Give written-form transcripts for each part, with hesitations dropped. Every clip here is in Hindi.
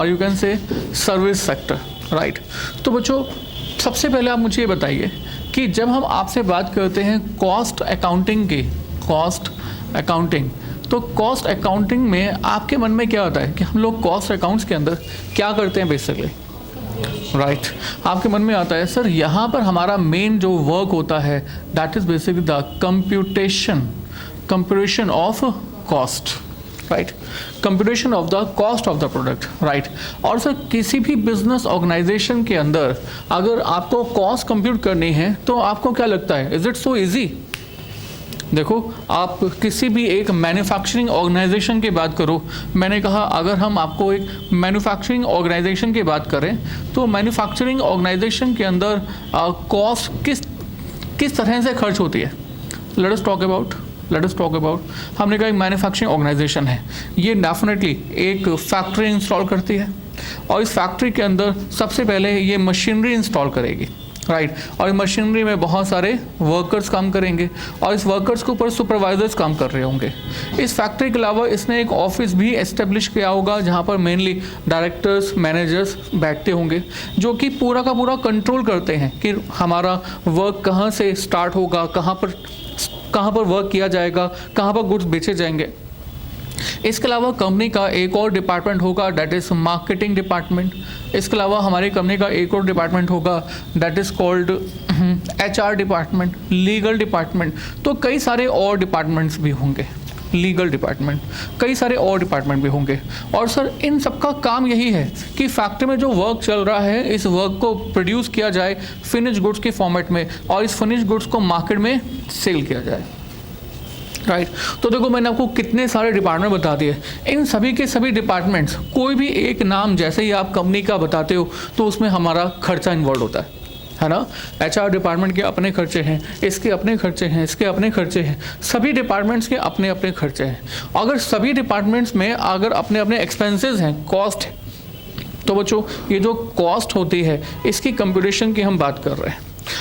और यू कैन से सर्विस सेक्टर, राइट। तो बच्चों सबसे पहले आप मुझे ये बताइए कि जब हम आपसे बात करते हैं कॉस्ट अकाउंटिंग की, कॉस्ट अकाउंटिंग, तो कॉस्ट अकाउंटिंग में आपके मन में क्या होता है कि हम लोग कॉस्ट अकाउंट्स के अंदर क्या करते हैं बेसिकली, राइट। आपके मन में आता है सर यहाँ पर हमारा मेन जो वर्क होता है that is basically the computation of cost, right, computation of the cost of the product, right. और सर किसी भी बिजनेस ऑर्गेनाइजेशन के अंदर अगर आपको कॉस्ट कंप्यूट करनी है तो आपको क्या लगता है, इज इट सो इजी? देखो आप किसी भी एक मैन्युफैक्चरिंग ऑर्गेनाइजेशन की बात करो, मैंने कहा अगर हम आपको एक मैन्युफैक्चरिंग ऑर्गेनाइजेशन की बात करें तो मैन्युफैक्चरिंग ऑर्गेनाइजेशन के अंदर कॉस्ट किस तरह से खर्च होती है। लेट अस टॉक अबाउट हमने कहा एक मैन्युफैक्चरिंग ऑर्गेनाइजेशन है, ये डेफिनेटली एक फैक्ट्री इंस्टॉल करती है और इस फैक्ट्री के अंदर सबसे पहले ये मशीनरी इंस्टॉल करेगी, राइट। और मशीनरी में बहुत सारे वर्कर्स काम करेंगे और इस वर्कर्स के ऊपर सुपरवाइजर्स काम कर रहे होंगे। इस फैक्ट्री के अलावा इसने एक ऑफिस भी एस्टेब्लिश किया होगा जहाँ पर मेनली डायरेक्टर्स, मैनेजर्स बैठते होंगे जो कि पूरा का पूरा कंट्रोल करते हैं कि हमारा वर्क कहाँ से स्टार्ट होगा, कहाँ पर वर्क किया जाएगा, कहाँ पर गुड्स बेचे जाएंगे। इसके अलावा कंपनी का एक और डिपार्टमेंट होगा दैट इज़ मार्केटिंग डिपार्टमेंट। इसके अलावा हमारी कंपनी का एक और डिपार्टमेंट होगा that is called HR department, legal department. तो कई सारे और डिपार्टमेंट्स भी होंगे, लीगल डिपार्टमेंट, कई सारे और डिपार्टमेंट भी होंगे। और सर इन सबका काम यही है कि फैक्ट्री में जो वर्क चल रहा है इस वर्क को प्रोड्यूस किया जाए फिनिश गुड्स के फॉर्मेट में और इस फिनिश गुड्स को मार्केट में सेल किया जाए, राइट। तो देखो मैंने आपको कितने सारे डिपार्टमेंट बता दिए, इन सभी के सभी डिपार्टमेंट्स कोई भी एक नाम जैसे ही आप कंपनी का बताते हो तो उसमें हमारा खर्चा इन्वॉल्व होता है ना। HR डिपार्टमेंट के अपने खर्चे हैं, इसके अपने खर्चे हैं, इसके अपने खर्चे हैं, सभी डिपार्टमेंट्स के अपने अपने खर्चे हैं। अगर सभी डिपार्टमेंट्स में अगर अपने अपने एक्सपेंसेस हैं, कॉस्ट है, तो बच्चों ये जो कॉस्ट होती है इसकी कंप्यूटेशन की हम बात कर रहे हैं।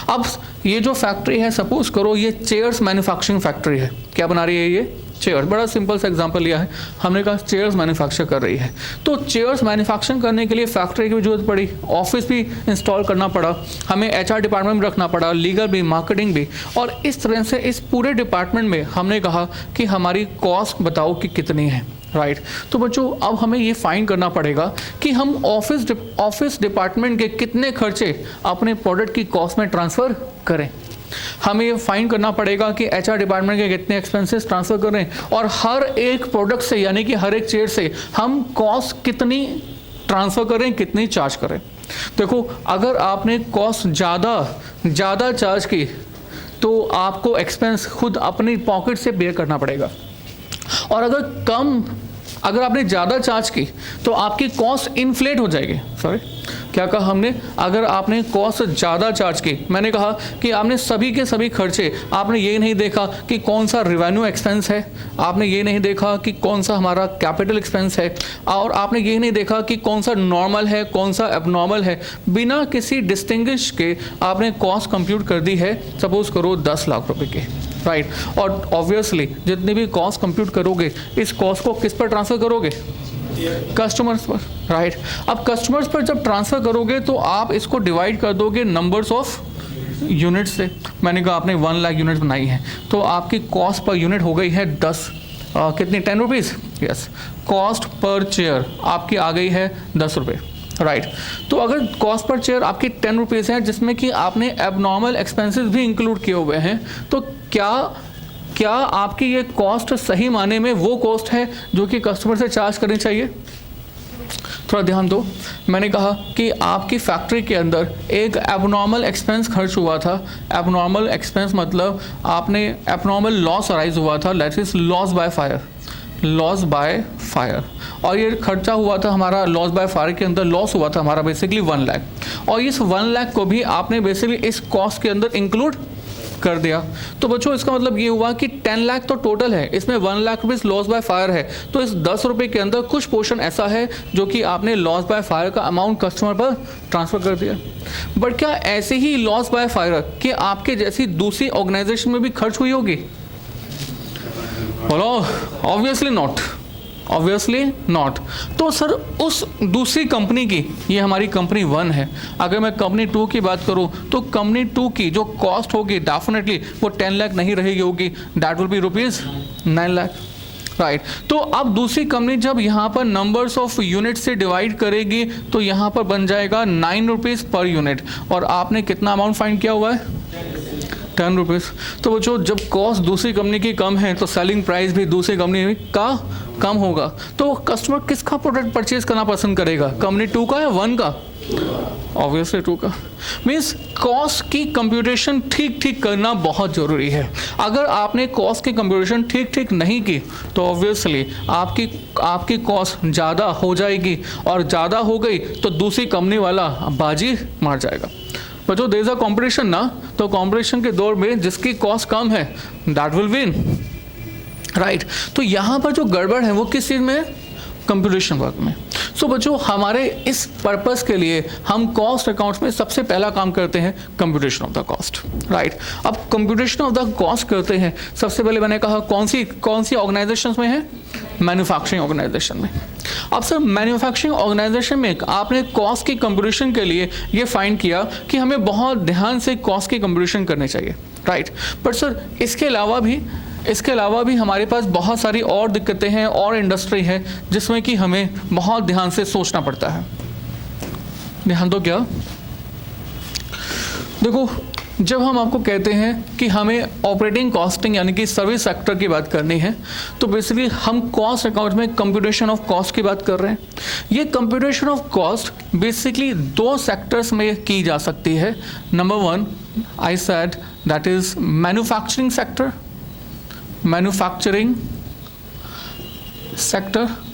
अब ये जो फैक्ट्री है सपोज करो ये चेयर्स मैन्युफैक्चरिंग फैक्ट्री है, क्या बना रही है ये चेयर, बड़ा सिंपल सा एग्जांपल लिया है हमने कहा चेयर्स मैन्युफैक्चर कर रही है। तो चेयर्स मैन्युफैक्चरिंग करने के लिए फैक्ट्री की जरूरत पड़ी, ऑफिस भी इंस्टॉल करना पड़ा, हमें HR डिपार्टमेंट में रखना पड़ा, लीगल भी, मार्केटिंग भी, और इस तरह से इस पूरे डिपार्टमेंट में हमने कहा कि हमारी कॉस्ट बताओ कि कितनी है, राइट। तो बच्चों अब हमें ये फाइंड करना पड़ेगा कि हम ऑफिस डिपार्टमेंट के कितने खर्चे अपने प्रोडक्ट की कॉस्ट में ट्रांसफ़र करें। हमें ये फाइंड करना पड़ेगा कि HR डिपार्टमेंट के कितने एक्सपेंसेस ट्रांसफ़र करें और हर एक प्रोडक्ट से यानी कि हर एक चेयर से हम कॉस्ट कितनी ट्रांसफ़र करें, कितनी चार्ज करें। देखो अगर आपने कॉस्ट ज़्यादा चार्ज की तो आपको एक्सपेंस खुद अपनी पॉकेट से बेयर करना पड़ेगा, और अगर आपने ज़्यादा चार्ज की तो आपकी कॉस्ट इन्फ्लेट हो जाएगी। सॉरी क्या कहा हमने, अगर आपने कॉस्ट ज़्यादा चार्ज की, मैंने कहा कि आपने सभी के सभी खर्चे, आपने ये नहीं देखा कि कौन सा रिवेन्यू एक्सपेंस है, आपने ये नहीं देखा कि कौन सा हमारा कैपिटल एक्सपेंस है, और आपने ये नहीं देखा कि कौन सा नॉर्मल है कौन सा एबनॉर्मल है, बिना किसी डिस्टिंग्विश के आपने कॉस्ट कंप्यूट कर दी है सपोज करो 10 लाख रुपए के, राइट। और ऑब्वियसली जितनी भी कॉस्ट कंप्यूट करोगे इस कॉस्ट को किस पर ट्रांसफ़र करोगे, कस्टमर्स पर, राइट। अब कस्टमर्स पर जब ट्रांसफ़र करोगे तो आप इसको डिवाइड कर दोगे नंबर्स ऑफ यूनिट्स से। मैंने कहा आपने 1 लाख यूनिट्स बनाई है तो आपकी कॉस्ट पर यूनिट हो गई है 10 कितनी 10 rupees, yes. Cost per chair आपकी आ गई है 10 रुपये, राइट। तो अगर कॉस्ट पर चेयर आपकी 10 रुपीज़ है जिसमें कि आपने एबनॉर्मल एक्सपेंसेस भी इंक्लूड किए हुए हैं, तो क्या आपकी ये कॉस्ट सही माने में वो कॉस्ट है जो कि कस्टमर से चार्ज करनी चाहिए? थोड़ा ध्यान दो, मैंने कहा कि आपकी फैक्ट्री के अंदर एक एबनॉर्मल एक्सपेंस खर्च हुआ था। एबनॉर्मल एक्सपेंस मतलब आपने एबनॉर्मल लॉस अराइज हुआ था, that is loss by fire, और ये खर्चा हुआ था हमारा लॉस बाय फायर के अंदर, लॉस हुआ था हमारा बेसिकली 1 लाख, और इस 1 लाख को भी आपने बेसिकली इस कॉस्ट के अंदर इंक्लूड कर दिया। तो बच्चों इसका मतलब ये हुआ कि 10 लाख तो टोटल है, इसमें 1 lakh rupees loss by fire है, तो इस 10 रुपये के अंदर कुछ पोर्शन ऐसा है जो कि आपने लॉस बाय फायर का अमाउंट कस्टमर पर ट्रांसफ़र कर दिया। बट क्या ऐसे ही लॉस बाय फायर कि आपके जैसी दूसरी ऑर्गेनाइजेशन में भी खर्च हुई होगी? बोलो ऑब्वियसली ऑब्वियसली नॉट। तो सर उस दूसरी कंपनी की, ये हमारी कंपनी 1 है, अगर मैं कंपनी 2 की बात करूं तो कंपनी 2 की जो कॉस्ट होगी डेफिनेटली वो 10 लाख नहीं रहेगी, होगी that will B rupees 9 lakh, right. तो अब दूसरी कंपनी जब यहाँ पर नंबर्स ऑफ यूनिट से डिवाइड करेगी तो यहाँ पर बन जाएगा 9 रुपीज़ पर यूनिट, और आपने कितना अमाउंट फाइंड किया हुआ है 10 रुपीज़। तो बच्चों जब कॉस्ट दूसरी कंपनी की कम है तो सेलिंग प्राइस भी दूसरी कंपनी का कम होगा, तो कस्टमर किसका प्रोडक्ट परचेज करना पसंद करेगा, कंपनी 2 का या 1 का, ऑब्वियसली 2 का। मीन्स कॉस्ट की कंप्यूटेशन ठीक करना बहुत ज़रूरी है। अगर आपने कॉस्ट की कंप्यूटेशन ठीक नहीं की तो ऑब्वियसली आपकी कॉस्ट ज़्यादा हो जाएगी, और ज़्यादा हो गई तो दूसरी कंपनी वाला बाजी मार जाएगा। बच्चों देयर इज अ कंपटीशन ना, तो कंपटीशन के दौर में जिसकी कॉस्ट कम है दैट विल विन, राइट। तो यहाँ पर जो गड़बड़ है वो किस चीज़ में है, कंप्यूटेशन वर्क में। सो बच्चों हमारे इस पर्पस के लिए हम कॉस्ट अकाउंट्स में सबसे पहला काम करते हैं computation of the cost, right. अब कंप्यूटेशन ऑफ द कॉस्ट करते हैं, सबसे पहले मैंने कहा कौन सी ऑर्गेनाइजेशंस में है, मैन्युफैक्चरिंग ऑर्गेनाइजेशन में। अब सर मैन्युफैक्चरिंग ऑर्गेनाइजेशन में आपने कॉस्ट की कंप्यूटेशन के लिए ये फाइंड किया कि हमें बहुत ध्यान से कॉस्ट की कंप्यूटेशन करनी चाहिए, राइट। बट सर इसके अलावा भी हमारे पास बहुत सारी और दिक्कतें हैं और इंडस्ट्री है जिसमें कि हमें बहुत ध्यान से सोचना पड़ता है। ध्यान दो क्या, देखो जब हम आपको कहते हैं कि हमें ऑपरेटिंग कॉस्टिंग यानी कि सर्विस सेक्टर की बात करनी है, तो बेसिकली हम कॉस्ट अकाउंट में कंप्यूटेशन ऑफ कॉस्ट की बात कर रहे हैं। ये computation of cost basically 2 sectors में की जा सकती है। Number 1 I said that is manufacturing sector,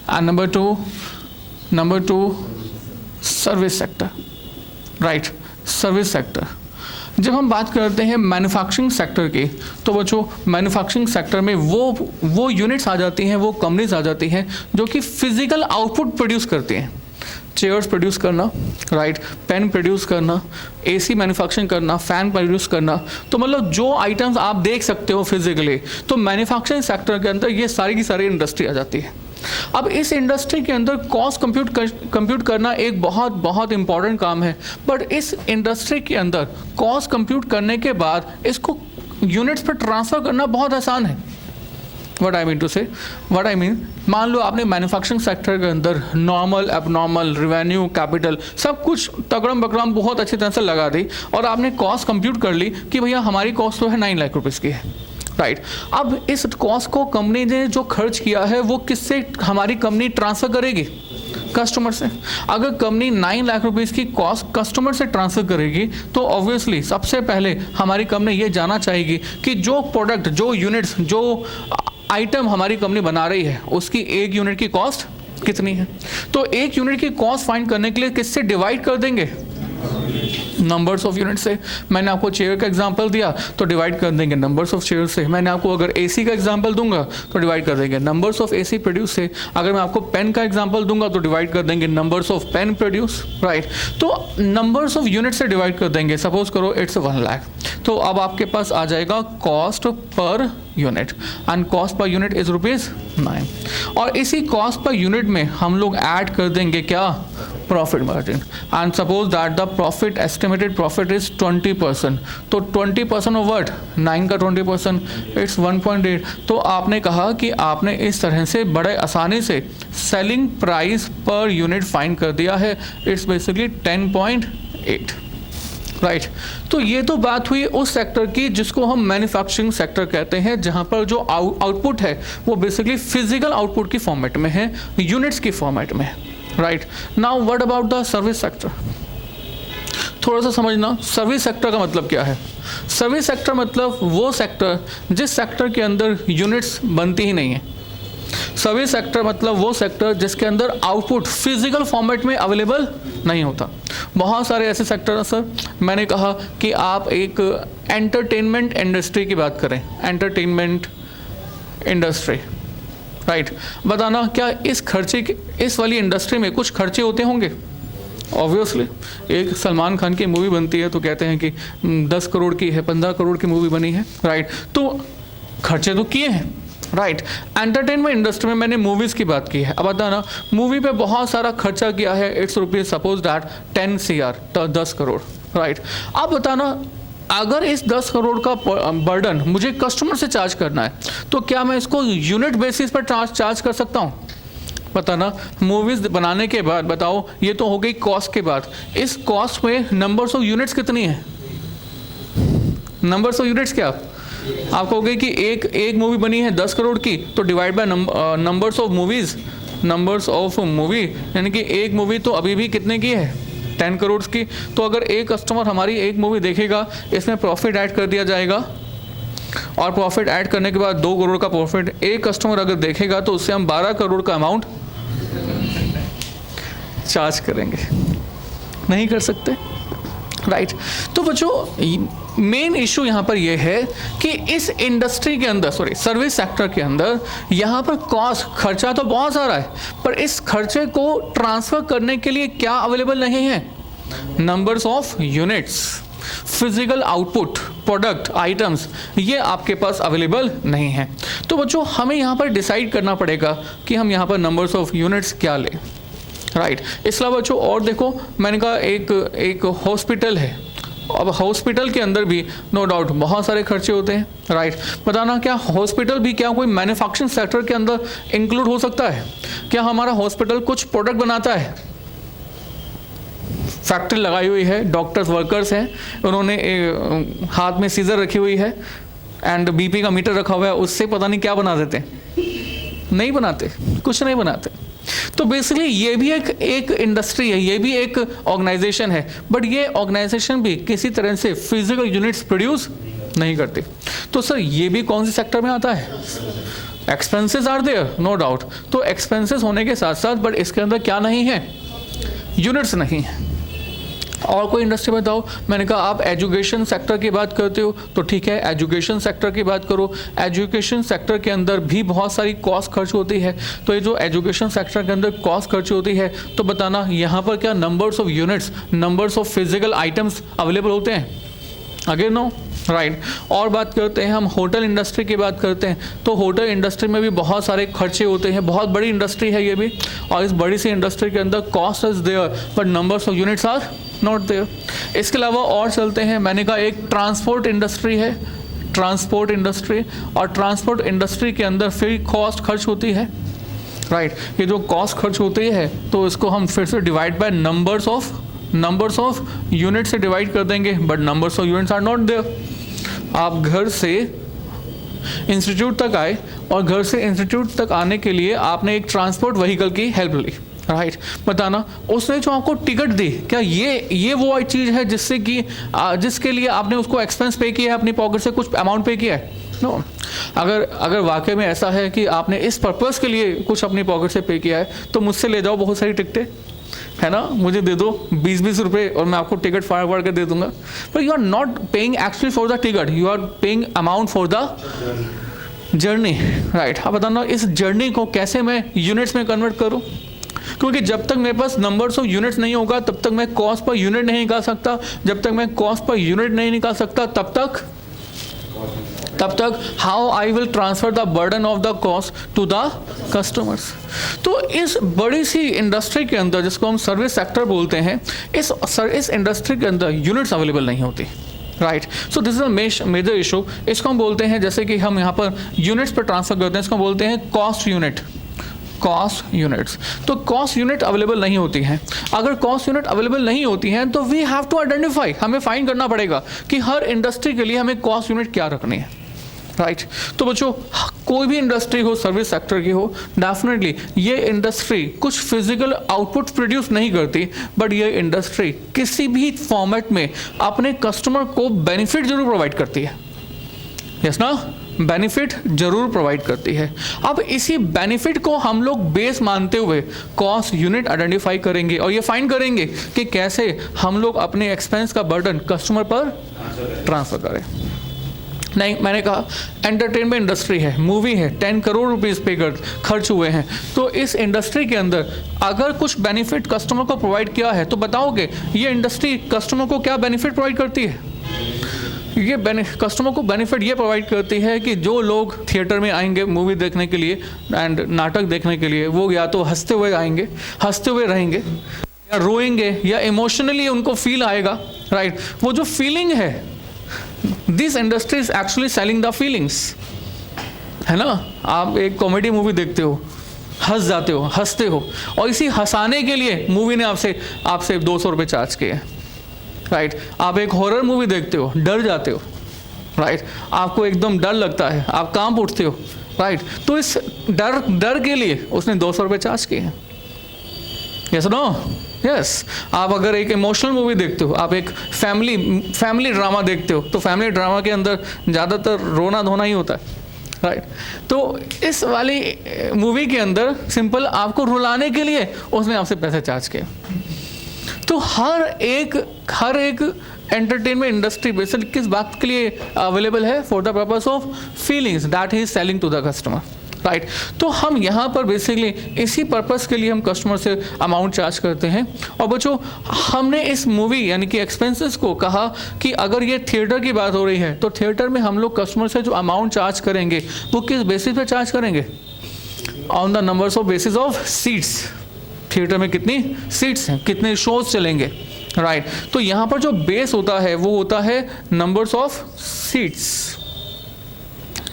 and number 2 service sector, right. Service sector जब हम बात करते हैं मैन्युफैक्चरिंग सेक्टर की, तो बच्चों मैन्युफैक्चरिंग सेक्टर में वो यूनिट्स आ जाती हैं, वो कंपनीज आ जाती हैं जो कि फिजिकल आउटपुट प्रोड्यूस करती हैं। चेयर्स प्रोड्यूस करना, राइट, पेन प्रोड्यूस करना, एसी मैन्युफैक्चरिंग करना, फैन प्रोड्यूस करना, तो मतलब जो आइटम्स आप देख सकते हो फिजिकली, तो मैन्युफैक्चरिंग सेक्टर के अंदर ये सारी की सारी इंडस्ट्री आ जाती है। अब इस इंडस्ट्री के अंदर कॉस्ट कंप्यूट करना एक बहुत इंपॉर्टेंट काम है, बट इस इंडस्ट्री के अंदर कॉस्ट कंप्यूट करने के बाद इसको यूनिट्स पर ट्रांसफ़र करना बहुत आसान है। व्हाट आई मीन, मान लो आपने मैन्युफैक्चरिंग सेक्टर के अंदर नॉर्मल, एबनॉर्मल, रेवेन्यू, कैपिटल सब कुछ तगड़म बकड़म बहुत अच्छी तरह से लगा दी, और आपने कॉस्ट कंप्यूट कर ली कि भैया हमारी कॉस्ट तो है 9 लाख रुपीज़ की है, राइट। अब इस कॉस्ट को कंपनी ने जो खर्च किया है वो किससे हमारी कंपनी ट्रांसफ़र करेगी, कस्टमर से। अगर कंपनी 9 लाख रुपीज़ की कॉस्ट कस्टमर से ट्रांसफ़र करेगी तो ऑब्वियसली सबसे पहले हमारी कंपनी ये जानना चाहेगी कि जो प्रोडक्ट, जो यूनिट्स, जो आइटम हमारी कंपनी बना रही है उसकी एक यूनिट की कॉस्ट कितनी है। तो एक यूनिट की कॉस्ट फाइंड करने के लिए किससे डिवाइड कर देंगे, नंबर्स ऑफ यूनिट से। मैंने आपको चेयर का एग्जांपल दिया तो डिवाइड कर देंगे नंबर्स ऑफ चेयर से। मैंने आपको अगर एसी का एग्जांपल दूंगा तो डिवाइड कर देंगे नंबर्स ऑफ एसी प्रोड्यूस से। अगर मैं आपको पेन का एग्जांपल दूंगा तो डिवाइड कर देंगे numbers of pen produce, right. तो नंबर्स ऑफ यूनिट से डिवाइड कर देंगे। सपोज करो इट्स 1 लाख, तो अब आपके पास आ जाएगा cost per unit, and cost per unit is ₹9। और इसी कॉस्ट पर यूनिट में हम लोग ऐड कर देंगे क्या, profit margin. And suppose that the profit, estimated profit is 20%, तो 20% ऑफ व्हाट, 9 का 20%, इट्स 1.8। तो आपने कहा कि आपने इस तरह से बड़े आसानी से selling price per unit find कर दिया है, इट्स बेसिकली 10.8, राइट। तो ये तो बात हुई उस सेक्टर की जिसको हम मैन्युफैक्चरिंग सेक्टर कहते हैं, जहाँ पर जो आउटपुट है वो बेसिकली फिजिकल आउटपुट की फॉर्मेट में है, यूनिट्स की फॉर्मेट में है, right. Now what about the service sector, थोड़ा सा समझना। सर्विस सेक्टर का मतलब क्या है। सर्विस सेक्टर मतलब वो सेक्टर जिस सेक्टर के अंदर यूनिट्स बनती ही नहीं है। सर्विस सेक्टर मतलब वो सेक्टर जिसके अंदर आउटपुट फिजिकल फॉर्मेट में अवेलेबल नहीं होता। बहुत सारे ऐसे सेक्टर हैं सर। मैंने कहा कि आप एक एंटरटेनमेंट इंडस्ट्री की बात करें, एंटरटेनमेंट इंडस्ट्री, राइट। बताना क्या इस वाली इंडस्ट्री में कुछ खर्चे होते होंगे। ऑब्वियसली एक सलमान खान की मूवी बनती है तो कहते हैं कि 10 करोड़ की है, 15 करोड़ की मूवी बनी है, राइट। तो खर्चे तो किए हैं, राइट। एंटरटेनमेंट इंडस्ट्री में मैंने मूवीज़ की बात की है। अब बताना, मूवी पे बहुत सारा खर्चा किया है, it's rupees suppose that 10 CR, 10 crore, right. अब बताना, अगर इस 10 करोड़ का बर्डन मुझे कस्टमर से चार्ज करना है तो क्या मैं इसको यूनिट बेसिस पर चार्ज कर सकता हूँ? बताना, मूवीज़ बनाने के बाद बताओ, ये तो हो गई कॉस्ट के बाद, इस कॉस्ट में नंबर्स ऑफ यूनिट्स कितनी है? नंबर्स ऑफ यूनिट्स क्या आप कहोगे कि एक मूवी बनी है 10 करोड़ की, तो divide by numbers of movies, numbers of movie, यानी कि एक मूवी तो अभी भी कितने की है? 10 करोड़ की। तो अगर एक कस्टमर हमारी एक मूवी देखेगा, इसमें प्रॉफिट ऐड कर दिया जाएगा, और प्रॉफिट ऐड करने के बाद 2 करोड़ का प्रॉफिट एक कस्टमर अगर देखेगा तो उससे हम 12 करोड़ का अमाउंट चार्ज करेंगे, नहीं कर सकते, राइट। तो बच्चों, मेन इशू यहाँ पर यह है कि इस इंडस्ट्री के अंदर, सॉरी सर्विस सेक्टर के अंदर, यहाँ पर कॉस्ट, खर्चा तो बहुत सारा है, पर इस खर्चे को ट्रांसफर करने के लिए क्या अवेलेबल नहीं है? Numbers of units, physical output, product, items, ये आपके पास अवेलेबल नहीं है। तो बच्चों, हमें यहाँ पर डिसाइड करना पड़ेगा कि हम यहाँ पर नंबर्स ऑफ यूनिट्स क्या लें, राइट। इसके अलावा बच्चों और देखो, मैंने कहा एक हॉस्पिटल है, अब हॉस्पिटल के अंदर भी नो डाउट बहुत सारे खर्चे होते हैं, राइट। बताना, क्या हॉस्पिटल भी क्या कोई मैन्युफैक्चरिंग सेक्टर के अंदर इंक्लूड हो सकता है? क्या हमारा हॉस्पिटल कुछ प्रोडक्ट बनाता है? फैक्ट्री लगाई हुई है, डॉक्टर्स वर्कर्स हैं, उन्होंने हाथ में सीजर रखी हुई है एंड बीपी का मीटर रखा हुआ है, उससे पता नहीं क्या बना देते, नहीं बनाते, कुछ नहीं बनाते। तो बेसिकली ये भी एक इंडस्ट्री है, ये भी एक ऑर्गेनाइजेशन है, बट ये ऑर्गेनाइजेशन भी किसी तरह से फिजिकल यूनिट्स प्रोड्यूस नहीं करती। तो सर ये भी कौन से सेक्टर में आता है? Expenses are there, no doubt. तो एक्सपेंसेस होने के साथ साथ बट इसके अंदर क्या नहीं है? यूनिट्स नहीं है। और कोई इंडस्ट्री बताओ। मैंने कहा आप एजुकेशन सेक्टर की बात करते हो तो ठीक है, एजुकेशन सेक्टर की बात करो। एजुकेशन सेक्टर के अंदर भी बहुत सारी कॉस्ट खर्च होती है। तो ये जो एजुकेशन सेक्टर के अंदर कॉस्ट खर्च होती है, तो बताना यहाँ पर क्या numbers of units, numbers of physical items available होते हैं? Again no, right. और बात करते हैं हम होटल इंडस्ट्री की बात करते हैं, तो होटल इंडस्ट्री में भी बहुत सारे खर्चे होते हैं, बहुत बड़ी इंडस्ट्री है ये भी, और इस बड़ी सी इंडस्ट्री के अंदर cost is there but numbers of units are not there. इसके अलावा और चलते हैं, मैंने कहा एक ट्रांसपोर्ट इंडस्ट्री है, ट्रांसपोर्ट इंडस्ट्री, और ट्रांसपोर्ट इंडस्ट्री के अंदर फिर कॉस्ट खर्च होती है, राइट। ये जो कॉस्ट खर्च होती है तो इसको हम फिर से divide by numbers of unit से डिवाइड कर देंगे, but numbers of units are not there. आप घर से इंस्टीट्यूट तक आए और घर से इंस्टीट्यूट तक आने के लिए आपने एक ट्रांसपोर्ट व्हीकल की हेल्प ली, राइट। बताना, उसने जो आपको टिकट दी, क्या ये वो चीज़ है जिससे कि जिसके लिए आपने उसको एक्सपेंस पे किया है, अपनी पॉकेट से कुछ अमाउंट पे किया है? नो। अगर वाकई में ऐसा है कि आपने इस पर्पज़ के लिए कुछ अपनी पॉकेट से पे किया है, तो मुझसे ले जाओ बहुत सारी टिकटें, है ना, मुझे दे दो 20-20 रुपये और मैं आपको टिकट फाड़ के दे दूंगा। पर you are not paying actually for the ticket, you are paying amount for the journey, right. अब बताना, इस जर्नी को कैसे मैं यूनिट्स में कन्वर्ट करूँ? क्योंकि जब तक मेरे पास नंबर्स ऑफ यूनिट्स नहीं होगा तब तक मैं कॉस्ट पर यूनिट नहीं निकाल सकता, जब तक मैं कॉस्ट पर यूनिट नहीं निकाल सकता तब तक how I will transfer the burden of the cost to the customers. तो इस बड़ी सी इंडस्ट्री के अंदर, जिसको हम सर्विस सेक्टर बोलते हैं, इस इंडस्ट्री के अंदर यूनिट्स अवेलेबल नहीं होती, right. So this is a major issue. इसको हम बोलते हैं, जैसे कि हम यहाँ पर यूनिट्स पर ट्रांसफर करते हैं, इसको बोलते हैं कॉस्ट यूनिट, कॉस्ट यूनिट्स। तो कॉस्ट यूनिट अवेलेबल नहीं होती हैं। अगर कॉस्ट यूनिट अवेलेबल नहीं होती हैं तो वी हैव टू आइडेंटिफाई, हमें फाइंड करना पड़ेगा कि हर इंडस्ट्री के लिए हमें कॉस्ट यूनिट क्या रखनी है, राइट। तो बच्चों, कोई भी इंडस्ट्री हो, सर्विस सेक्टर की हो, डेफिनेटली ये इंडस्ट्री कुछ फिजिकल आउटपुट प्रोड्यूस नहीं करती, बट ये इंडस्ट्री किसी भी फॉर्मेट में अपने कस्टमर को बेनिफिट जरूर प्रोवाइड करती है, यस ना, बेनिफिट जरूर प्रोवाइड करती है। अब इसी बेनिफिट को हम लोग बेस मानते हुए कॉस्ट यूनिट आइडेंटिफाई करेंगे और ये फाइंड करेंगे कि कैसे हम लोग अपने एक्सपेंस का बर्डन कस्टमर पर ट्रांसफर करें। नहीं, मैंने कहा एंटरटेनमेंट इंडस्ट्री है, मूवी है, 10 करोड़ रुपीस पे खर्च हुए हैं, तो इस इंडस्ट्री के अंदर अगर कुछ बेनिफिट कस्टमर को प्रोवाइड किया है तो बताओगे ये इंडस्ट्री कस्टमर को क्या बेनिफिट प्रोवाइड करती है? ये कस्टमर को बेनिफिट ये प्रोवाइड करती है कि जो लोग थिएटर में आएंगे मूवी देखने के लिए एंड नाटक देखने के लिए, वो या तो हंसते हुए आएंगे, हंसते हुए रहेंगे, या रोएंगे, या इमोशनली उनको फील आएगा, राइट। वो जो फीलिंग है, this industry is actually selling the feelings, है ना। आप एक कॉमेडी मूवी देखते हो, हंस जाते हो, हंसते हो, और इसी हंसाने के लिए मूवी ने आपसे 200 रुपये चार्ज किए, राइट। आप एक हॉरर मूवी देखते हो, डर जाते हो, राइट, आपको एकदम डर लगता है, आप कांप उठते हो, राइट। तो इस डर के लिए उसने 200 रुपये चार्ज किए हैं। Yes no? यस। आप अगर एक इमोशनल मूवी देखते हो, आप एक फैमिली ड्रामा देखते हो, तो फैमिली ड्रामा के अंदर ज़्यादातर रोना धोना ही होता है, राइट। तो इस वाली मूवी के अंदर सिंपल आपको रुलाने के लिए उसने आपसे पैसे चार्ज किए। तो हर एक एंटरटेनमेंट इंडस्ट्री बेसिकली किस बात के लिए अवेलेबल है? For the purpose of feelings that he is selling to the customer, right. तो हम यहाँ पर बेसिकली इसी पर्पस के लिए हम कस्टमर से अमाउंट चार्ज करते हैं। और बच्चों, हमने इस मूवी यानी कि एक्सपेंसेस को कहा कि अगर ये थिएटर की बात हो रही है तो थिएटर में हम लोग कस्टमर से जो अमाउंट चार्ज करेंगे वो किस बेसिस पे चार्ज करेंगे? On the numbers of basis of seats. Theatre में कितनी सीट्स हैं, कितने शोज चलेंगे, राइट। तो यहाँ पर जो बेस होता है वो होता है नंबर्स ऑफ सीट्स,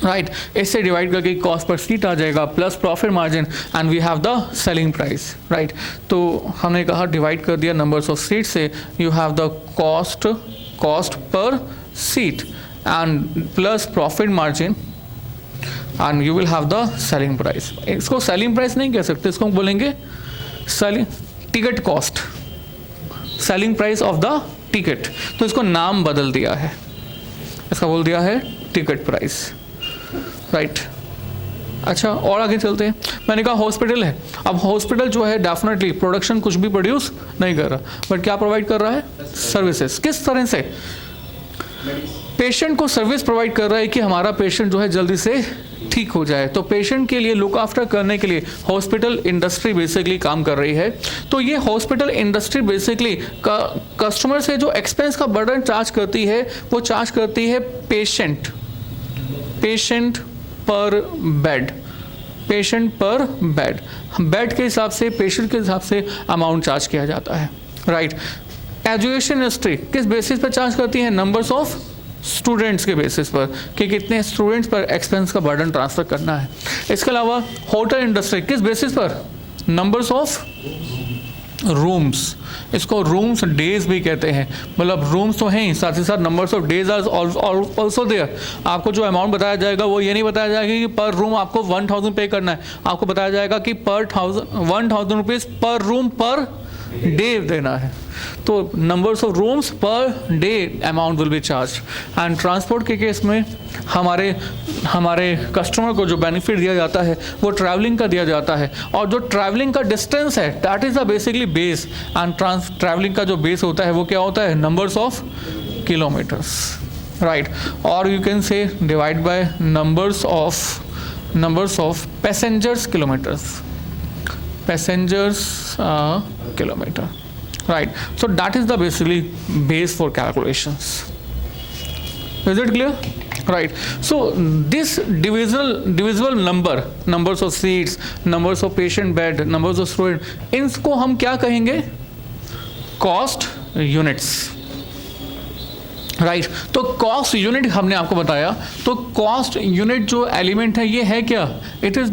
राइट। इससे डिवाइड करके कॉस्ट पर सीट आ जाएगा plus profit margin and we have the selling price, right. तो हमने कहा डिवाइड कर दिया नंबर्स ऑफ सीट से, you have the cost per seat and plus profit margin and you will have the selling price. इसको सेलिंग प्राइस नहीं कह सकते, इसको बोलेंगे selling ticket cost, selling price of the ticket. तो इसको नाम बदल दिया है, इसका बोल दिया है टिकट प्राइस, राइट। अच्छा, और आगे चलते हैं। मैंने कहा हॉस्पिटल है। अब हॉस्पिटल जो है डेफिनेटली प्रोडक्शन कुछ भी प्रोड्यूस नहीं कर रहा, बट क्या प्रोवाइड कर रहा है? सर्विसेज। किस तरह से? पेशेंट को सर्विस प्रोवाइड कर रहा है कि हमारा पेशेंट जो है जल्दी से ठीक हो जाए। तो पेशेंट के लिए लुक आफ्टर करने के लिए हॉस्पिटल इंडस्ट्री बेसिकली काम कर रही है। तो ये हॉस्पिटल इंडस्ट्री बेसिकली कस्टमर से जो एक्सपेंस का बर्डन चार्ज करती है वो चार्ज करती है पेशेंट पर बेड, पेशेंट पर बेड, बेड के हिसाब से, पेशेंट के हिसाब से अमाउंट चार्ज किया जाता है, राइट। एजुकेशन इंडस्ट्री किस बेसिस पर चार्ज करती है? नंबर्स ऑफ स्टूडेंट्स के बेसिस पर कि कितने स्टूडेंट्स पर एक्सपेंस का बर्डन ट्रांसफर करना है। इसके अलावा होटल इंडस्ट्री किस बेसिस पर? नंबर्स ऑफ रूम्स, इसको रूम्स डेज भी कहते हैं, मतलब रूम्स तो हैं, साथ ही साथ numbers of days are also there. आपको जो अमाउंट बताया जाएगा वो ये नहीं बताया जाएगा कि पर रूम आपको 1000 पे करना है, आपको बताया जाएगा कि पर 1000 रुपीज़ पर रूम पर डे देना है। तो numbers of rooms per day amount will be charge. And transport के केस में हमारे कस्टमर को जो बेनिफिट दिया जाता है वो ट्रैवलिंग का दिया जाता है, और जो ट्रैवलिंग का डिस्टेंस है that is the basically base. And travelling का जो बेस होता है वो क्या होता है? Numbers of kilometres, right. और you can say divide by numbers of passengers kilometres, kilometer, right? So that is the basically base for calculations. Is it clear? Right. So this divisible numbers of seats, numbers of patient bed, numbers of student, इनको हम क्या कहेंगे? Cost units. राइट तो कॉस्ट यूनिट हमने आपको बताया। तो कॉस्ट यूनिट जो एलिमेंट है ये है क्या? It is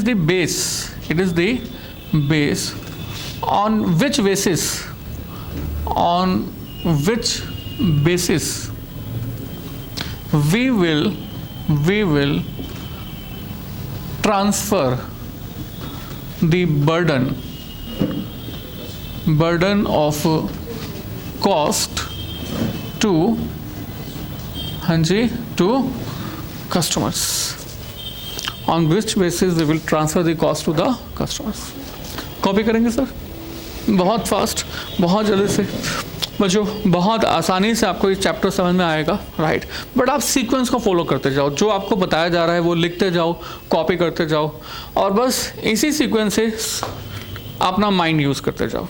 the base on which basis we will transfer the burden of cost to customers, on which basis we will transfer the cost to the customers. Copy करेंगे सर, बहुत फास्ट, बहुत जल्दी से बच्चों, बहुत आसानी से आपको ये चैप्टर समझ में आएगा, राइट। बट आप सीक्वेंस को फॉलो करते जाओ, जो आपको बताया जा रहा है वो लिखते जाओ, कॉपी करते जाओ, और बस इसी सीक्वेंस से अपना माइंड यूज़ करते जाओ।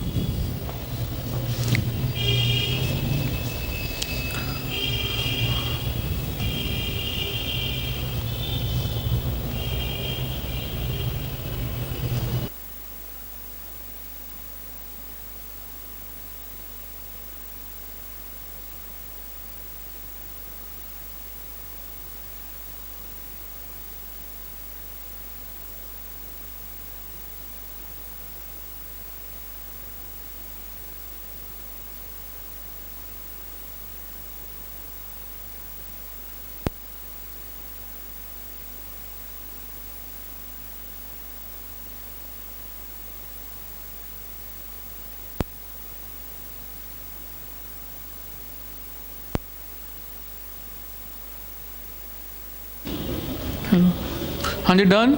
हाँ जी, डन।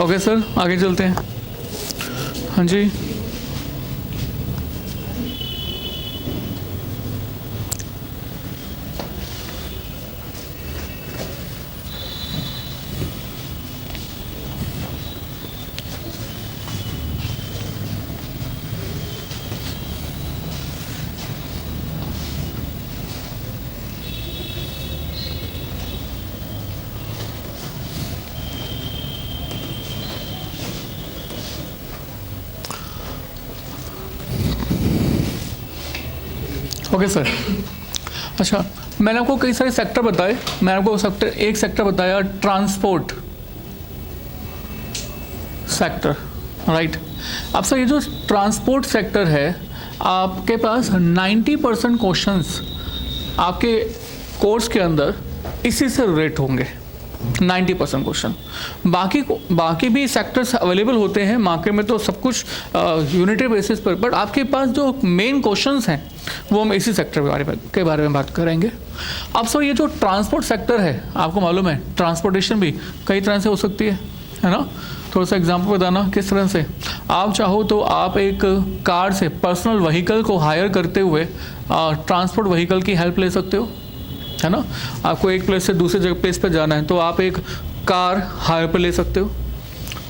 ओके सर, आगे चलते हैं। हाँ जी, ओके सर। अच्छा, मैंने आपको कई सारे सेक्टर बताए। मैंने आपको एक सेक्टर बताया, ट्रांसपोर्ट सेक्टर, राइट। अब सर, ये जो ट्रांसपोर्ट सेक्टर है, आपके पास 90% क्वेश्चंस आपके कोर्स के अंदर इसी से रिलेट होंगे। 90% क्वेश्चन। बाकी भी सेक्टर्स अवेलेबल होते हैं मार्केट में, तो सब कुछ यूनिटरी बेसिस पर, बट आपके पास जो मेन क्वेश्चंस हैं वो हम इसी सेक्टर के बारे में बात करेंगे। अब सर, ये जो ट्रांसपोर्ट सेक्टर है, आपको मालूम है ट्रांसपोर्टेशन भी कई तरह से हो सकती है ना। थोड़ा सा एग्जांपल बताना किस तरह से। आप चाहो तो आप एक कार से पर्सनल व्हीकल को हायर करते हुए ट्रांसपोर्ट व्हीकल की हेल्प ले सकते हो, है ना। आपको एक प्लेस से दूसरे जगह प्लेस पर जाना है तो आप एक कार हायर पर ले सकते हो।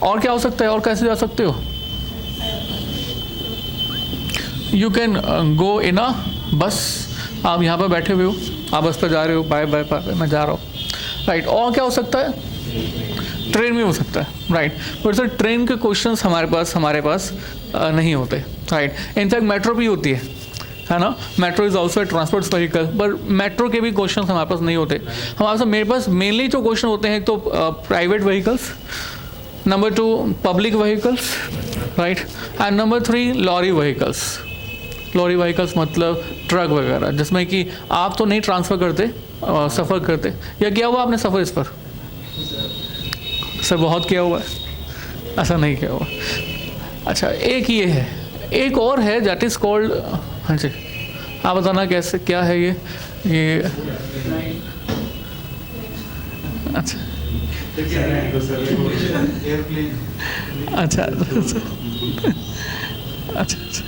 और क्या हो सकता है, और कैसे जा सकते हो? यू कैन गो इन अ बस। आप यहाँ पर बैठे हुए हो, आप बस पर जा रहे हो, बाय बाय बाय मैं जा रहा हूँ, राइट। और क्या हो सकता है? ट्रेन में हो सकता है, राइट। बट सर, ट्रेन के क्वेश्चंस हमारे पास नहीं होते, राइट। इनफैक्ट मेट्रो भी होती है ना। Metro is also a transport vehicle, पर मेट्रो के भी क्वेश्चन हमारे पास नहीं होते। मेरे पास मेनली जो क्वेश्चन होते हैं, तो private vehicles, number 2 public vehicles, right, and number 3 lorry vehicles. Lorry vehicles मतलब ट्रक वगैरह, जिसमें कि आप तो नहीं ट्रांसफ़र करते, सफ़र करते। या किया हुआ आपने सफ़र इस पर? सर बहुत किया हुआ है, ऐसा नहीं किया हुआ। अच्छा, एक ये है, एक और है दैट इज़ कॉल्ड, हाँ जी, आप बताना कैसे, क्या है ये अच्छा अच्छा अच्छा अच्छा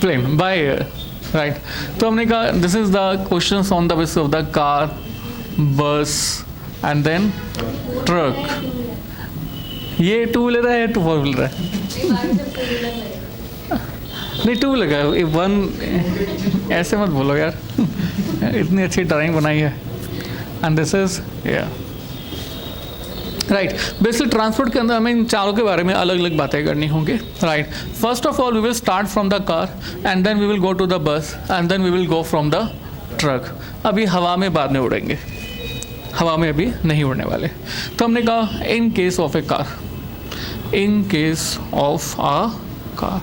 प्लेन बाय एयर, राइट। तो हमने कहा this is the questions on the basis of the car, बस एंड देन ट्रक। ये 2 व्हीलर है या 4 व्हीलर है? नहीं, 2 व्हीलर है। वन ऐसे मत बोलो यार, इतनी अच्छी ड्राइंग बनाई है। And this is right. Basically transport के अंदर हमें इन चारों के बारे में अलग अलग बातें करनी होंगी, right. First of all we will start from the car and then we will go to the bus and then we will go from the truck. अभी हवा में बाद में उड़ेंगे, हवा में अभी नहीं उड़ने वाले। तो हमने कहा in case of a car, in case of a car,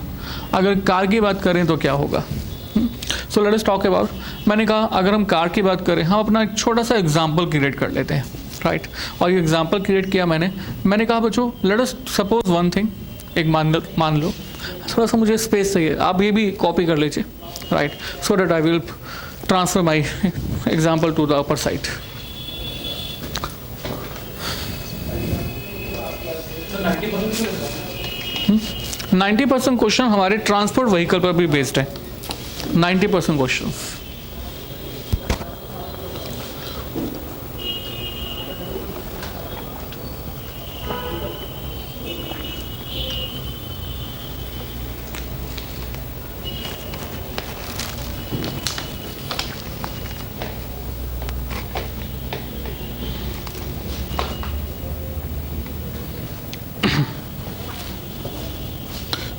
अगर कार की बात करें तो क्या होगा? So let us talk about. मैंने कहा अगर हम कार की बात करें, हम अपना एक छोटा सा एग्जाम्पल क्रिएट कर लेते हैं, राइट। और ये एग्जाम्पल क्रिएट किया मैंने कहा बच्चों let us suppose one thing, एक मान लो थोड़ा सा मुझे स्पेस चाहिए, आप ये भी कॉपी कर लीजिए, right, so that I will transfer my example to the upper side. 90% question हमारे ट्रांसपोर्ट व्हीकल पर भी बेस्ड है। 90% क्वेश्चन।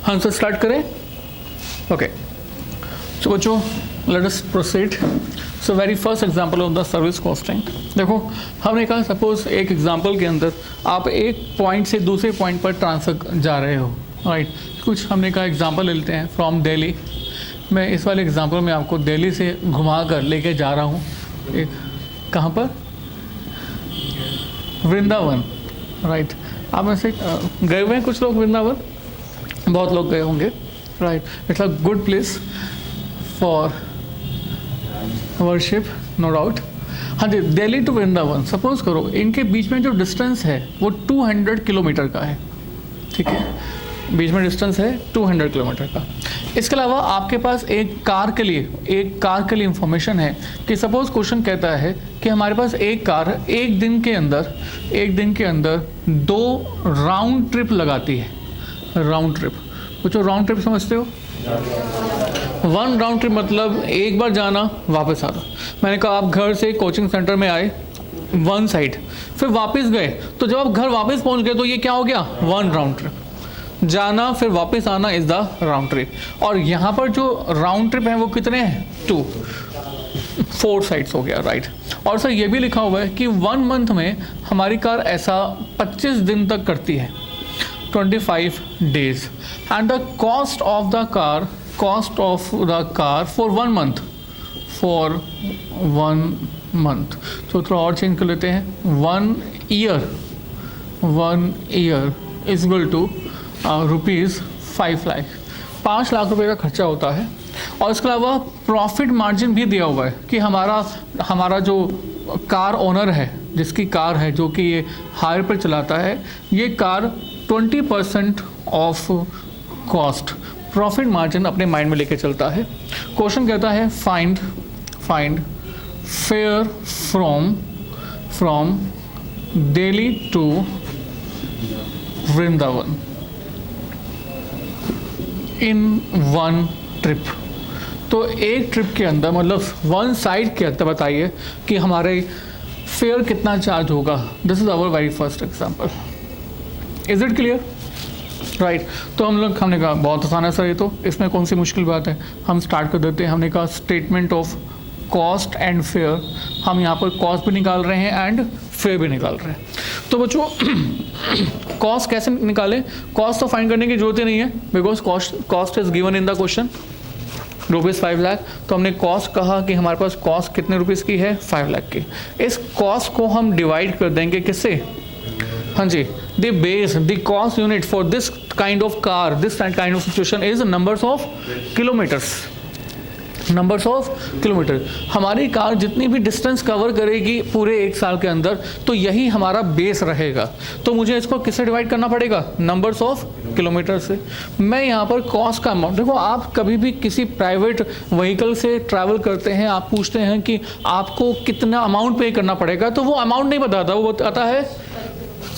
हम से स्टार्ट करें? ओके, तो बच्चों let us proceed. So very first example of the service costing. देखो हमने कहा सपोज एक एग्जांपल के अंदर आप एक पॉइंट से दूसरे पॉइंट पर ट्रांसफर जा रहे हो, राइट। कुछ हमने कहा एग्जांपल ले लेते हैं फ्रॉम दिल्ली। मैं इस वाले एग्जांपल में आपको दिल्ली से घुमा कर लेके जा रहा हूँ एक, कहाँ पर? वृंदावन, राइट। आप में से गए हुए हैं कुछ लोग वृंदावन? बहुत लोग गए होंगे, right. It's a good place for worship, no doubt. हाँ जी, दिल्ली टू वृंदावन सपोज करो इनके बीच में जो डिस्टेंस है वो 200 किलोमीटर का है, ठीक है। बीच में डिस्टेंस है 200 किलोमीटर का। इसके अलावा आपके पास एक कार के लिए इंफॉर्मेशन है कि सपोज क्वेश्चन कहता है कि हमारे पास एक कार एक दिन के अंदर 2 राउंड ट्रिप लगाती है। राउंड ट्रिप, कुछ राउंड ट्रिप समझते हो? 1 राउंड ट्रिप मतलब एक बार जाना वापस आना। मैंने कहा आप घर से कोचिंग सेंटर में आए 1 साइड, फिर वापस गए, तो जब आप घर वापस पहुंच गए तो ये क्या हो गया? 1 राउंड ट्रिप। जाना फिर वापस आना इज द राउंड ट्रिप। और यहाँ पर जो राउंड ट्रिप है वो कितने हैं? 2, 4 साइड्स हो गया, राइट। और सर ये भी लिखा हुआ है कि 1 मंथ में हमारी कार ऐसा 25 दिन तक करती है, 25 days. And the cost of the car for 1 month, तो थोड़ा और चेंज कर लेते हैं। 1 year is equal to rupees 5 lakh, 5 lakh रुपए का खर्चा होता है। और इसके अलावा प्रॉफिट मार्जिन भी दिया हुआ है कि हमारा जो कार ओनर है, जिसकी कार है, जो कि ये हायर पर चलाता है, ये car 20% of cost profit margin अपने माइंड में लेके चलता है। क्वेश्चन कहता है find fare from Delhi to Vrindavan in 1 trip. तो एक ट्रिप के अंदर मतलब 1 साइड के अंदर बताइए कि हमारे फेयर कितना चार्ज होगा। This is our very first example. Is it clear? Right. तो हमने कहा बहुत आसान है सर ये तो, इसमें कौन सी मुश्किल बात है। हम स्टार्ट कर देते हैं। हमने कहा statement of cost and fair. हम यहाँ पर कॉस्ट भी निकाल रहे हैं एंड फेयर भी निकाल रहे हैं। तो बच्चों कॉस्ट कैसे निकालें? कॉस्ट तो फाइंड करने की जरूरत ही नहीं है, because cost is given in the question, rupees 5 lakh. तो हमने कॉस्ट कहा कि हमारे पास कॉस्ट कितने रुपीज़ की है? 5 लाख की। इस कॉस्ट को हम डिवाइड कर देंगे किससे? हाँ जी, the base, the cost unit for this kind of car, this kind of situation is numbers of kilometres. Numbers of kilometre. हमारी कार जितनी भी डिस्टेंस कवर करेगी पूरे 1 साल के अंदर, तो यही हमारा बेस रहेगा। तो मुझे इसको किससे डिवाइड करना पड़ेगा? नंबर्स ऑफ किलोमीटर से। मैं यहाँ पर कॉस्ट का अमाउंट, देखो आप कभी भी किसी प्राइवेट व्हीकल से ट्रैवल करते हैं, आप पूछते हैं कि आपको कितना अमाउंट पे करना पड़ेगा, तो वो अमाउंट नहीं बताता, वो बताता है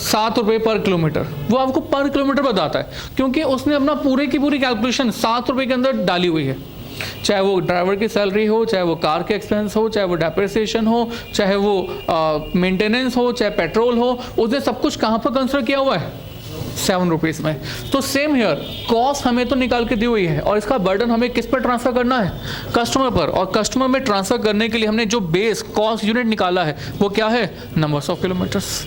7 रुपये पर किलोमीटर। वो आपको पर किलोमीटर बताता है, क्योंकि उसने अपना पूरे की पूरी कैलकुलेशन 7 रुपये के अंदर डाली हुई है। चाहे वो ड्राइवर की सैलरी हो, चाहे वो कार के एक्सपेंस हो, चाहे वो डेप्रिसिएशन हो, चाहे वो मेंटेनेंस हो, चाहे पेट्रोल हो, उसने सब कुछ कहाँ पर कंसिडर किया हुआ है? 7 रुपीज़ में। तो सेम हियर, कॉस्ट हमें तो निकाल के दी हुई है और इसका बर्डन हमें किस पर ट्रांसफर करना है? कस्टमर पर। और कस्टमर में ट्रांसफर करने के लिए हमने जो बेस कॉस्ट यूनिट निकाला है वो क्या है? Numbers of kilometres.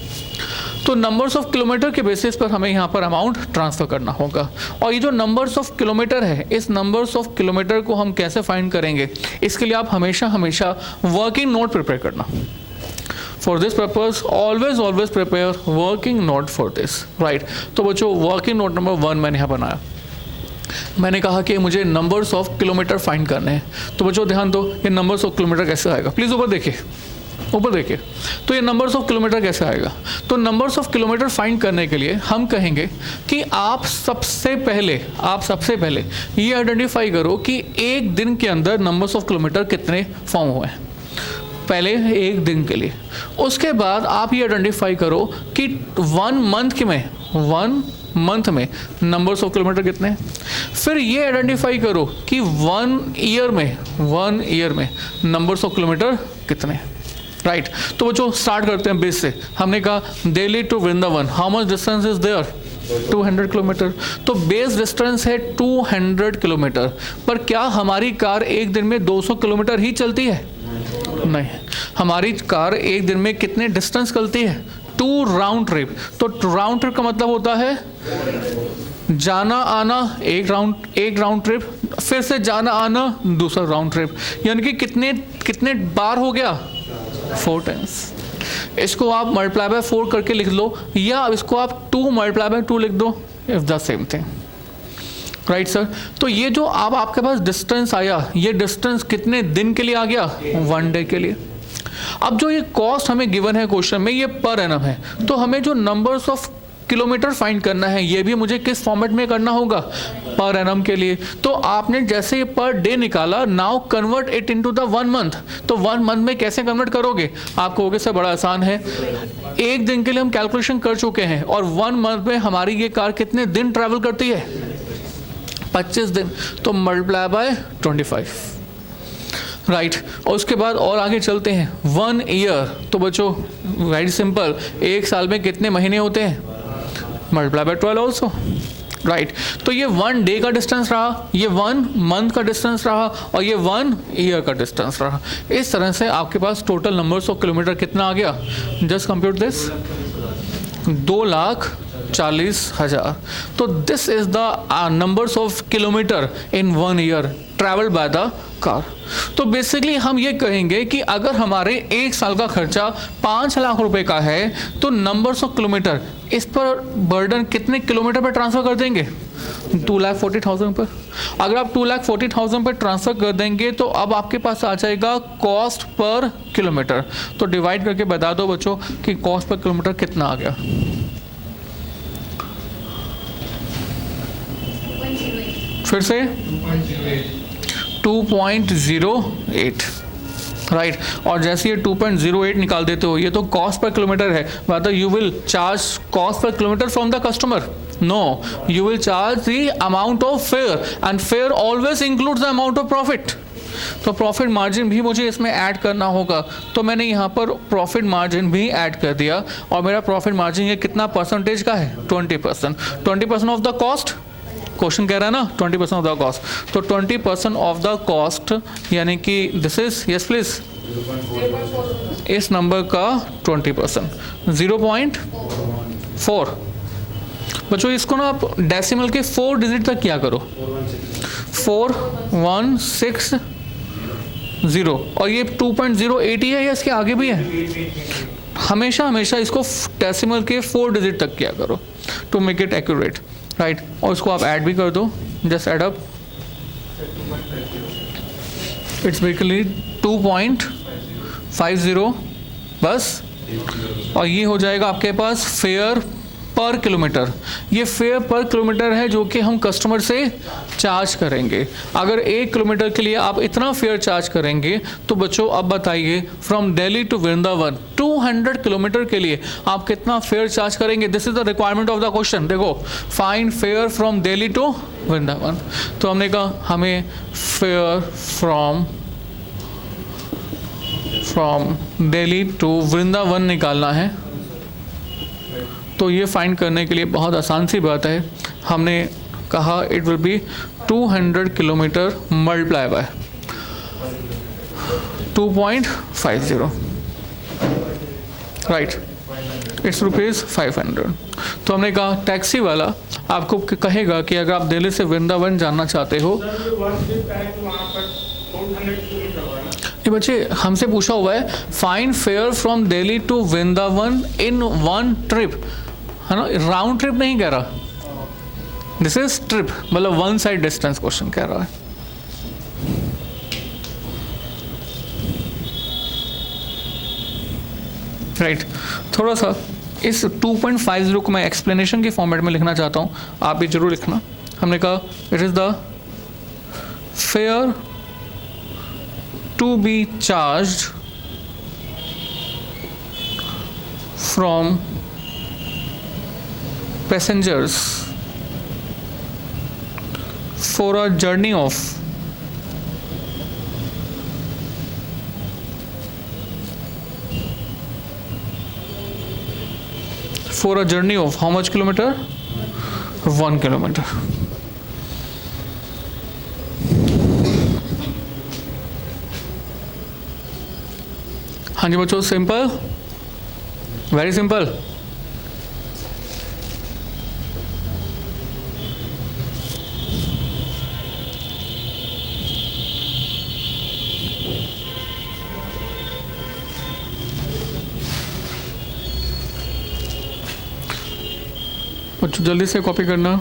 तो नंबर्स ऑफ किलोमीटर के बेसिस पर हमें यहाँ पर अमाउंट ट्रांसफर करना होगा। और ये जो नंबर्स ऑफ किलोमीटर है, इस नंबर्स ऑफ किलोमीटर को हम कैसे फाइंड करेंगे? इसके लिए आप हमेशा वर्किंग नोट प्रिपेयर करना। For this purpose always prepare working note for this, right. तो बच्चों वर्किंग नोट नंबर 1 मैंने यहाँ बनाया। मैंने कहा कि मुझे नंबर्स ऑफ किलोमीटर फाइंड करने हैं। तो बच्चों ध्यान दो, ये नंबर्स ऑफ किलोमीटर कैसे आएगा? प्लीज़ ऊपर देखिए। तो ये नंबर्स ऑफ किलोमीटर कैसे आएगा? तो नंबर्स ऑफ किलोमीटर फाइंड करने के लिए हम कहेंगे कि आप सबसे पहले ये आइडेंटिफाई करो कि एक दिन के अंदर नंबर्स ऑफ किलोमीटर कितने फॉर्म हुए हैं, पहले एक दिन के लिए। उसके बाद आप ये आइडेंटिफाई करो कि 1 मंथ में नंबर्स ऑफ किलोमीटर कितने हैं। फिर ये आइडेंटिफाई करो कि 1 ईयर में नंबर्स ऑफ किलोमीटर कितने हैं, राइट। तो बच्चों स्टार्ट करते हैं बेस से। हमने कहा Delhi to Vrindavan, how much distance is there? 200 kilometre, तो बेस डिस्टेंस है 200 किलोमीटर, पर क्या हमारी कार एक दिन में 200 किलोमीटर ही चलती है? नहीं, हमारी कार एक दिन में कितने डिस्टेंस चलती है? 2 राउंड ट्रिप। तो राउंड ट्रिप का मतलब होता है जाना आना, एक राउंड ट्रिप, फिर से जाना आना दूसरा राउंड ट्रिप, यानी कि कितने बार हो गया? 4 टाइम्स। इसको आप मल्टीप्लाई बाय 4 करके लिख लो, या इसको आप 2 मल्टीप्लाई बाय 2 लिख दो, it's the same thing, right sir. तो ये जो अब आपके पास डिस्टेंस आया, ये डिस्टेंस कितने दिन के लिए आ गया? 1 डे के लिए। अब जो ये कॉस्ट हमें गिवन है क्वेश्चन में, ये पर एनम है, तो हमें जो नंबर्स ऑफ किलोमीटर फाइंड करना है, ये भी मुझे किस फॉर्मेट में करना होगा? पर एनम के लिए। तो आपने जैसे ये पर डे निकाला, now convert it into the 1 month. तो 1 मंथ में कैसे कन्वर्ट करोगे? आप कहोगे सर बड़ा आसान है, एक दिन के लिए हम कैलकुलेशन कर चुके हैं, और 1 मंथ में हमारी ये कार कितने दिन ट्रैवल करती है? 25 दिन। तो मल्टीप्लाई बाय 25, राइट। और उसके बाद और आगे चलते हैं, 1 ईयर। तो बच्चों वेरी सिंपल, एक साल में कितने महीने होते हैं? Multiply by 12 also, right. तो ये 1 डे का डिस्टेंस रहा, ये 1 मंथ का डिस्टेंस रहा, और ये 1 ईयर का डिस्टेंस रहा। इस तरह से आपके पास टोटल नंबर्स ऑफ किलोमीटर कितना आ गया? Just compute this, 2,40,000। तो this is the numbers of kilometre in 1 year travel by the car. तो बेसिकली हम ये कहेंगे कि अगर हमारे एक साल का खर्चा 5 लाख रुपए का है, तो नंबर्स ऑफ किलोमीटर, इस पर बर्डन कितने किलोमीटर पर ट्रांसफर कर देंगे? 2,40,000 पर। अगर आप 2,40,000 पर ट्रांसफर कर देंगे, तो अब आपके पास आ जाएगा कॉस्ट पर किलोमीटर। तो डिवाइड करके बता दो बच्चों कि कॉस्ट पर किलोमीटर कितना आ गया? 2.08। फिर से 2.08, राइट। और जैसे ये 2.08 निकाल देते हो, ये तो कॉस्ट पर किलोमीटर है, मतलब you will charge cost per kilometre from the customer? No, you will charge the amount of fare, and fare always includes the amount of profit. तो प्रॉफिट मार्जिन भी मुझे इसमें ऐड करना होगा, तो मैंने यहाँ पर प्रॉफिट मार्जिन भी ऐड कर दिया, और मेरा प्रॉफिट मार्जिन ये कितना परसेंटेज का है? 20%। 20% ऑफ द कॉस्ट, क्वेश्चन कह रहा है ना 20% ऑफ द कॉस्ट, तो 20% ऑफ द कॉस्ट, यानी कि दिस इज, यस प्लीज, इस नंबर का 20%, 0.4। बच्चों इसको ना आप डेसिमल के 4 डिजिट तक क्या करो, 4160, और ये 2.08 ही है या इसके आगे भी है? हमेशा इसको डेसिमल के 4 डिजिट तक क्या करो, to make it accurate, right. और इसको आप ऐड भी कर दो, just add up, it's basically 2.50 बस। और ये हो जाएगा आपके पास फेयर पर किलोमीटर। ये फेयर पर किलोमीटर है जो कि हम कस्टमर से चार्ज करेंगे। अगर 1 किलोमीटर के लिए आप इतना फेयर चार्ज करेंगे, तो बच्चों अब बताइए, from Delhi to Vrindavan 200 kilometre के लिए आप कितना फेयर चार्ज करेंगे? This is the requirement of the question. देखो, find fare from Delhi to Vrindavan. तो हमने कहा हमें fare from Delhi to Vrindavan निकालना है। तो ये फाइंड करने के लिए बहुत आसान सी बात है, हमने कहा it will be 200 kilometre multiply by 2.50, right, it's ₹500। तो हमने कहा टैक्सी वाला आपको कहेगा कि अगर आप दिल्ली से वृंदावन जाना चाहते हो, ये बच्चे हमसे पूछा हुआ है find fare from Delhi to Vrindavan in 1 trip, है ना, राउंड ट्रिप नहीं कह रहा, दिस इज ट्रिप, मतलब 1 साइड डिस्टेंस क्वेश्चन कह रहा है। राइट, थोड़ा सा इस 2.50 को मैं एक्सप्लेनेशन के फॉर्मेट में लिखना चाहता हूँ, आप भी जरूर लिखना। हमने कहा it is the fair to be charged from passengers for a journey of how much kilometer? 1 kilometre. हाँ जी बच्चों, सिंपल, वेरी सिंपल। बच्चों जल्दी से कॉपी करना।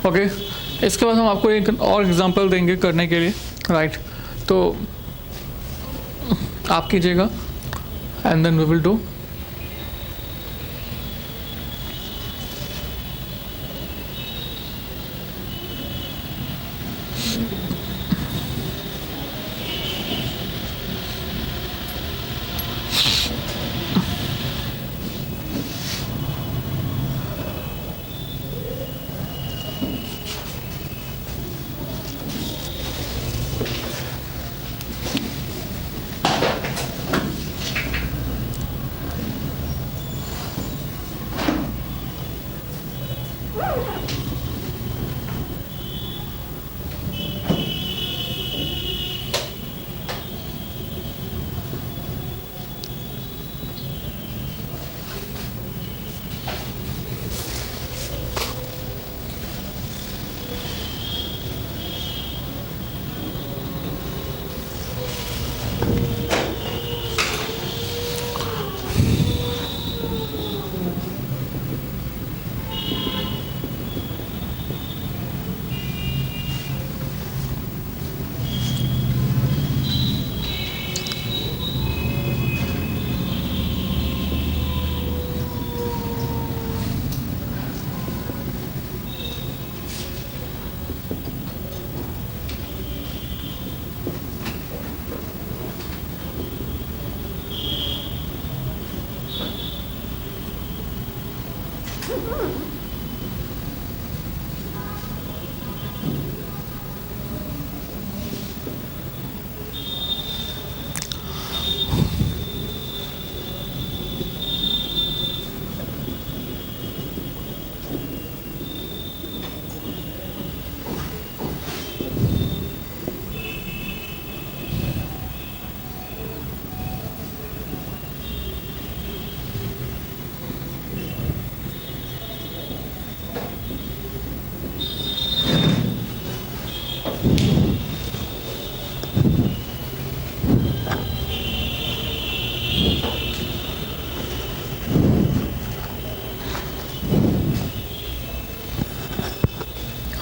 ओके इसके बाद हम आपको एक और एग्जांपल देंगे करने के लिए, राइट। तो आप कीजिएगा and then we will do.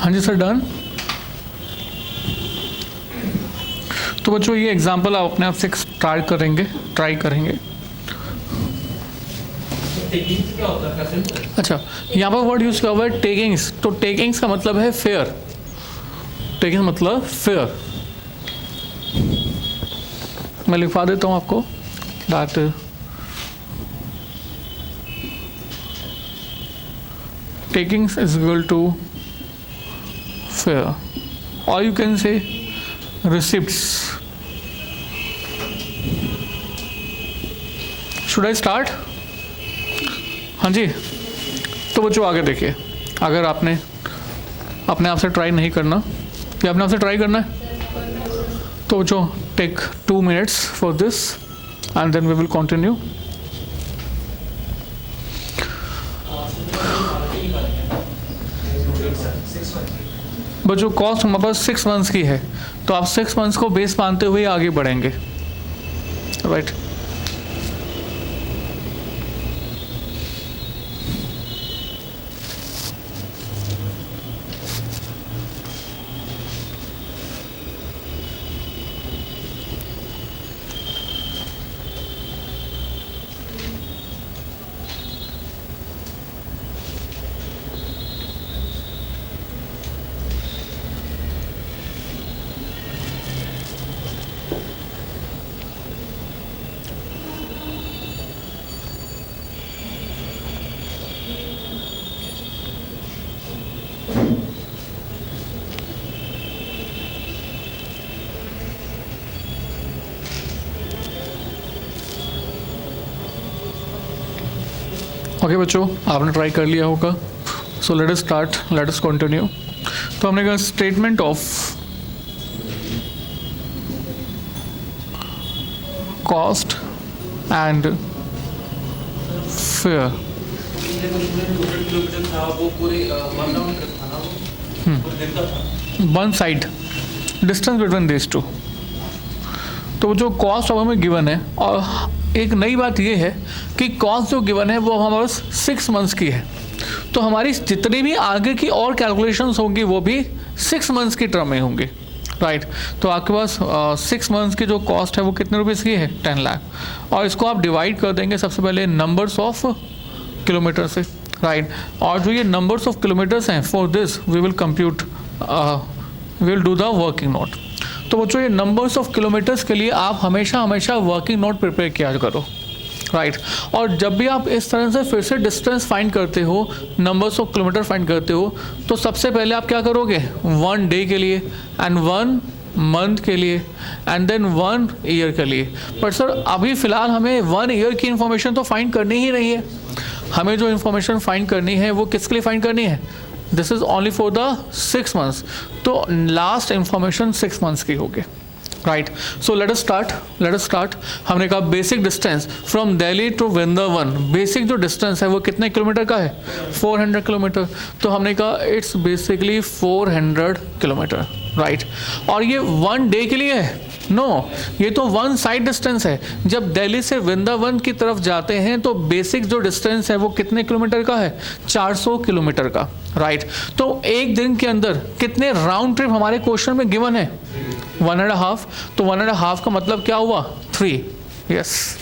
हाँ जी सर, डन। तो बच्चों ये एग्जांपल आप अपने आप से ट्राई करेंगे। टेकिंग्स क्या होता है? अच्छा, यहाँ पर वर्ड यूज किया हुआ है टेकिंग्स। तो टेकिंग्स का मतलब है फेयर। टेकिंग्स मतलब फेयर। मैं लिखवा देता हूँ आपको that takings is equal to fare, और you can say receipts. Should I start? हाँ जी, तो बच्चों आगे देखिए, अगर आपने अपने आप से ट्राई नहीं करना या अपने आप से ट्राई करना है तो बच्चों take 2 minutes for this and then we will continue. बच्चों कॉस्ट हमारे पास 6 मंथ्स की है, तो आप 6 मंथ्स को बेस मानते हुए आगे बढ़ेंगे, राइट। ओके बच्चों, आपने ट्राई कर लिया होगा, so let us start, let us continue. तो हमने कहा statement of cost and fair. Kilometre था वो पूरे 1 राउंड था ना, वो पूरे दिन का था। One side distance between this two. तो जो कॉस्ट अब हमें गिवन है, और एक नई बात ये है कि कॉस्ट जो गिवन है वो हमारे 6 मंथ्स की है, तो हमारी जितनी भी आगे की और कैलकुलेशंस होंगी वो भी 6 मंथ्स की टर्म में होंगी, राइट। तो आपके पास 6 मंथ्स की जो कॉस्ट है वो कितने रुपीज़ की है, 10 लाख, और इसको आप डिवाइड कर देंगे सबसे पहले नंबर्स ऑफ किलोमीटर से, राइट। और जो ये नंबर्स ऑफ किलोमीटर्स हैं, for this we will compute, we will do the working note. तो बच्चों ये नंबर्स ऑफ किलोमीटर्स के लिए आप हमेशा वर्किंग नोट प्रिपेयर किया करो, राइट। और जब भी आप इस तरह से फिर से डिस्टेंस फाइंड करते हो, नंबर्स ऑफ किलोमीटर फाइंड करते हो, तो सबसे पहले आप क्या करोगे, 1 डे के लिए एंड 1 मंथ के लिए एंड देन 1 ईयर के लिए। बट सर अभी फ़िलहाल हमें 1 ईयर की इन्फॉर्मेशन तो फाइंड करनी ही नहीं है। हमें जो इन्फॉर्मेशन फाइंड करनी है वो किसके लिए फाइंड करनी है, this is only for the 6 months. तो लास्ट इंफॉर्मेशन 6 मंथ्स की होगी, right. So let us start. हमने कहा basic distance from Delhi to Vrindavan, basic जो डिस्टेंस है वो कितने किलोमीटर का है, 400 किलोमीटर। तो हमने कहा इट्स बेसिकली 400 किलोमीटर, राइट। और ये 1 डे के लिए है, नो, ये तो 1 साइड डिस्टेंस है। जब दिल्ली से वृंदावन की तरफ जाते हैं तो बेसिक जो डिस्टेंस है वो कितने किलोमीटर का है, 400 किलोमीटर का, राइट। तो एक दिन के अंदर कितने राउंड ट्रिप हमारे क्वेश्चन में गिवन है, 1.5। तो 1.5 का मतलब क्या हुआ, 3, यस।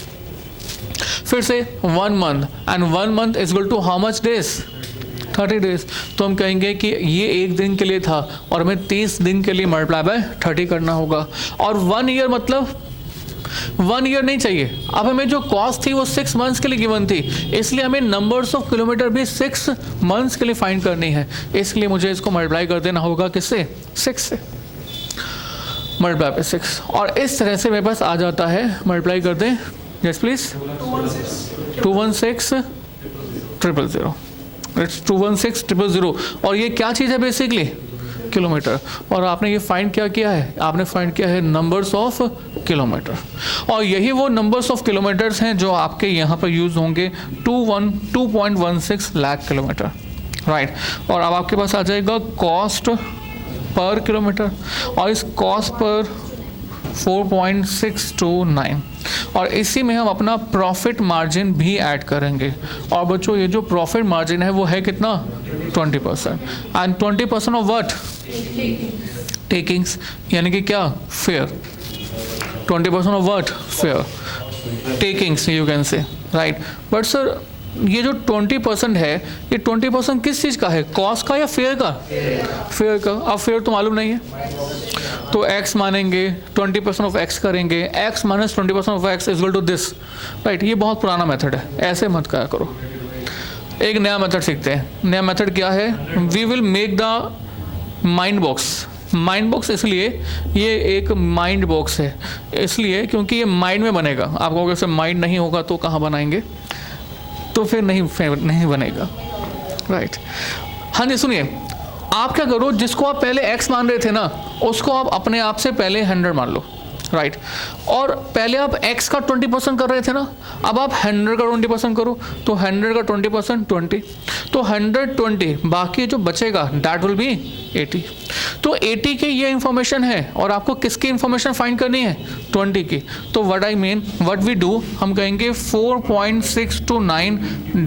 फिर से 1 month, and 1 month is equal to how much days, 30 days. तो हम कहेंगे कि ये एक दिन के लिए था और हमें 30 दिन के लिए मल्टीप्लाई बाय 30 करना होगा। और 1 ईयर मतलब 1 ईयर नहीं चाहिए, अब हमें जो कॉस्ट थी वो 6 मंथ्स के लिए गिवन थी, इसलिए हमें नंबर्स ऑफ किलोमीटर भी 6 मंथ्स के लिए फाइंड करनी है। इसलिए मुझे इसको मल्टीप्लाई कर देना होगा किससे, 6 से, मल्टीप्लाई बाय 6। और इस तरह से मेरे पास आ जाता है, मल्टीप्लाई कर दें, यस प्लीज, 216,000, इट्स 216,000। और ये क्या चीज़ है, बेसिकली किलोमीटर। और आपने ये फाइंड क्या किया है, आपने फाइंड किया है नंबर्स ऑफ किलोमीटर। और यही वो नंबर्स ऑफ किलोमीटर्स हैं जो आपके यहाँ पर यूज़ होंगे, 2.16 लाख किलोमीटर, राइट। और अब आपके पास आ जाएगा कॉस्ट पर किलोमीटर, और इस कॉस्ट पर 4.629, और इसी में हम अपना प्रॉफिट मार्जिन भी ऐड करेंगे। और बच्चों ये जो प्रॉफिट मार्जिन है वो है कितना, 20%। एंड 20% ऑफ व्हाट, टेकिंग्स, यानी कि क्या, fair. 20% of what, fair, takings you can से, राइट। बट सर ये जो 20% है, ये 20% किस चीज़ का है, कॉस्ट का या फेयर का, फेयर का। अब फेयर तो मालूम नहीं है, तो x मानेंगे, 20% ऑफ x करेंगे, x minus 20% of x is equal to this, right. ये बहुत पुराना मेथड है, ऐसे मत करा करो। एक नया मेथड सीखते हैं। नया मेथड क्या है, we will make the mind box. Mind box इसलिए, ये एक माइंड बॉक्स है इसलिए क्योंकि ये माइंड में बनेगा। आप कहोगे सर माइंड नहीं होगा तो कहाँ बनाएंगे, तो फिर नहीं बनेगा, राइट। हाँ जी सुनिए, आप क्या करो, जिसको आप पहले x मान रहे थे ना, उसको आप अपने आप से पहले 100 मान लो, राइट और पहले आप x का 20% कर रहे थे ना, अब आप 100 का 20% करो, तो 100 का 20% 20, तो 120, बाकी जो बचेगा दैट विल बी 80। तो 80 की ये इंफॉर्मेशन है और आपको किसकी इंफॉर्मेशन फाइंड करनी है, 20 की। तो what I mean, what we do, हम कहेंगे 4.629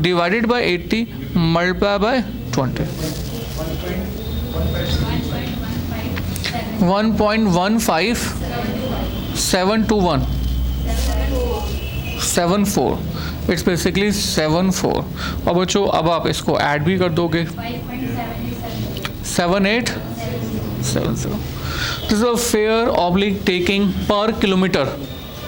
divided by 80 multiply by 20, 1.1572174, it's basically 74। और बच्चों अब आप इसको ऐड भी कर दोगे, 7870। This is a fair oblique taking पर किलोमीटर,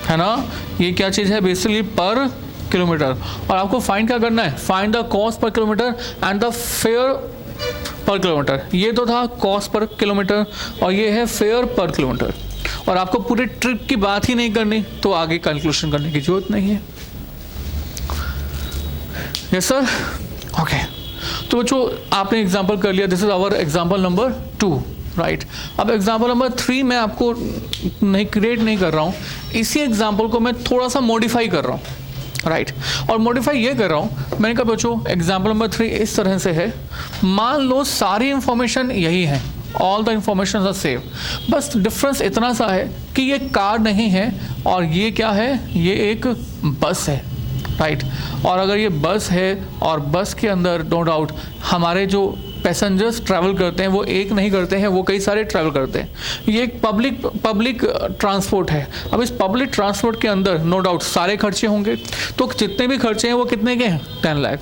है ना, ये क्या चीज़ है, बेसिकली पर किलोमीटर। और आपको फाइंड क्या करना है, find the cost per kilometre and the fair per kilometre. ये तो था कॉस्ट पर किलोमीटर और ये है फेयर पर किलोमीटर। और आपको पूरे ट्रिप की बात ही नहीं करनी तो आगे कैलकुलेशन करने की जरूरत नहीं है। Yes sir, okay. तो बच्चों आपने एग्जांपल कर लिया, this is our example number 2, right. अब एग्जांपल नंबर 3 मैं आपको नहीं क्रिएट नहीं कर रहा हूँ, इसी एग्जांपल को मैं थोड़ा सा मॉडिफाई कर रहा हूँ, राइट। और मॉडिफाई ये कर रहा हूँ, मैंने कहा बच्चों एग्जांपल नंबर 3 इस तरह से है, मान लो सारी इंफॉर्मेशन यही है, all the information are same, बस डिफरेंस इतना सा है कि ये कार नहीं है और ये क्या है, ये एक बस है, राइट। और अगर ये बस है और बस के अंदर नो डाउट हमारे जो पैसेंजर्स ट्रैवल करते हैं वो एक नहीं करते हैं, वो कई सारे ट्रैवल करते हैं। ये एक पब्लिक ट्रांसपोर्ट है। अब इस पब्लिक ट्रांसपोर्ट के अंदर नो डाउट सारे खर्चे होंगे, तो जितने भी खर्चे हैं वो कितने के हैं, 10 लाख।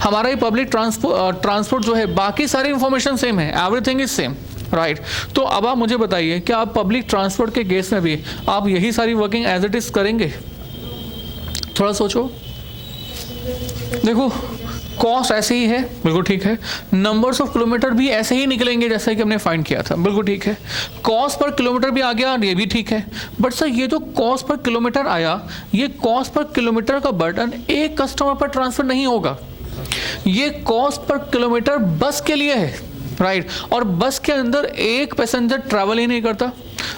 हमारा ये पब्लिक ट्रांसपोर्ट जो है, बाकी सारी इंफॉर्मेशन सेम है, एवरीथिंग इज सेम, राइट। तो अब आप मुझे बताइए कि आप पब्लिक ट्रांसपोर्ट के केस में भी आप यही सारी वर्किंग एज इट इज करेंगे? थोड़ा सोचो, देखो कॉस्ट ऐसे ही है, बिल्कुल ठीक है। नंबर्स ऑफ किलोमीटर भी ऐसे ही निकलेंगे जैसे कि हमने फाइंड किया था, बिल्कुल ठीक है। कॉस्ट पर किलोमीटर भी आ गया, ये भी ठीक है। बट सर ये जो कॉस्ट पर किलोमीटर आया, ये कॉस्ट पर किलोमीटर का बर्डन एक कस्टमर पर ट्रांसफर नहीं होगा, ये कॉस्ट पर किलोमीटर बस के लिए है, राइट। और बस के अंदर एक पैसेंजर ट्रैवल ही नहीं करता।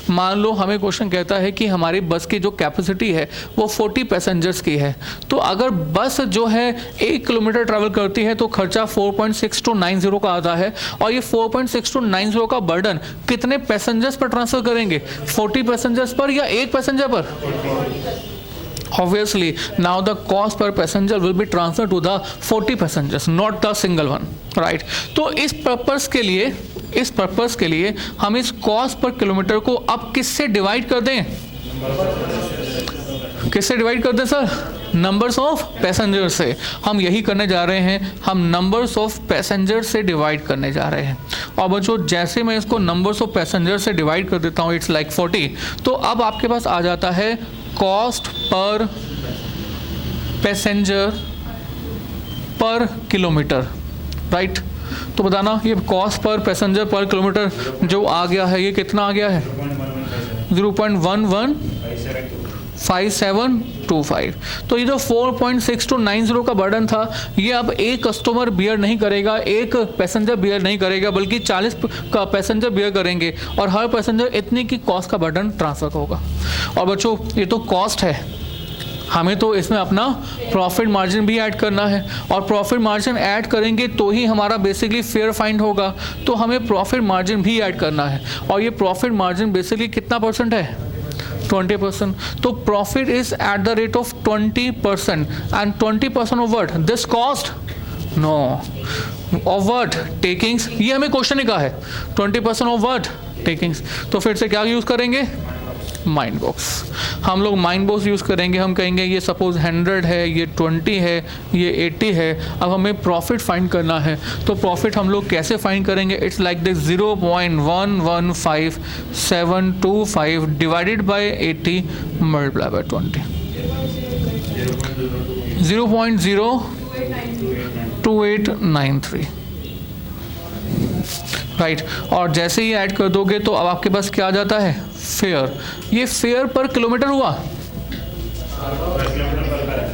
मान लो हमें क्वेश्चन कहता है कि हमारी बस की जो कैपेसिटी है वो 40 पैसेंजर्स की है, तो अगर बस जो है 1 किलोमीटर ट्रैवल करती है तो खर्चा 4.6290 का आता है। और ये 4.6290 का बर्डन कितने पैसेंजर्स पर ट्रांसफर करेंगे, 40 पैसेंजर्स पर या एक पैसेंजर पर? Obviously, now the cost per passenger will be transferred to the 40 passengers, not the single one, right? तो इस पर्पस के लिए हम इस कॉस्ट पर किलोमीटर को अब किससे डिवाइड कर दें? किससे डिवाइड कर दें सर? नंबर्स ऑफ पैसेंजर से। हम यही करने जा रहे हैं, हम नंबर्स ऑफ पैसेंजर से डिवाइड करने जा रहे हैं। और बच्चों जैसे मैं इसको नंबर्स ऑफ पैसेंजर से डिवाइड कर देता हूँ, इट्स लाइक 40, तो अब आपके पास आ जाता है कॉस्ट पर पैसेंजर पर किलोमीटर, राइट। तो बताना ये कॉस्ट पर पैसेंजर पर किलोमीटर जो आ गया है, ये कितना आ गया है? 0.115725। तो ये जो 4.6290 का बर्डन था, ये अब एक कस्टमर बियर नहीं करेगा, एक पैसेंजर बियर नहीं करेगा, बल्कि 40 का पैसेंजर बियर करेंगे और हर पैसेंजर इतनी की कॉस्ट का बर्डन ट्रांसफर होगा। और बच्चों ये तो कॉस्ट है, हमें तो इसमें अपना प्रॉफिट मार्जिन भी ऐड करना है, और प्रॉफिट मार्जिन ऐड करेंगे तो ही हमारा बेसिकली फेयर फाइंड होगा, तो हमें प्रॉफिट मार्जिन भी ऐड करना है। और ये प्रॉफिट मार्जिन बेसिकली कितना परसेंट है? 20%। तो profit is at the rate of 20%, and 20% of what? This cost? No, of what? Takings. ये हमें क्वेश्चन ही कहा है, 20% ऑफ व्हाट? टेकिंग्स। तो फिर से क्या यूज करेंगे? Mind box. हम लोग माइंड बॉक्स यूज़ करेंगे, हम कहेंगे ये सपोज 100 है, ये 20 है, ये 80 है। अब हमें प्रॉफिट फाइंड करना है, तो प्रॉफिट हम लोग कैसे फाइंड करेंगे? It's like this, 0.115725 divided by 80 multiply by 20, 0.02893, right. और जैसे ही ऐड कर दोगे तो अब आपके पास क्या आ जाता है? फेयर। ये फेयर पर किलोमीटर हुआ,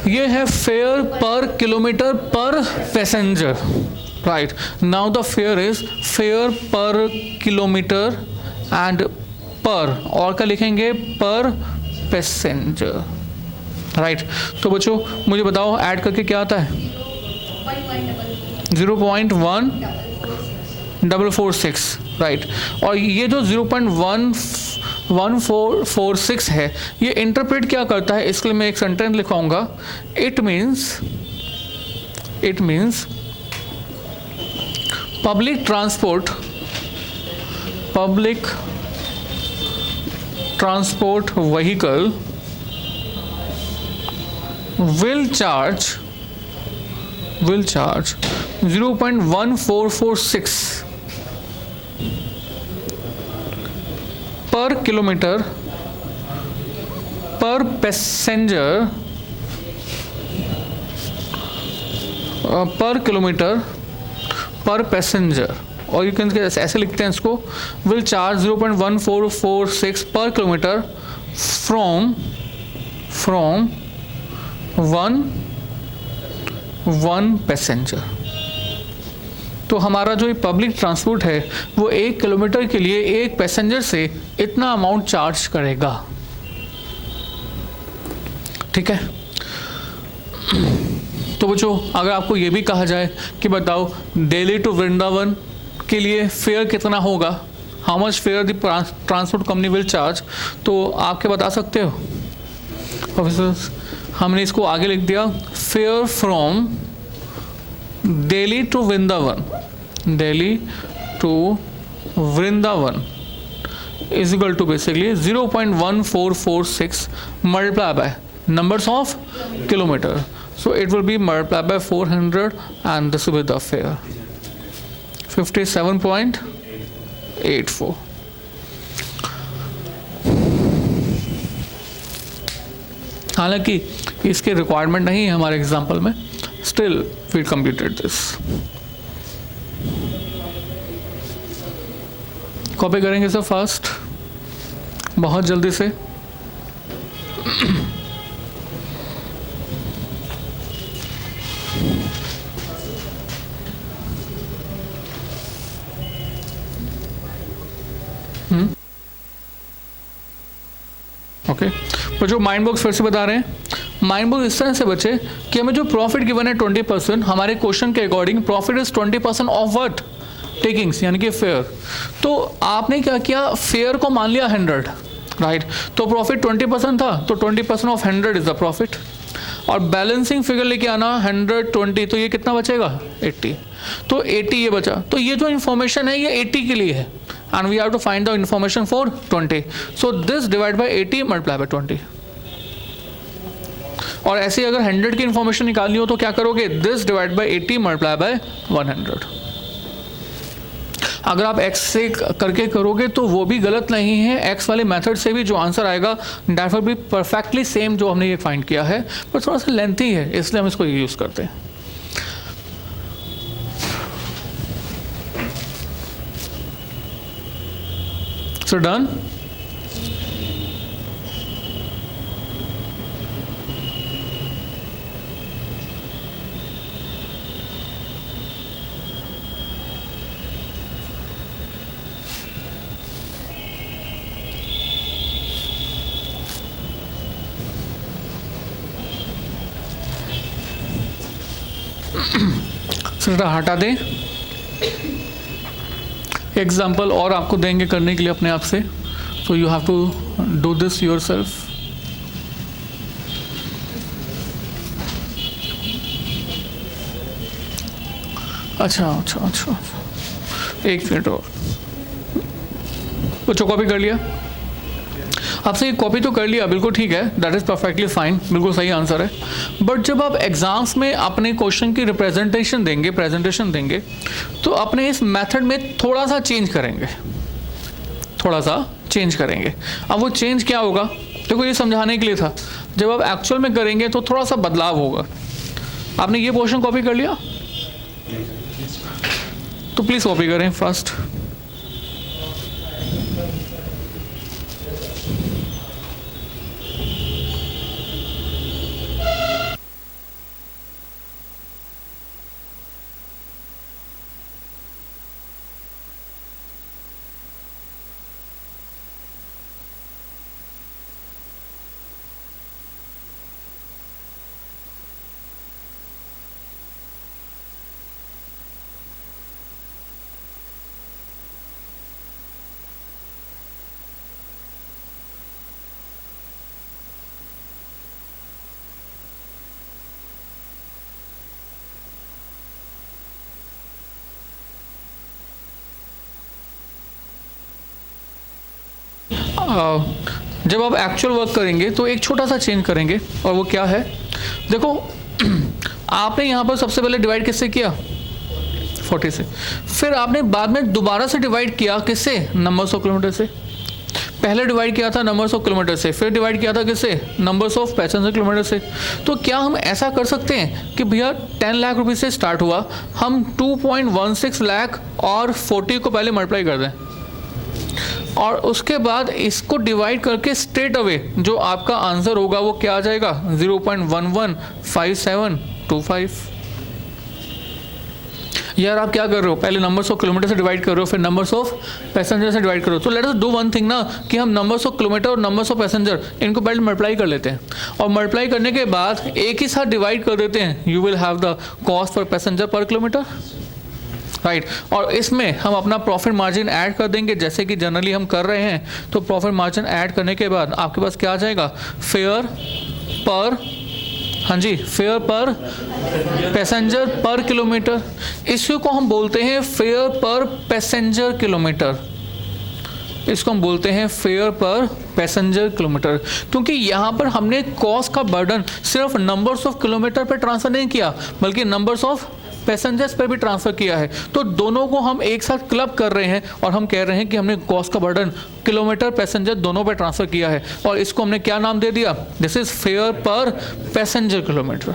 ये है फेयर पर किलोमीटर पर passenger, right. Now the fair is fair per kilometre and पर, और क्या लिखेंगे, पर पैसेंजर, राइट। तो बच्चों मुझे बताओ ऐड करके क्या आता है, 0.1446, राइट। और ये जो 0.1446 है, ये इंटरप्रेट क्या करता है, इसके लिए मैं एक सेंटेंस लिखाऊंगा। It means public transport vehicle will charge 0.1446 per kilometer per passenger पर किलोमीटर पर पैसेंजर, और यू कैन ऐसे लिखते हैं इसको, विल चार्ज 0.1446 पर किलोमीटर फ्रॉम वन पैसेंजर। तो हमारा जो ये पब्लिक ट्रांसपोर्ट है वो 1 किलोमीटर के लिए एक पैसेंजर से इतना अमाउंट चार्ज करेगा, ठीक है। तो बच्चों अगर आपको ये भी कहा जाए कि बताओ दिल्ली टू वृंदावन के लिए फेयर कितना होगा, how much fair the transport company will charge, तो आप क्या बता सकते हो ऑफिसर्स? हमने इसको आगे लिख दिया, fare from Delhi to Vrindavan is equal to basically 0.1446 multiply by numbers of kilometer, so it will be multiplied by 400 and this will be the fare 57.84. हालांकि इसके रिक्वायरमेंट नहीं है हमारे एग्जाम्पल में, still we computed this. Copy करेंगे सर फास्ट, बहुत जल्दी से। ओके, तो जो माइंड बॉक्स फिर से बता रहे हैं, माइंड बॉक्स इस तरह से बचे कि हमें जो प्रॉफिट गिवन है 20%, हमारे क्वेश्चन के according profit is 20% of what, takings, यानी कि फेयर। तो आपने क्या किया, फेयर को मान लिया 100, राइट। तो प्रॉफिट 20% था, तो 20% ऑफ 100 इज द प्रॉफिट, और बैलेंसिंग फिगर लेके आना 120, तो ये कितना बचेगा 80, तो 80 ये बचा। तो ये जो इन्फॉर्मेशन है ये 80 के लिए है, and we have to find the information for 20, so this divide by 80 multiply by 20। और ऐसे ही अगर 100 की इंफॉर्मेशन निकालनी हो तो क्या करोगे, this divide by 80 multiply by 100। अगर आप x से करके करोगे तो वो भी गलत नहीं है, x वाले मेथड से भी जो आंसर आएगा that will be perfectly same जो हमने ये फाइंड किया है, पर थोड़ा सा लेंथी है इसलिए हम इसको यूज़ करते हैं। So done? सिर्फ हटा दें, एग्जाम्पल और आपको देंगे करने के लिए अपने आप से, so you have to do this yourself। अच्छा, एक मिनट और, बच्चों कॉपी कर लिया आपसे, कॉपी तो कर लिया, बिल्कुल ठीक है, दैट इज़ परफेक्टली फाइन, बिल्कुल सही आंसर है। बट जब आप एग्जाम्स में अपने क्वेश्चन की प्रेजेंटेशन देंगे तो अपने इस मेथड में थोड़ा सा चेंज करेंगे। अब वो चेंज क्या होगा, देखो ये समझाने के लिए था, जब आप एक्चुअल में करेंगे तो थोड़ा सा बदलाव होगा। आपने ये पोर्शन कॉपी कर लिया, तो प्लीज़ कॉपी करें फर्स्ट। जब आप एक्चुअल वर्क करेंगे तो एक छोटा सा चेंज करेंगे, और वो क्या है, देखो आपने यहाँ पर सबसे पहले डिवाइड किससे किया, 40 से, फिर आपने बाद में दोबारा से डिवाइड किया किससे, नंबर्स ऑफ किलोमीटर से। पहले डिवाइड किया था नंबर्स ऑफ किलोमीटर से, फिर डिवाइड किया था किससे, नंबर्स ऑफ पैसेंजर किलोमीटर से। तो क्या हम ऐसा कर सकते हैं कि भैया 10 लाख रुपये से स्टार्ट हुआ, हम 2.16 लाख और 40 को पहले मल्टीप्लाई कर दें, और उसके बाद इसको डिवाइड करके स्ट्रेट अवे जो आपका आंसर होगा वो क्या आ जाएगा, 0.115725। यार आप क्या कर रहे हो, पहले नंबर्स ऑफ किलोमीटर से डिवाइड कर रहे हो, फिर नंबर्स ऑफ पैसेंजर से डिवाइड करो। तो let us do one thing ना, कि हम नंबर्स ऑफ किलोमीटर और नंबर्स ऑफ पैसेंजर इनको पहले मल्टीप्लाई कर लेते हैं, और मल्टीप्लाई करने के बाद एक ही साथ डिवाइड कर देते हैं। You will have the cost per passenger पर किलोमीटर, राइट। और इसमें हम अपना प्रॉफिट मार्जिन ऐड कर देंगे, जैसे कि जनरली हम कर रहे हैं। तो प्रॉफिट मार्जिन ऐड करने के बाद आपके पास क्या आ जाएगा, फेयर पर, हाँ जी, फेयर पर पैसेंजर पर किलोमीटर। इसी को हम बोलते हैं फेयर पर पैसेंजर किलोमीटर, इसको हम बोलते हैं फेयर पर पैसेंजर किलोमीटर, क्योंकि यहाँ पर हमने कॉस्ट का बर्डन सिर्फ नंबर्स ऑफ किलोमीटर पर ट्रांसफर नहीं किया, बल्कि नंबर्स ऑफ पैसेंजर्स पर भी ट्रांसफ़र किया है। तो दोनों को हम एक साथ क्लब कर रहे हैं, और हम कह रहे हैं कि हमने कॉस्ट का बर्डन किलोमीटर पैसेंजर दोनों पर ट्रांसफ़र किया है, और इसको हमने क्या नाम दे दिया, this is fair per passenger kilometre.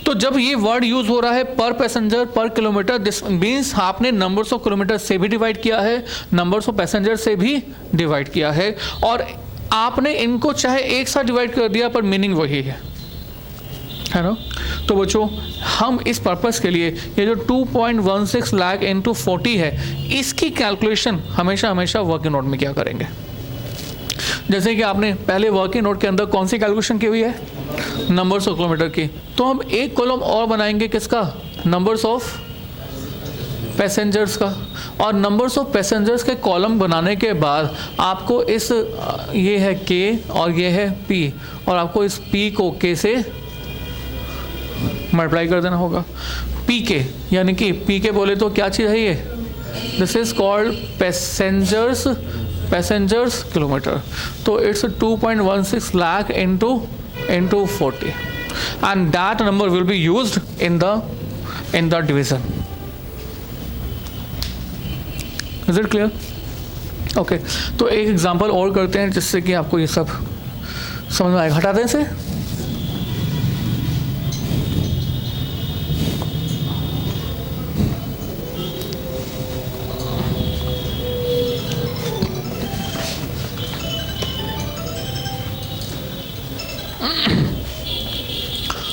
तो जब ये वर्ड यूज हो रहा है पर पैसेंजर पर किलोमीटर, दिस मीन्स आपने नंबर्स ऑफ किलोमीटर से भी डिवाइड किया है, नंबर्स ऑफ पैसेंजर से भी डिवाइड किया है, और आपने इनको चाहे एक साथ डिवाइड कर दिया, पर मीनिंग वही है ना। तो बच्चों हम इस पर्पस के लिए ये जो 2.16 लाख इंटू 40 है, इसकी कैलकुलेशन हमेशा वर्किंग नोट में क्या करेंगे। जैसे कि आपने पहले वर्किंग नोट के अंदर कौन सी कैलकुलेशन की हुई है, नंबर्स ऑफ किलोमीटर की, तो हम एक कॉलम और बनाएंगे किसका, नंबर्स ऑफ पैसेंजर्स का। और नंबर्स ऑफ पैसेंजर्स के कॉलम बनाने के बाद आपको इस ये है के और ये है पी, और आपको इस पी को के से मल्टीप्लाई कर देना होगा। पी के यानी कि पी के बोले तो क्या चीज़ है ये, this is called passengers kilometre. तो it's 2.16 lakh into 40, and that number will be used in the division. Is it clear? Okay, तो एक एग्जांपल और करते हैं जिससे कि आपको ये सब समझ में आएगा। हटा दें इसे।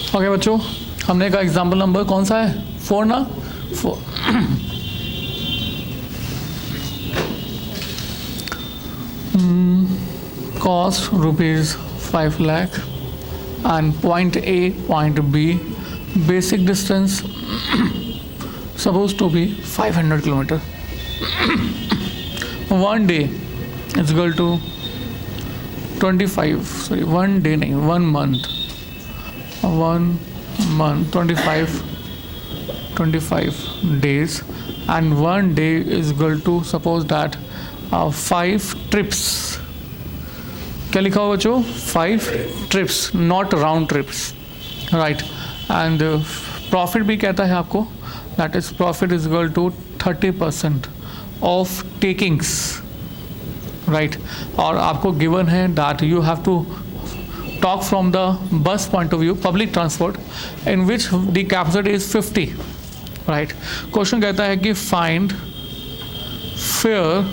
ओके बच्चों, हमने कहा एग्जाम्पल नंबर कौन सा है, 4 ना, 4। Cost ₹5 lakh and point A, point B, basic distance supposed to be 500 kilometer. 1 day is equal to 25, sorry 1 day नहीं, 1 month 25 days, and 1 day is equal to, suppose that 5 trips। क्या लिखा हुआ बच्चों, 5 trips, not round trips, right। and profit भी कहता है आपको, that is profit is equal to 30% of takings, right। और आपको given है that you have to talk from the bus point of view, public transport, in which the capacity is 50, right। Question कहता है कि find fare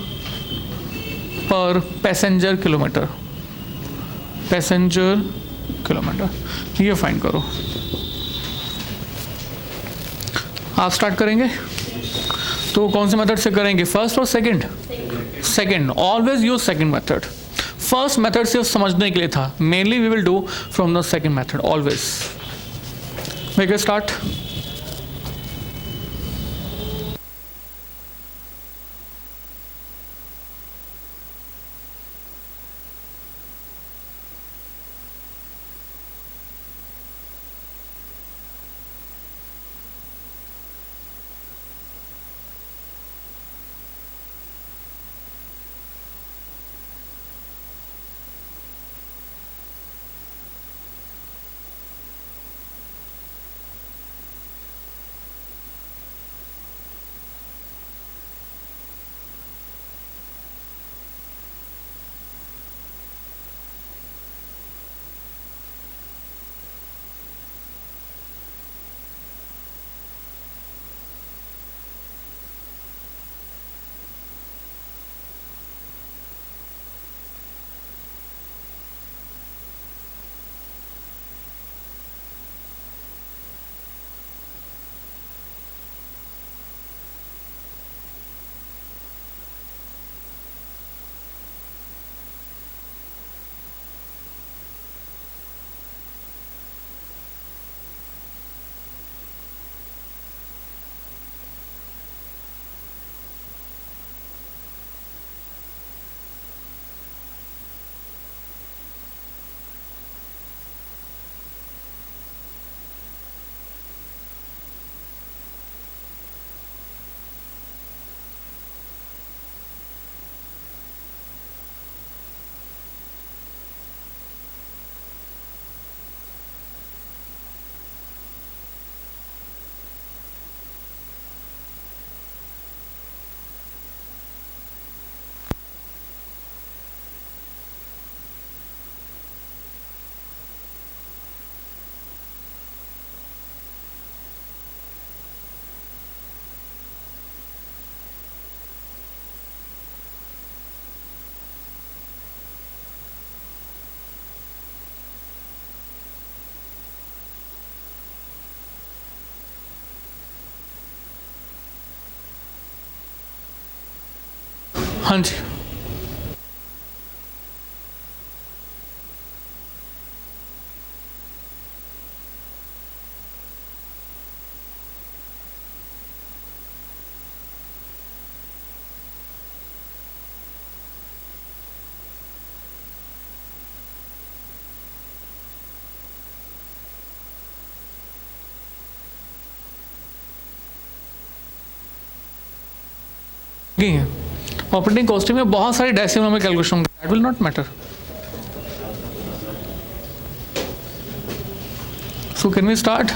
per passenger kilometer, ये फाइंड करो। आप स्टार्ट करेंगे तो कौन से मेथड से करेंगे, फर्स्ट और second? Always use second method. First method सिर्फ समझने के लिए था, mainly we will do from the second method always. Make it start. हाँ जी, है ऑपरेटिंग कॉस्टिंग में बहुत सारी डेसिमल में कैलकुलेशन होंगे, that will not matter. So can we start?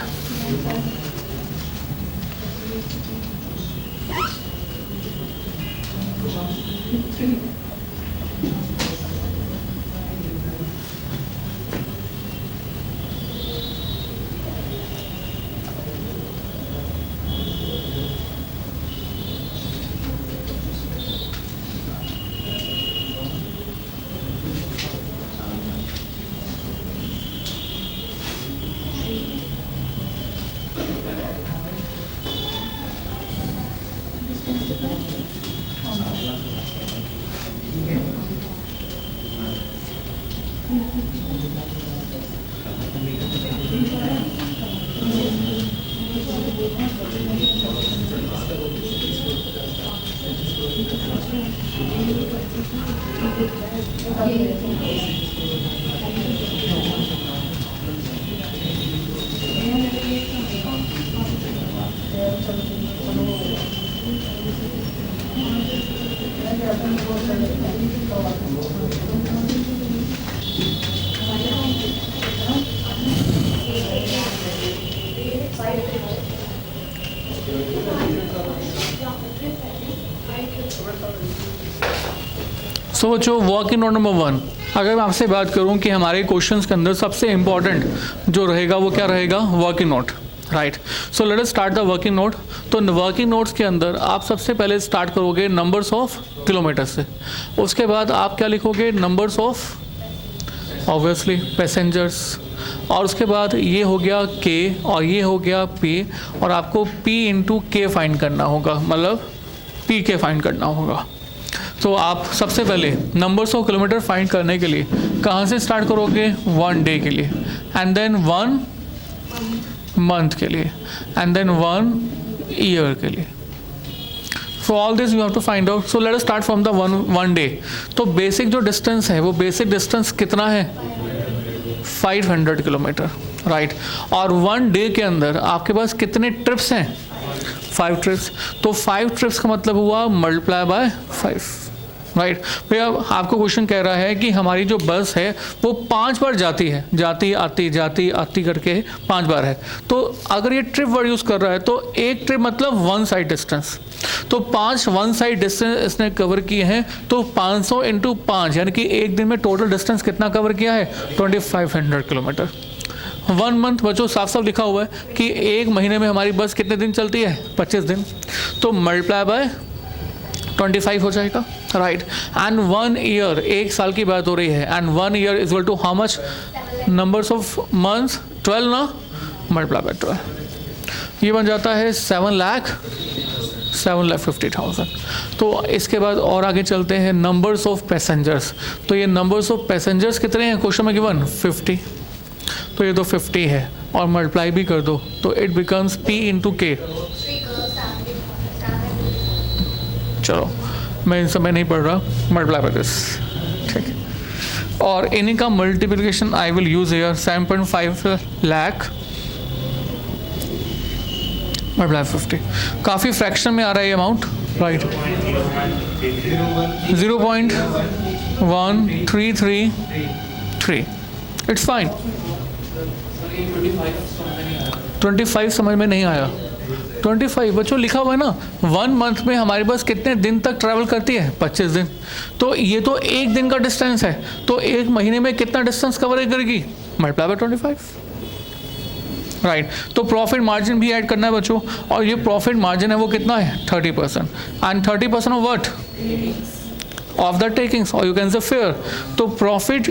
So बच्चों, वर्किंग नोट नंबर 1, अगर मैं आपसे बात करूं कि हमारे क्वेश्चंस के अंदर सबसे इंपॉर्टेंट जो रहेगा वो क्या रहेगा? Working note, right. So let us start the working note. तो वर्किंग नोट्स के अंदर आप सबसे पहले स्टार्ट करोगे नंबर्स ऑफ किलोमीटर से. उसके बाद आप क्या लिखोगे? Numbers of obviously passengers. और उसके बाद ये हो गया के और ये हो गया पी, और आपको पी इंटू के फाइंड करना होगा, मतलब पी के फाइंड करना होगा. तो आप सबसे पहले नंबर्स ऑफ किलोमीटर फाइंड करने के लिए कहाँ से स्टार्ट करोगे? 1 डे के लिए, एंड देन 1 मंथ के लिए, एंड देन 1 ईयर के लिए. So all this you have to find out. So let us start from the one day. तो बेसिक जो डिस्टेंस है वो बेसिक डिस्टेंस कितना है? 500 किलोमीटर, राइट. और 1 डे के अंदर आपके पास कितने ट्रिप्स हैं? 5 ट्रिप्स. तो 5 ट्रिप्स का मतलब हुआ मल्टीप्लाई बाय 5, राइट. भैया आपको क्वेश्चन कह रहा है कि हमारी जो बस है वो 5 बार जाती है, जाती आती करके 5 बार है. तो अगर ये ट्रिप वर्ड यूज़ कर रहा है तो एक ट्रिप मतलब 1 साइड डिस्टेंस. तो 5 1 साइड डिस्टेंस इसने कवर किए हैं. तो 500 इंटू 5 यानी कि एक दिन में टोटल डिस्टेंस कितना कवर किया है? 2500 किलोमीटर. 1 मंथ बच्चों साफ साफ लिखा हुआ है कि एक महीने में हमारी बस कितने दिन चलती है? 25 दिन. तो मल्टीप्लाई बाय 25 हो जाएगा, राइट. एंड 1 ईयर, एक साल की बात हो रही है, and 1 year is equal to how much? Numbers of months 12 ना, मल्टीप्लाई बाय 12, ये बन जाता है 7,50,000. तो इसके बाद और आगे चलते हैं नंबर्स ऑफ पैसेंजर्स. तो ये नंबर्स ऑफ पैसेंजर्स कितने हैं क्वेश्चन में गिवन? 50. तो ये तो 50 है और मल्टीप्लाई भी कर दो तो इट बिकम्स P इंटू के. चलो मैं इन सब में नहीं पढ़ रहा, मल्टीप्लाई बाय दिस, ठीक है. और इन्हीं का multiplication I will use here. 7.5 lakh multiply 50, काफ़ी फ्रैक्शन में आ रहा है ये अमाउंट, राइट. 0.1333, it's fine. 25 समझ में नहीं आया. 25 बच्चों लिखा हुआ है ना. 1 मंथ में हमारे पास कितने दिन तक ट्रैवल करती है? 25 दिन. तो ये तो एक दिन का डिस्टेंस है, तो एक महीने में कितना डिस्टेंस कवर करेगी? Multiply by 25, right. तो प्रॉफिट मार्जिन भी ऐड करना है बच्चों, और ये प्रॉफिट मार्जिन है वो कितना है? 30%. And 30% of what? Of the takings, और यू कैन से फेयर. तो प्रॉफिट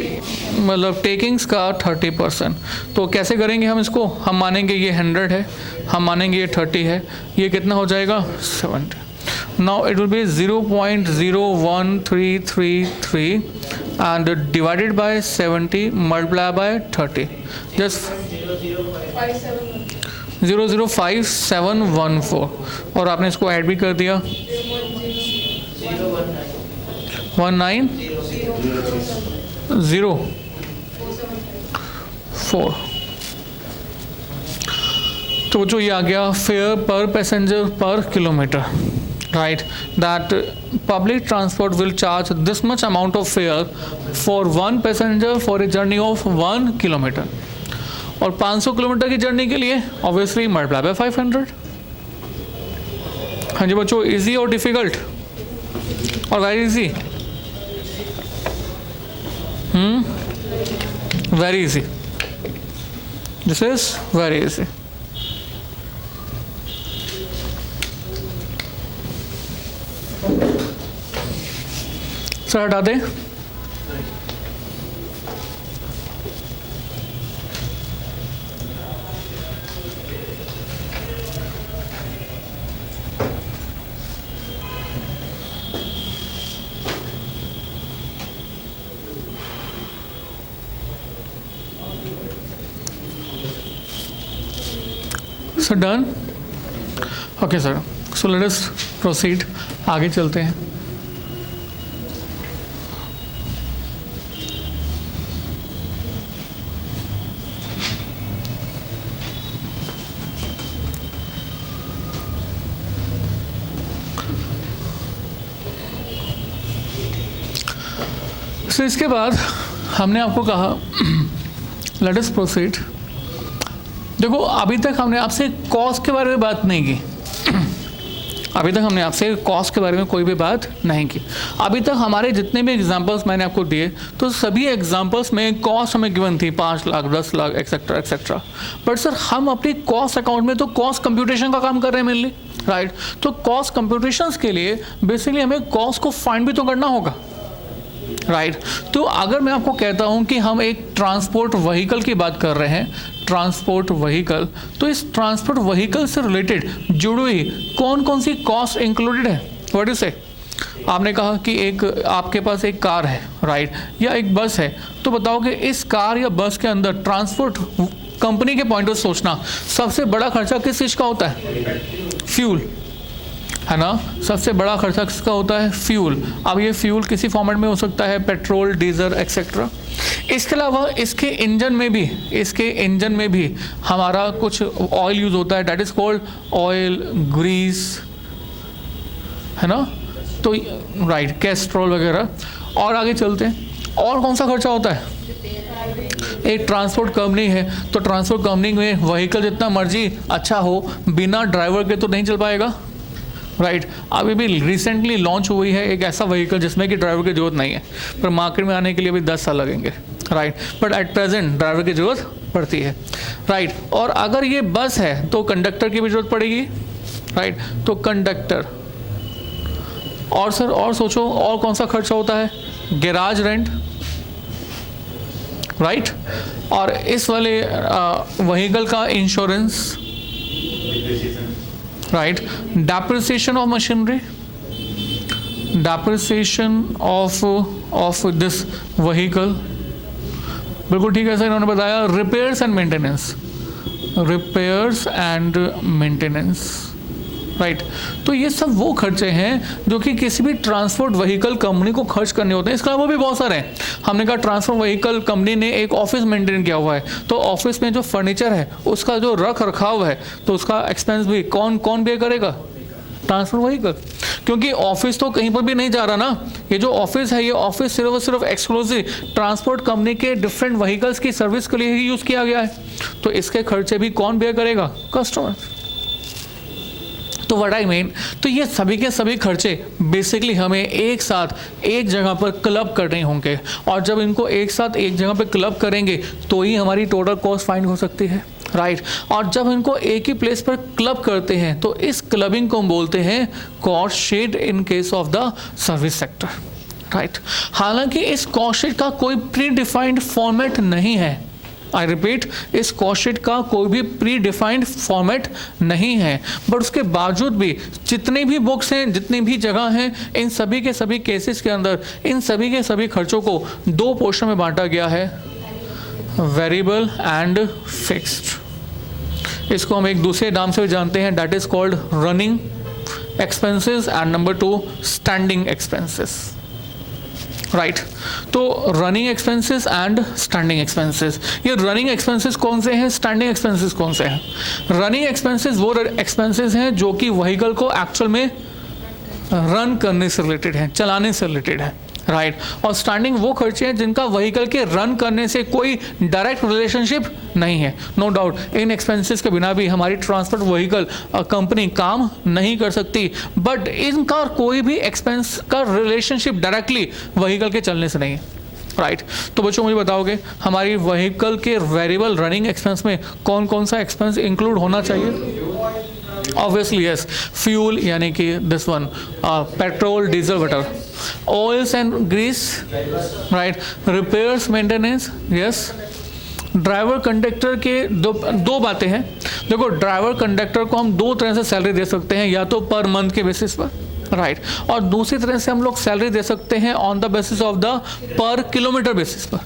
मतलब टेकिंग्स का 30%. तो कैसे करेंगे हम इसको? हम मानेंगे ये 100 है, हम मानेंगे ये 30 है, ये कितना हो जाएगा? 70. Now it will be 0.01333 and divided by 70 multiplied by 30. Just 0.05714 और आपने इसको ऐड भी कर दिया 1904. तो जो ये आ गया फेयर पर पैसेंजर पर kilometre, right? That public transport will charge this much amount of fare for one passenger for a journey of 1 kilometer. और 500 किलोमीटर की जर्नी के लिए ऑब्वियसली मल्टीप्लाई बाय 500. हाँ जी बच्चों, इजी और डिफिकल्ट और very easy? Very easy. This is very easy. Sir हटा दें. Sir done. ओके सर, सो लेट अस प्रोसीड. आगे चलते हैं. सो इसके बाद हमने आपको कहा लेट अस प्रोसीड. देखो अभी तक हमने आपसे कॉस्ट के बारे में बात नहीं की. अभी तक हमने आपसे कॉस्ट के बारे में कोई भी बात नहीं की. अभी तक हमारे जितने भी एग्जांपल्स मैंने आपको दिए तो सभी एग्जांपल्स में कॉस्ट हमें गिवन थी 5 lakh 10 lakh etcetera etcetera. But sir हम अपनी कॉस्ट अकाउंट में तो कॉस्ट कंप्यूटेशन का काम कर रहे हैं मेनली, राइट? तो कॉस्ट कंप्यूटेशंस के लिए बेसिकली हमें कॉस्ट को फाइंड भी तो करना होगा, राइट? तो अगर मैं आपको कहता हूं कि हम एक ट्रांसपोर्ट व्हीकल की बात कर रहे हैं, ट्रांसपोर्ट व्हीकल, तो इस ट्रांसपोर्ट व्हीकल से रिलेटेड जुड़ी हुई कौन कौन सी कॉस्ट इंक्लूडेड है? व्हाट यू से? आपने कहा कि एक आपके पास एक कार है, राइट, या एक बस है, तो बताओ कि इस कार या बस के अंदर ट्रांसपोर्ट कंपनी के पॉइंट ऑफ सोचना सबसे बड़ा खर्चा किस चीज़ का होता है? फ्यूल, है ना? सबसे बड़ा खर्चा किसका होता है? फ्यूल. अब ये फ्यूल किसी फॉर्मेट में हो सकता है, पेट्रोल, डीजल एक्सेट्रा. इसके अलावा इसके इंजन में भी हमारा कुछ ऑयल यूज होता है, that is called oil, grease, है ना? तो राइट, कैस्ट्रोल वगैरह. और आगे चलते हैं, और कौन सा खर्चा होता है? एक ट्रांसपोर्ट कंपनी है तो ट्रांसपोर्ट कंपनी में व्हीकल जितना मर्जी अच्छा हो, बिना ड्राइवर के तो नहीं चल पाएगा, राइट? अभी भी रिसेंटली लॉन्च हुई है एक ऐसा व्हीकल जिसमें कि ड्राइवर की जरूरत नहीं है, पर मार्केट में आने के लिए भी 10 साल लगेंगे, right? But at present driver की ज़रूरत पड़ती है, राइट? और अगर ये बस है तो कंडक्टर की भी ज़रूरत पड़ेगी, राइट? तो कंडक्टर. और सर और सोचो, और कौन सा खर्चा होता है? Garage rent, right? और इस वाले व्हीकल का insurance, right? Depreciation of machinery, depreciation of this vehicle. बिल्कुल ठीक है सर, इन्होंने बताया repairs and maintenance, राइट? तो ये सब वो खर्चे हैं जो कि किसी भी ट्रांसपोर्ट व्हीकल कंपनी को खर्च करने होते हैं. इसके अलावा भी बहुत सारे हैं. हमने कहा ट्रांसपोर्ट व्हीकल कंपनी ने एक ऑफिस मेंटेन किया हुआ है, तो ऑफिस में जो फर्नीचर है उसका जो रख रखाव है तो उसका एक्सपेंस भी कौन पे करेगा? Transport vehicle. क्योंकि ऑफिस तो कहीं पर भी नहीं जा रहा ना. ये जो ऑफिस है, ये ऑफिस सिर्फ और सिर्फ एक्सक्लूसिव ट्रांसपोर्ट कंपनी के डिफरेंट व्हीकल्स की सर्विस के लिए ही यूज़ किया गया है. तो इसके खर्चे भी कौन बेयर करेगा? कस्टमर. तो व्हाट आई मीन, तो ये सभी के सभी खर्चे बेसिकली हमें एक साथ एक जगह पर क्लब करने होंगे, और जब इनको एक साथ एक जगह पर क्लब करेंगे तो ही हमारी टोटल कॉस्ट फाइंड हो सकती है, राइट? और जब इनको एक ही प्लेस पर क्लब करते हैं तो इस क्लबिंग को हम बोलते हैं cost sheet in case of the service sector, right? हालांकि इस कॉस्ट शीट का कोई प्री डिफाइंड फॉर्मेट नहीं है, आई रिपीट, इस कॉस्ट शीट का कोई भी प्री डिफाइंड फॉर्मेट नहीं है, बट उसके बावजूद भी जितने भी बुक्स हैं, जितनी भी जगह हैं, इन सभी के सभी केसेस के अंदर इन सभी के सभी खर्चों को दो पोर्शन में बांटा गया है, वेरिएबल एंड फिक्स्ड। इसको हम एक दूसरे नाम से जानते हैं, that is called running expenses and number 2 standing expenses, right. तो running expenses and standing expenses, ये रनिंग एक्सपेंसेस कौन से हैं, स्टैंडिंग एक्सपेंसेस कौन से हैं? रनिंग एक्सपेंसेस वो एक्सपेंसेस हैं जो कि व्हीकल को एक्चुअल में रन करने से रिलेटेड है, चलाने से रिलेटेड है, राइट। और स्टैंडिंग वो खर्चे हैं जिनका व्हीकल के रन करने से कोई डायरेक्ट रिलेशनशिप नहीं है। नो डाउट इन एक्सपेंसेस के बिना भी हमारी ट्रांसपोर्ट व्हीकल कंपनी काम नहीं कर सकती, बट इनका कोई भी एक्सपेंस का रिलेशनशिप डायरेक्टली व्हीकल के चलने से नहीं है, राइट। तो बच्चों मुझे बताओगे हमारी व्हीकल के वेरिएबल रनिंग एक्सपेंस में कौन कौन सा एक्सपेंस इंक्लूड होना चाहिए? Obviously yes, fuel यानी कि this one, petrol, diesel, water, oils and grease, right, repairs, maintenance, yes, driver conductor के दो बातें हैं। देखो ड्राइवर कंडक्टर को हम दो तरह से सैलरी दे सकते हैं, या तो पर मंथ के बेसिस पर, राइट, और दूसरी तरह से हम लोग सैलरी दे सकते हैं on the basis of the पर किलोमीटर बेसिस पर।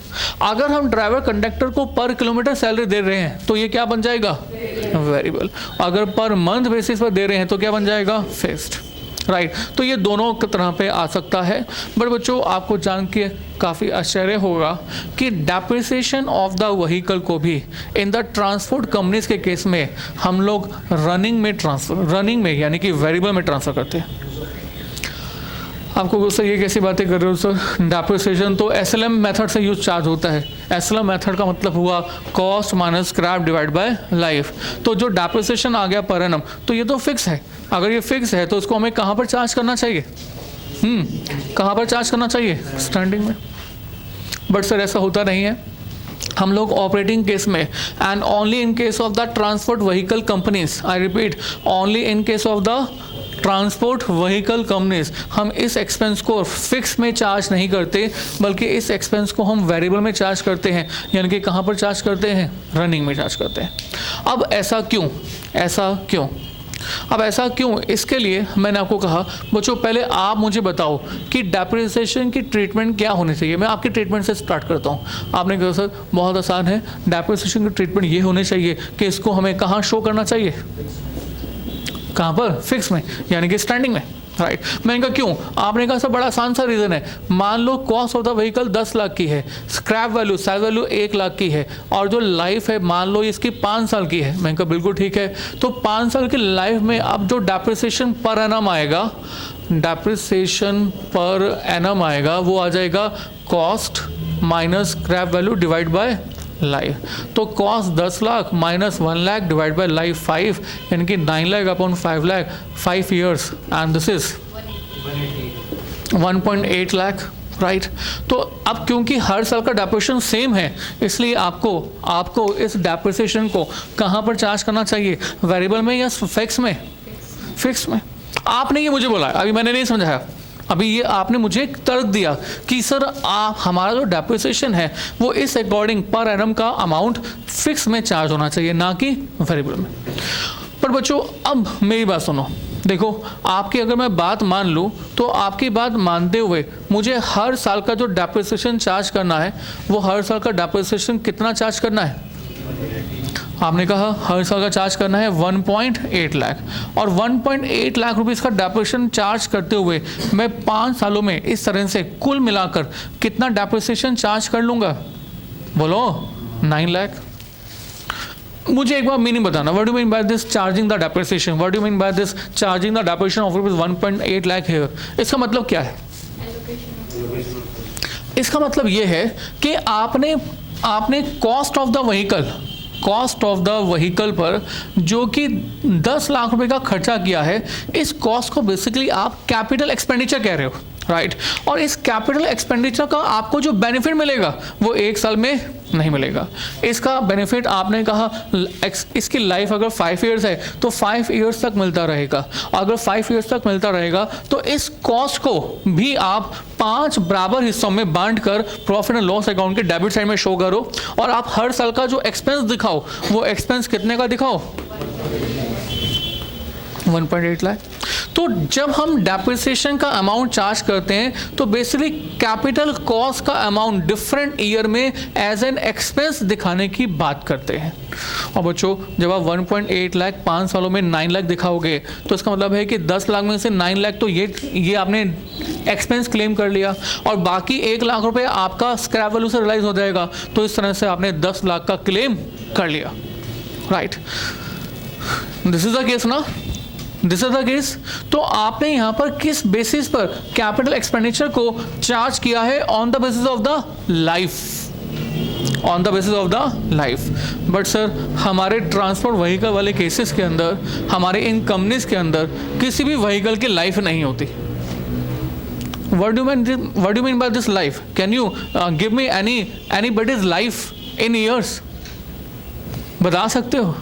अगर हम ड्राइवर कंडक्टर को पर किलोमीटर सैलरी दे रहे हैं तो ये क्या बन जाएगा? वेरिएबल। अगर पर मंथ बेसिस पर दे रहे हैं तो क्या बन जाएगा? Fixed, right. तो ये दोनों तरह पे आ सकता है। बट बच्चों आपको जान के काफ़ी आश्चर्य होगा कि डेप्रिसिएशन ऑफ द व्हीकल को भी इन द ट्रांसपोर्ट कंपनीज के केस में हम लोग रनिंग में यानी कि वेरिएबल में ट्रांसफ़र करते हैं। आपको सर ये कैसी बातें कर रहे हो सर? डेप्रिसिएशन तो एसएलएम मेथड से यूज चार्ज होता है। एसएलएम मेथड का मतलब हुआ cost minus scrap divide by life. तो जो डेप्रिसिएशन आ गया पर एनम, तो ये तो फिक्स है। अगर ये फिक्स है तो उसको हमें कहाँ पर चार्ज करना चाहिए? कहाँ पर चार्ज करना चाहिए? स्टैंडिंग में। बट सर ऐसा होता नहीं है। हम लोग ऑपरेटिंग केस में and only in case of the transport vehicle companies, I repeat only in case of the transport vehicle companies, हम इस एक्सपेंस को फिक्स में चार्ज नहीं करते, बल्कि इस एक्सपेंस को हम वेरिएबल में चार्ज करते हैं। यानी कि कहाँ पर चार्ज करते हैं? रनिंग में चार्ज करते हैं। अब ऐसा क्यों? अब ऐसा क्यों? इसके लिए मैंने आपको कहा बच्चों पहले आप मुझे बताओ कि डेप्रिसिएशन की ट्रीटमेंट क्या होनी चाहिए। मैं आपकी ट्रीटमेंट से स्टार्ट करता हूँ। आपने कहा सर बहुत आसान है, डेप्रिसिएशन की ट्रीटमेंट ये होनी चाहिए कि इसको हमें कहाँ शो करना चाहिए? कहाँ पर? फिक्स में, यानी कि स्टैंडिंग में, राइट। मैंने कहा क्यों? आपने कहा सर बड़ा आसान सा रीज़न है। मान लो cost of the vehicle 10 lakh की है, scrap value sale value 1 lakh की है, और जो लाइफ है मान लो इसकी 5 साल की है। मैंने कहा बिल्कुल ठीक है। तो 5 साल की लाइफ में अब जो डेप्रिसिएशन पर एनम आएगा, वो आ जाएगा cost minus scrap value divide by life. तो cost 10 lakh minus 1 lakh divide by life 5, यानी कि 9 lakh upon 5 lakh, 5 years, and this is 1.8 lakh, right. तो अब क्योंकि हर साल का डेप्रिसिएशन सेम है, इसलिए आपको इस डेप्रिसिएशन को कहाँ पर चार्ज करना चाहिए? वेरिएबल में या फिक्स में? फिक्स में। आपने ये मुझे बोला, अभी मैंने नहीं समझाया, अभी ये आपने मुझे एक तर्क दिया कि सर हमारा जो डेप्रिसिएशन है वो इस अकॉर्डिंग पर एनम का अमाउंट फिक्स में चार्ज होना चाहिए, ना कि वेरिएबल में। पर बच्चों अब मेरी बात सुनो, देखो आपकी अगर मैं बात मान लूँ तो आपकी बात मानते हुए मुझे हर साल का जो डेप्रिसिएशन चार्ज करना है, वो हर साल का डेप्रिसिएशन कितना चार्ज करना है? आपने कहा हर साल का चार्ज करना है 1.8 लाख, और 1.8 लाख रुपीस का डेप्रिसिएशन चार्ज करते हुए मैं 5 सालों में इस तरह से कुल मिलाकर कितना डेप्रिसिएशन चार्ज कर लूँगा? बोलो 9 लाख। मुझे एक बार मीनिंग बताना, what do mean by this charging the depreciation? What do mean by this charging the depreciation of rupees 1.8 lakh here? इसका मतलब क्या है? इसका मतलब ये है कि आपने कॉस्ट ऑफ द व्हीकल पर जो कि 10 लाख रुपए का खर्चा किया है, इस कॉस्ट को बेसिकली आप कैपिटल एक्सपेंडिचर कह रहे हो, राइट। और इस कैपिटल एक्सपेंडिचर का आपको जो बेनिफिट मिलेगा वो 1 साल में नहीं मिलेगा। इसका बेनिफिट आपने कहा इसकी लाइफ अगर 5 इयर्स है तो 5 इयर्स तक मिलता रहेगा। अगर 5 इयर्स तक मिलता रहेगा तो इस कॉस्ट को भी आप 5 बराबर हिस्सों में बांट कर प्रॉफिट एंड लॉस अकाउंट के डेबिट साइड में शो करो और आप हर साल का जो एक्सपेंस दिखाओ वो एक्सपेंस कितने का दिखाओ, 1.8 लाख। तो जब हम डेप्रिसिएशन का अमाउंट चार्ज करते हैं तो बेसिकली कैपिटल कॉस्ट का अमाउंट डिफरेंट ईयर में एज एन एक्सपेंस दिखाने की बात करते हैं। और बच्चों जब आप 1.8 लाख 5 सालों में 9 लाख दिखाओगे तो इसका मतलब है कि 10 लाख में से 9 लाख तो ये आपने एक्सपेंस क्लेम कर लिया और बाकी 1 लाख रुपए आपका स्क्रैप वैल्यू से रिलाइज हो जाएगा। तो इस तरह से आपने 10 लाख का क्लेम कर लिया, right. This is the case ना, दिस इज द केस। तो आपने यहाँ पर किस बेसिस पर कैपिटल एक्सपेंडिचर को चार्ज किया है? On the basis of the life, on the basis of the life. But sir हमारे ट्रांसपोर्ट व्हीकल वाले केसेस के अंदर, हमारे इन कंपनीज के अंदर किसी भी व्हीकल की लाइफ नहीं होती। What do you mean by this life? Can you give me anybody's life in years? बता सकते हो?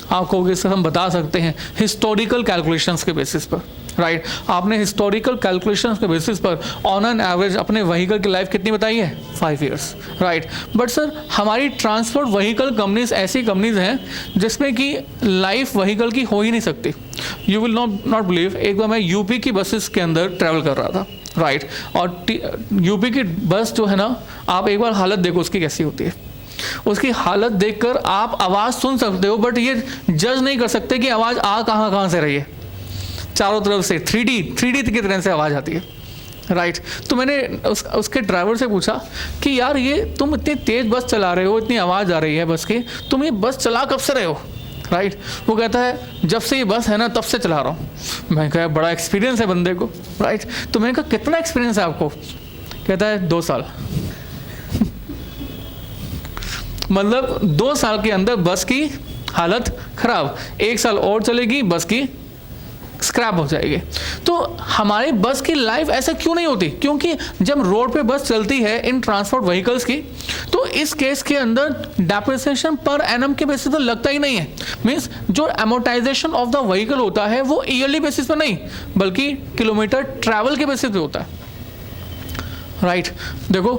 आप कहोगे सर हम बता सकते हैं हिस्टोरिकल कैलकुलेशंस के बेसिस पर, राइट। आपने हिस्टोरिकल कैलकुलेशंस के बेसिस पर ऑन एन एवरेज अपने व्हीकल की लाइफ कितनी बताई है? 5 इयर्स, राइट। बट सर हमारी ट्रांसपोर्ट व्हीकल कंपनीज ऐसी कंपनीज हैं जिसमें कि लाइफ व्हीकल की हो ही नहीं सकती। यू विल नॉट बिलीव, एक बार मैं यूपी की बसेस के अंदर ट्रैवल कर रहा था, राइट। और यूपी की बस जो है ना, आप एक बार हालत देखो उसकी कैसी होती है। उसकी हालत देखकर आप आवाज़ सुन सकते हो बट ये जज नहीं कर सकते कि आवाज़ कहाँ से रही है। चारों तरफ से 3D की तरह से आवाज़ आती है, राइट। तो मैंने उसके ड्राइवर से पूछा कि यार ये तुम इतनी तेज़ बस चला रहे हो, इतनी आवाज़ आ रही है बस की, तुम ये बस चला कब से रहे हो, राइट। वो कहता है जब से ये बस है ना तब से चला रहा हूँ। मैं कहा बड़ा एक्सपीरियंस है बंदे को, राइट। तो मैंने कहा कितना एक्सपीरियंस है आपको? कहता है 2 साल। मतलब 2 साल के अंदर बस की हालत खराब, 1 साल और चलेगी बस की स्क्रैप हो जाएगी। तो हमारी बस की लाइफ ऐसा क्यों नहीं होती? क्योंकि जब रोड पे बस चलती है इन ट्रांसपोर्ट व्हीकल्स की, तो इस केस के अंदर डेप्रिसिएशन पर एनम के बेसिस पर लगता ही नहीं है। मीन्स जो एमोर्टाइजेशन ऑफ द व्हीकल होता है वो ईयरली बेसिस पर नहीं बल्कि किलोमीटर ट्रैवल के बेसिस पे होता है, राइट। देखो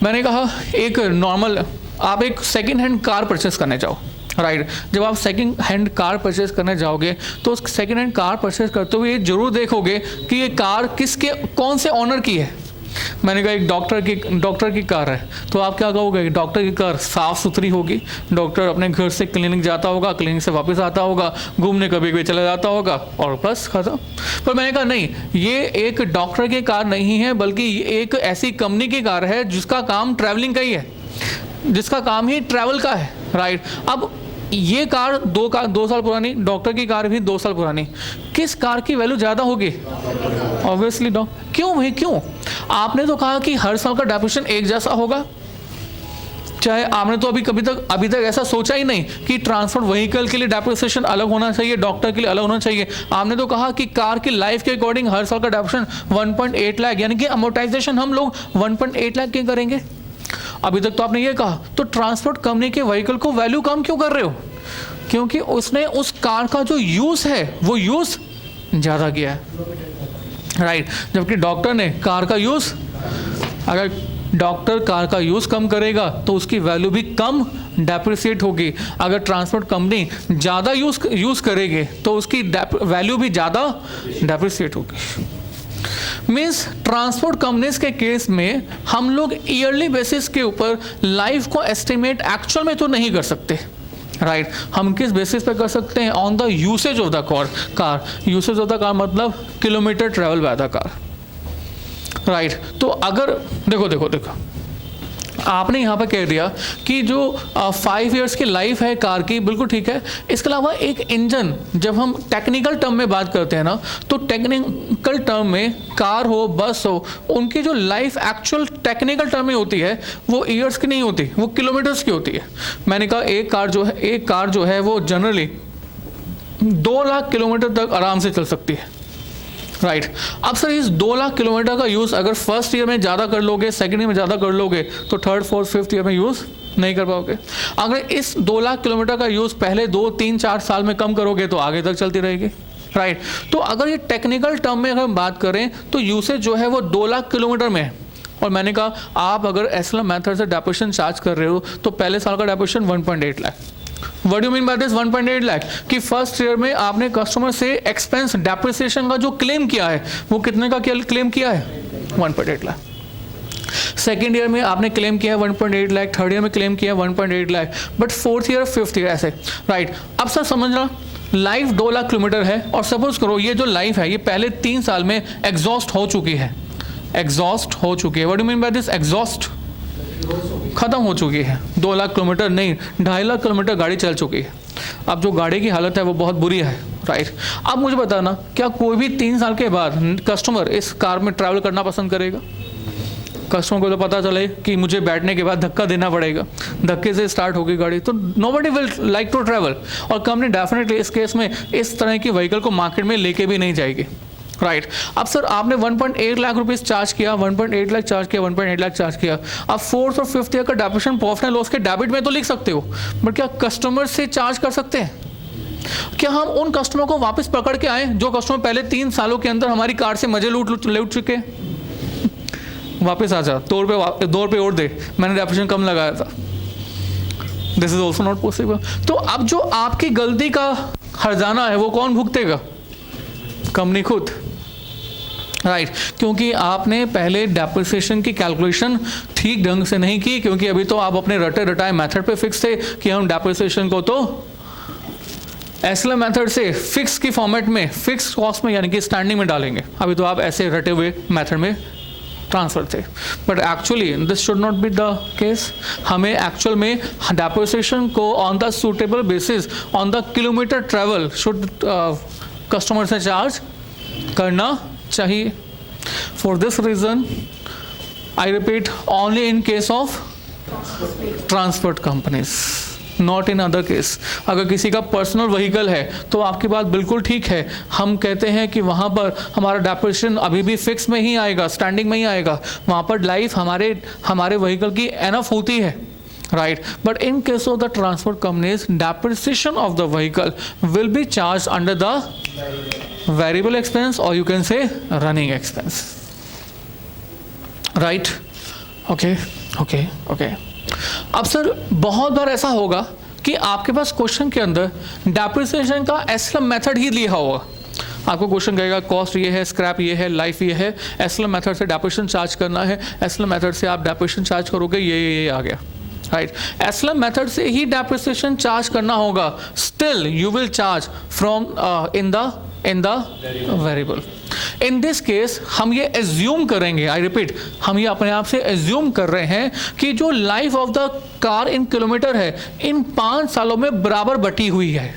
मैंने कहा एक नॉर्मल आप एक सेकेंड हैंड कार परचेस करने जाओ, राइट। जब आप सेकेंड हैंड कार परचेस करने जाओगे तो उस सेकेंड हैंड कार परचेस करते हुए ये जरूर देखोगे कि ये कार कौन से ऑनर की है। मैंने कहा एक डॉक्टर की कार है तो आप क्या कहोगे? डॉक्टर की कार साफ़ सुथरी होगी, डॉक्टर अपने घर से क्लिनिक जाता होगा, क्लिनिक से वापस आता होगा, घूमने कभी कभी चला जाता होगा और बस खत्म। पर मैंने कहा नहीं, ये एक डॉक्टर की कार नहीं है बल्कि एक ऐसी कंपनी की कार है जिसका काम ट्रैवलिंग का ही है, जिसका काम ही ट्रैवल का है, राइट। अब ये कार 2 साल पुरानी, डॉक्टर की कार भी 2 साल पुरानी, किस कार की वैल्यू ज़्यादा होगी? ऑब्वियसली क्यों भाई क्यों? आपने तो कहा कि हर साल का डेप्रिसिएशन एक जैसा होगा, चाहे आपने तो अभी तक ऐसा सोचा ही नहीं कि ट्रांसपोर्ट व्हीकल के लिए डेप्रिसिएशन अलग होना चाहिए, डॉक्टर के लिए अलग होना चाहिए। आपने तो कहा कि कार की लाइफ के अकॉर्डिंग हर साल का डेप्रिसिएशन 1.8 लाख, यानी कि अमोर्टाइजेशन हम लोग 1.8 लाख के करेंगे। अभी तक तो आपने ये कहा, तो ट्रांसपोर्ट कंपनी के व्हीकल को वैल्यू कम क्यों कर रहे हो? क्योंकि उसने उस कार का जो यूज़ है वो यूज़ ज़्यादा किया है, राइट। जबकि डॉक्टर ने कार का यूज़, अगर डॉक्टर कार का यूज़ कम करेगा तो उसकी वैल्यू भी कम डेप्रिसिएट होगी। अगर ट्रांसपोर्ट कंपनी ज़्यादा यूज़ करेगी तो उसकी वैल्यू भी ज़्यादा डेप्रिसिएट होगी। मीन्स ट्रांसपोर्ट कंपनीज के केस में हम लोग ईयरली बेसिस के ऊपर लाइफ को एस्टिमेट एक्चुअल में तो नहीं कर सकते, राइट। हम किस बेसिस पे कर सकते हैं? On the usage of the car. Usage of the car मतलब kilometre travel by the car, right. तो अगर देखो आपने यहाँ पर कह दिया कि जो 5 इयर्स की लाइफ है कार की, बिल्कुल ठीक है। इसके अलावा एक इंजन, जब हम टेक्निकल टर्म में बात करते हैं ना, तो टेक्निकल टर्म में कार हो बस हो, उनकी जो लाइफ एक्चुअल टेक्निकल टर्म में होती है वो ईयर्स की नहीं होती, वो किलोमीटर्स की होती है। मैंने कहा एक कार जो है वो जनरली 2 लाख किलोमीटर तक आराम से चल सकती है, राइट अब सर इस 2 लाख किलोमीटर का यूज़ अगर फर्स्ट ईयर में ज़्यादा कर लोगे, सेकेंड ईयर में ज़्यादा कर लोगे, तो थर्ड फोर्थ फिफ्थ ईयर में यूज़ नहीं कर पाओगे। अगर इस 2 लाख किलोमीटर का यूज़ पहले 2 3 4 साल में कम करोगे तो आगे तक चलती रहेगी। राइट तो अगर ये टेक्निकल टर्म में अगर हम बात करें तो यूसेज जो है वो 2 लाख किलोमीटर में है। और मैंने कहा आप अगर एसएलएम मेथड से डेप्रिसिएशन चार्ज कर रहे हो तो पहले साल का depreciation 1.8 lakh. What do mean by this 1.8 lakh कि फर्स्ट ईयर में आपने कस्टमर से एक्सपेंस डेप्रिसिएशन का जो क्लेम किया है वो कितने का क्लेम किया है 1.8 लाख। सेकेंड ईयर में आपने क्लेम किया है 1.8 लाख, थर्ड ईयर में क्लेम किया है 1.8 lakh, but fourth year fifth year ऐसे। राइट अब सर समझना लाइफ 2 लाख किलोमीटर है और सपोज करो ये जो लाइफ है ये पहले 3 साल में एग्जॉस्ट हो चुकी है, एग्जॉस्ट हो चुकी है। What do mean by this exhaust खत्म हो चुकी है। 2 लाख किलोमीटर नहीं 2.5 लाख किलोमीटर गाड़ी चल चुकी है। अब जो गाड़ी की हालत है वो बहुत बुरी है। राइट अब मुझे बताना क्या कोई भी 3 साल के बाद कस्टमर इस कार में ट्रैवल करना पसंद करेगा? कस्टमर को तो पता चले कि मुझे बैठने के बाद धक्का देना पड़ेगा, धक्के से स्टार्ट होगी गाड़ी, तो nobody will like to travel. और कंपनी डेफिनेटली इस केस में इस तरह की व्हीकल को मार्केट में लेके भी नहीं जाएगी। राइट अब सर आपने 1.8 लाख रुपीस चार्ज किया, 1.8 लाख चार्ज किया, 1.8 लाख चार्ज किया। अब फोर्थ और फिफ्थ ईयर का डेप्रिसिएशन प्रॉफिट एंड लॉस के डेबिट में तो लिख सकते हो, बट क्या कस्टमर से चार्ज कर सकते हैं? क्या हम उन कस्टमर को वापस पकड़ के आए जो कस्टमर पहले 3 सालों के अंदर हमारी कार से मजे लूट चुके? वापस आ जा, 2 रुपये और दे, मैंने डेप्रिसिएशन कम लगाया था। This is also not possible. तो अब जो आपकी गलती का हर्जाना है वो कौन भुगतेगा? कंपनी खुद। राइट क्योंकि आपने पहले डेप्रिसिएशन की कैलकुलेशन ठीक ढंग से नहीं की, क्योंकि अभी तो आप अपने रटे रटाए मेथड पे फिक्स थे कि हम डेप्रिसिएशन को तो एसएलएम मेथड से फिक्स की फॉर्मेट में फिक्स कॉस्ट में यानी कि स्टैंडिंग में डालेंगे। अभी तो आप ऐसे रटे हुए मेथड में ट्रांसफर थे, but actually this should not be the case. हमें एक्चुअल में डेप्रिसिएशन को on the suitable basis on the kilometre travel should customer से चार्ज करना चाहिए। For this reason I repeat only in case of transport companies, not in other case. अगर किसी का पर्सनल व्हीकल है तो आपकी बात बिल्कुल ठीक है, हम कहते हैं कि वहाँ पर हमारा डेप्रिसिएशन अभी भी फिक्स में ही आएगा, स्टैंडिंग में ही आएगा, वहाँ पर लाइफ हमारे व्हीकल की एनफ होती है। Right but in case of the transport companies depreciation of the vehicle will be charge under the variable expense और you can say running expense. Right okay okay okay. अब सर बहुत बार ऐसा होगा कि आपके पास क्वेश्चन के अंदर डेप्रिसिएशन का एसएलएम मेथड ही लिखा होगा। आपको क्वेश्चन कहेगा कॉस्ट ये है, स्क्रैप ये है, लाइफ ये है, एसएलएम मेथड से डेप्रिसिएशन चार्ज करना है, एसएलएम मेथड से आप डेप्रिसिएशन चार्ज करोगे, ये आ गया। राइट एसएलएम मेथड से ही डेप्रिसिएशन चार्ज करना होगा, still you will charge from in the variable. In this case हम ये एज्यूम करेंगे, आई रिपीट हम ये अपने आप से एज्यूम कर रहे हैं कि जो life of the car in kilometre है इन 5 सालों में बराबर बटी हुई है।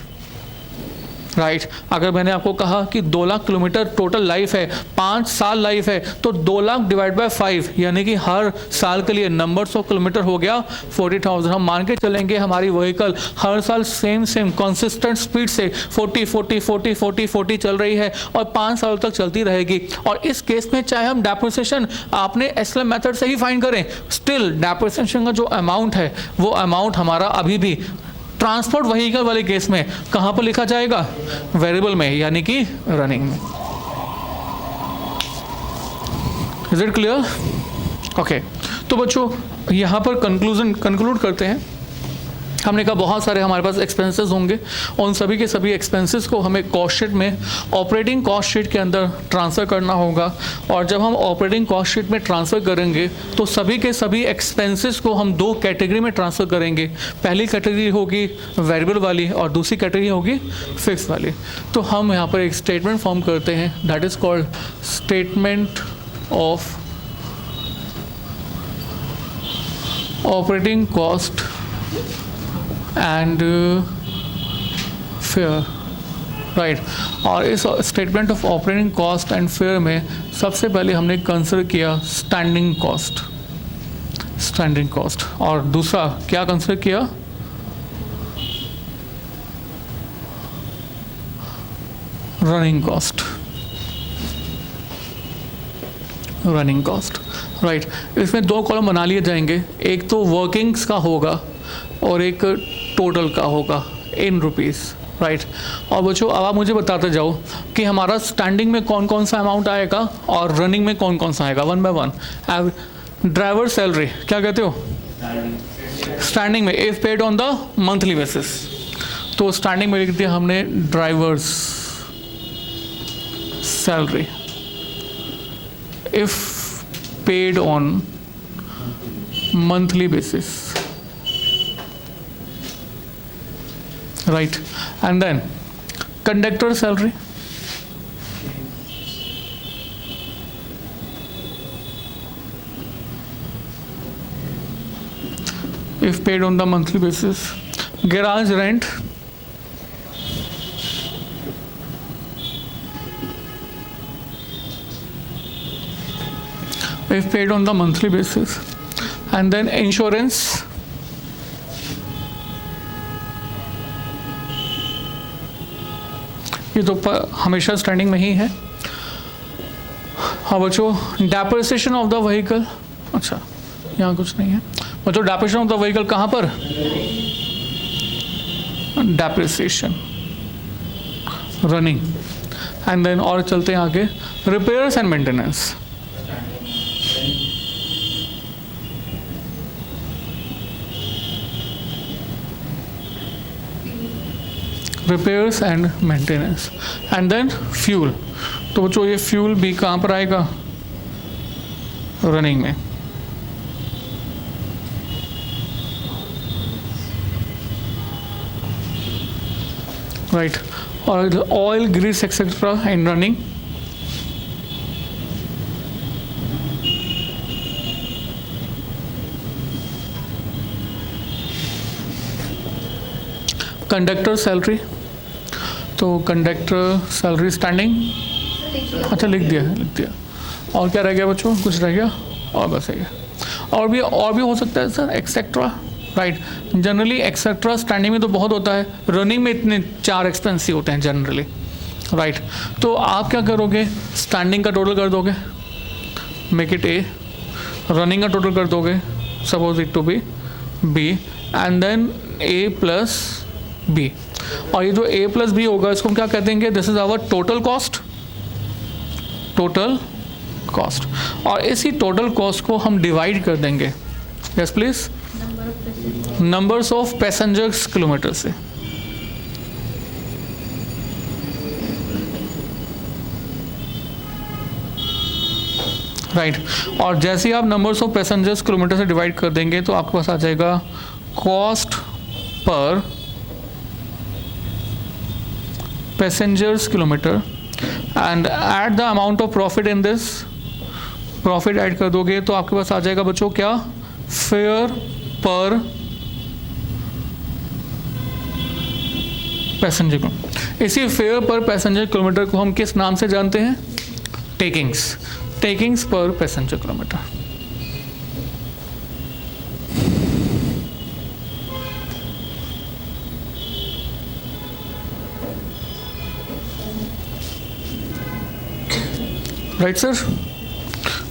राइट अगर मैंने आपको कहा कि 2 लाख किलोमीटर टोटल लाइफ है, 5 साल लाइफ है, तो 2 लाख डिवाइड बाय 5 यानी कि हर साल के लिए नंबर्स ऑफ किलोमीटर हो गया 40,000। हम मान के चलेंगे हमारी व्हीकल हर साल सेम कंसिस्टेंट स्पीड से 40 चल रही है और 5 साल तक चलती रहेगी। और इस केस में चाहे हम डेप्रिसिएशन आपने एसएलएम मेथड से ही फाइंड करें, स्टिल डेप्रिसिएशन का जो अमाउंट है वो अमाउंट हमारा अभी भी ट्रांसपोर्ट व्हीकल वाले केस में कहां पर लिखा जाएगा? वेरिएबल में यानी कि रनिंग में। Is it clear? ओके तो बच्चों यहां पर कंक्लूड करते हैं। हमने कहा बहुत सारे हमारे पास एक्सपेंसेस होंगे, उन सभी के सभी एक्सपेंसेस को हमें कॉस्ट शीट में ऑपरेटिंग कॉस्ट शीट के अंदर ट्रांसफ़र करना होगा। और जब हम ऑपरेटिंग कॉस्ट शीट में ट्रांसफ़र करेंगे तो सभी के सभी एक्सपेंसेस को हम 2 कैटेगरी में ट्रांसफ़र करेंगे। पहली कैटेगरी होगी वेरिएबल वाली और दूसरी कैटेगरी होगी फिक्स वाली। तो हम यहाँ पर एक स्टेटमेंट फॉर्म करते हैं, that is called statement of operating cost and fair. Right और इस statement of operating cost and fair में सबसे पहले हमने कंसिडर किया स्टैंडिंग कॉस्ट और दूसरा क्या कंसिडर किया? Running cost. Running cost, right. इसमें दो कॉलम बना लिए जाएंगे, एक तो वर्किंग्स का होगा और एक टोटल का होगा इन रुपीज़, राइट। और बच्चों अब आप मुझे बताते जाओ कि हमारा स्टैंडिंग में कौन कौन सा अमाउंट आएगा और रनिंग में कौन कौन सा आएगा, one by one. Driver salary क्या कहते हो? स्टैंडिंग में if paid on the monthly basis, तो स्टैंडिंग में लिख दिया हमने drivers salary if paid on monthly basis, right? And then conductor salary, if paid on the monthly basis. Garage rent, if paid on the monthly basis. And then insurance, ये तो हमेशा स्टैंडिंग में ही है। हाँ बच्चों, डेप्रिसिएशन ऑफ द व्हीकल, अच्छा यहाँ कुछ नहीं है बच्चों। डेप्रिसिएशन ऑफ द व्हीकल कहाँ पर? Depreciation running. एंड देन और चलते हैं आगे, repairs and maintenance, repairs and maintenance. And then fuel, तो बच्चों ये फ्यूल भी कहाँ पर आएगा? रनिंग में, राइट। और ऑयल ग्रीस एक्सेट्रा इन रनिंग, कंडक्टर सैलरी, तो कंडक्टर सैलरी स्टैंडिंग, अच्छा लिख दिया। और क्या रह गया बच्चों? कुछ रह गया? और बस है, और भी हो सकता है sir, etcetera, right. Generally etcetera standing में तो बहुत होता है, रनिंग में इतने 4 एक्सपेंस ही होते हैं जनरली, राइट। तो आप क्या करोगे? स्टैंडिंग का टोटल कर दोगे, मेक इट ए, रनिंग का टोटल कर दोगे, suppose it to be B, and then A plus B. और ये जो ए प्लस बी होगा इसको हम क्या कह देंगे? This is our total cost, total cost. और इसी टोटल कॉस्ट को हम डिवाइड कर देंगे, yes please, numbers of passengers kilometer से। राइट, और जैसे ही आप नंबर्स ऑफ पैसेंजर्स किलोमीटर से डिवाइड कर देंगे तो आपके पास आ जाएगा cost per passengers kilometer, and at the amount of profit in this, profit add कर दोगे तो आपके पास आ जाएगा बच्चों क्या? Fare per passenger kilometre. इसी फेयर पर पैसेंजर किलोमीटर को हम किस नाम से जानते हैं? Takings, takings per passenger kilometre. Right sir,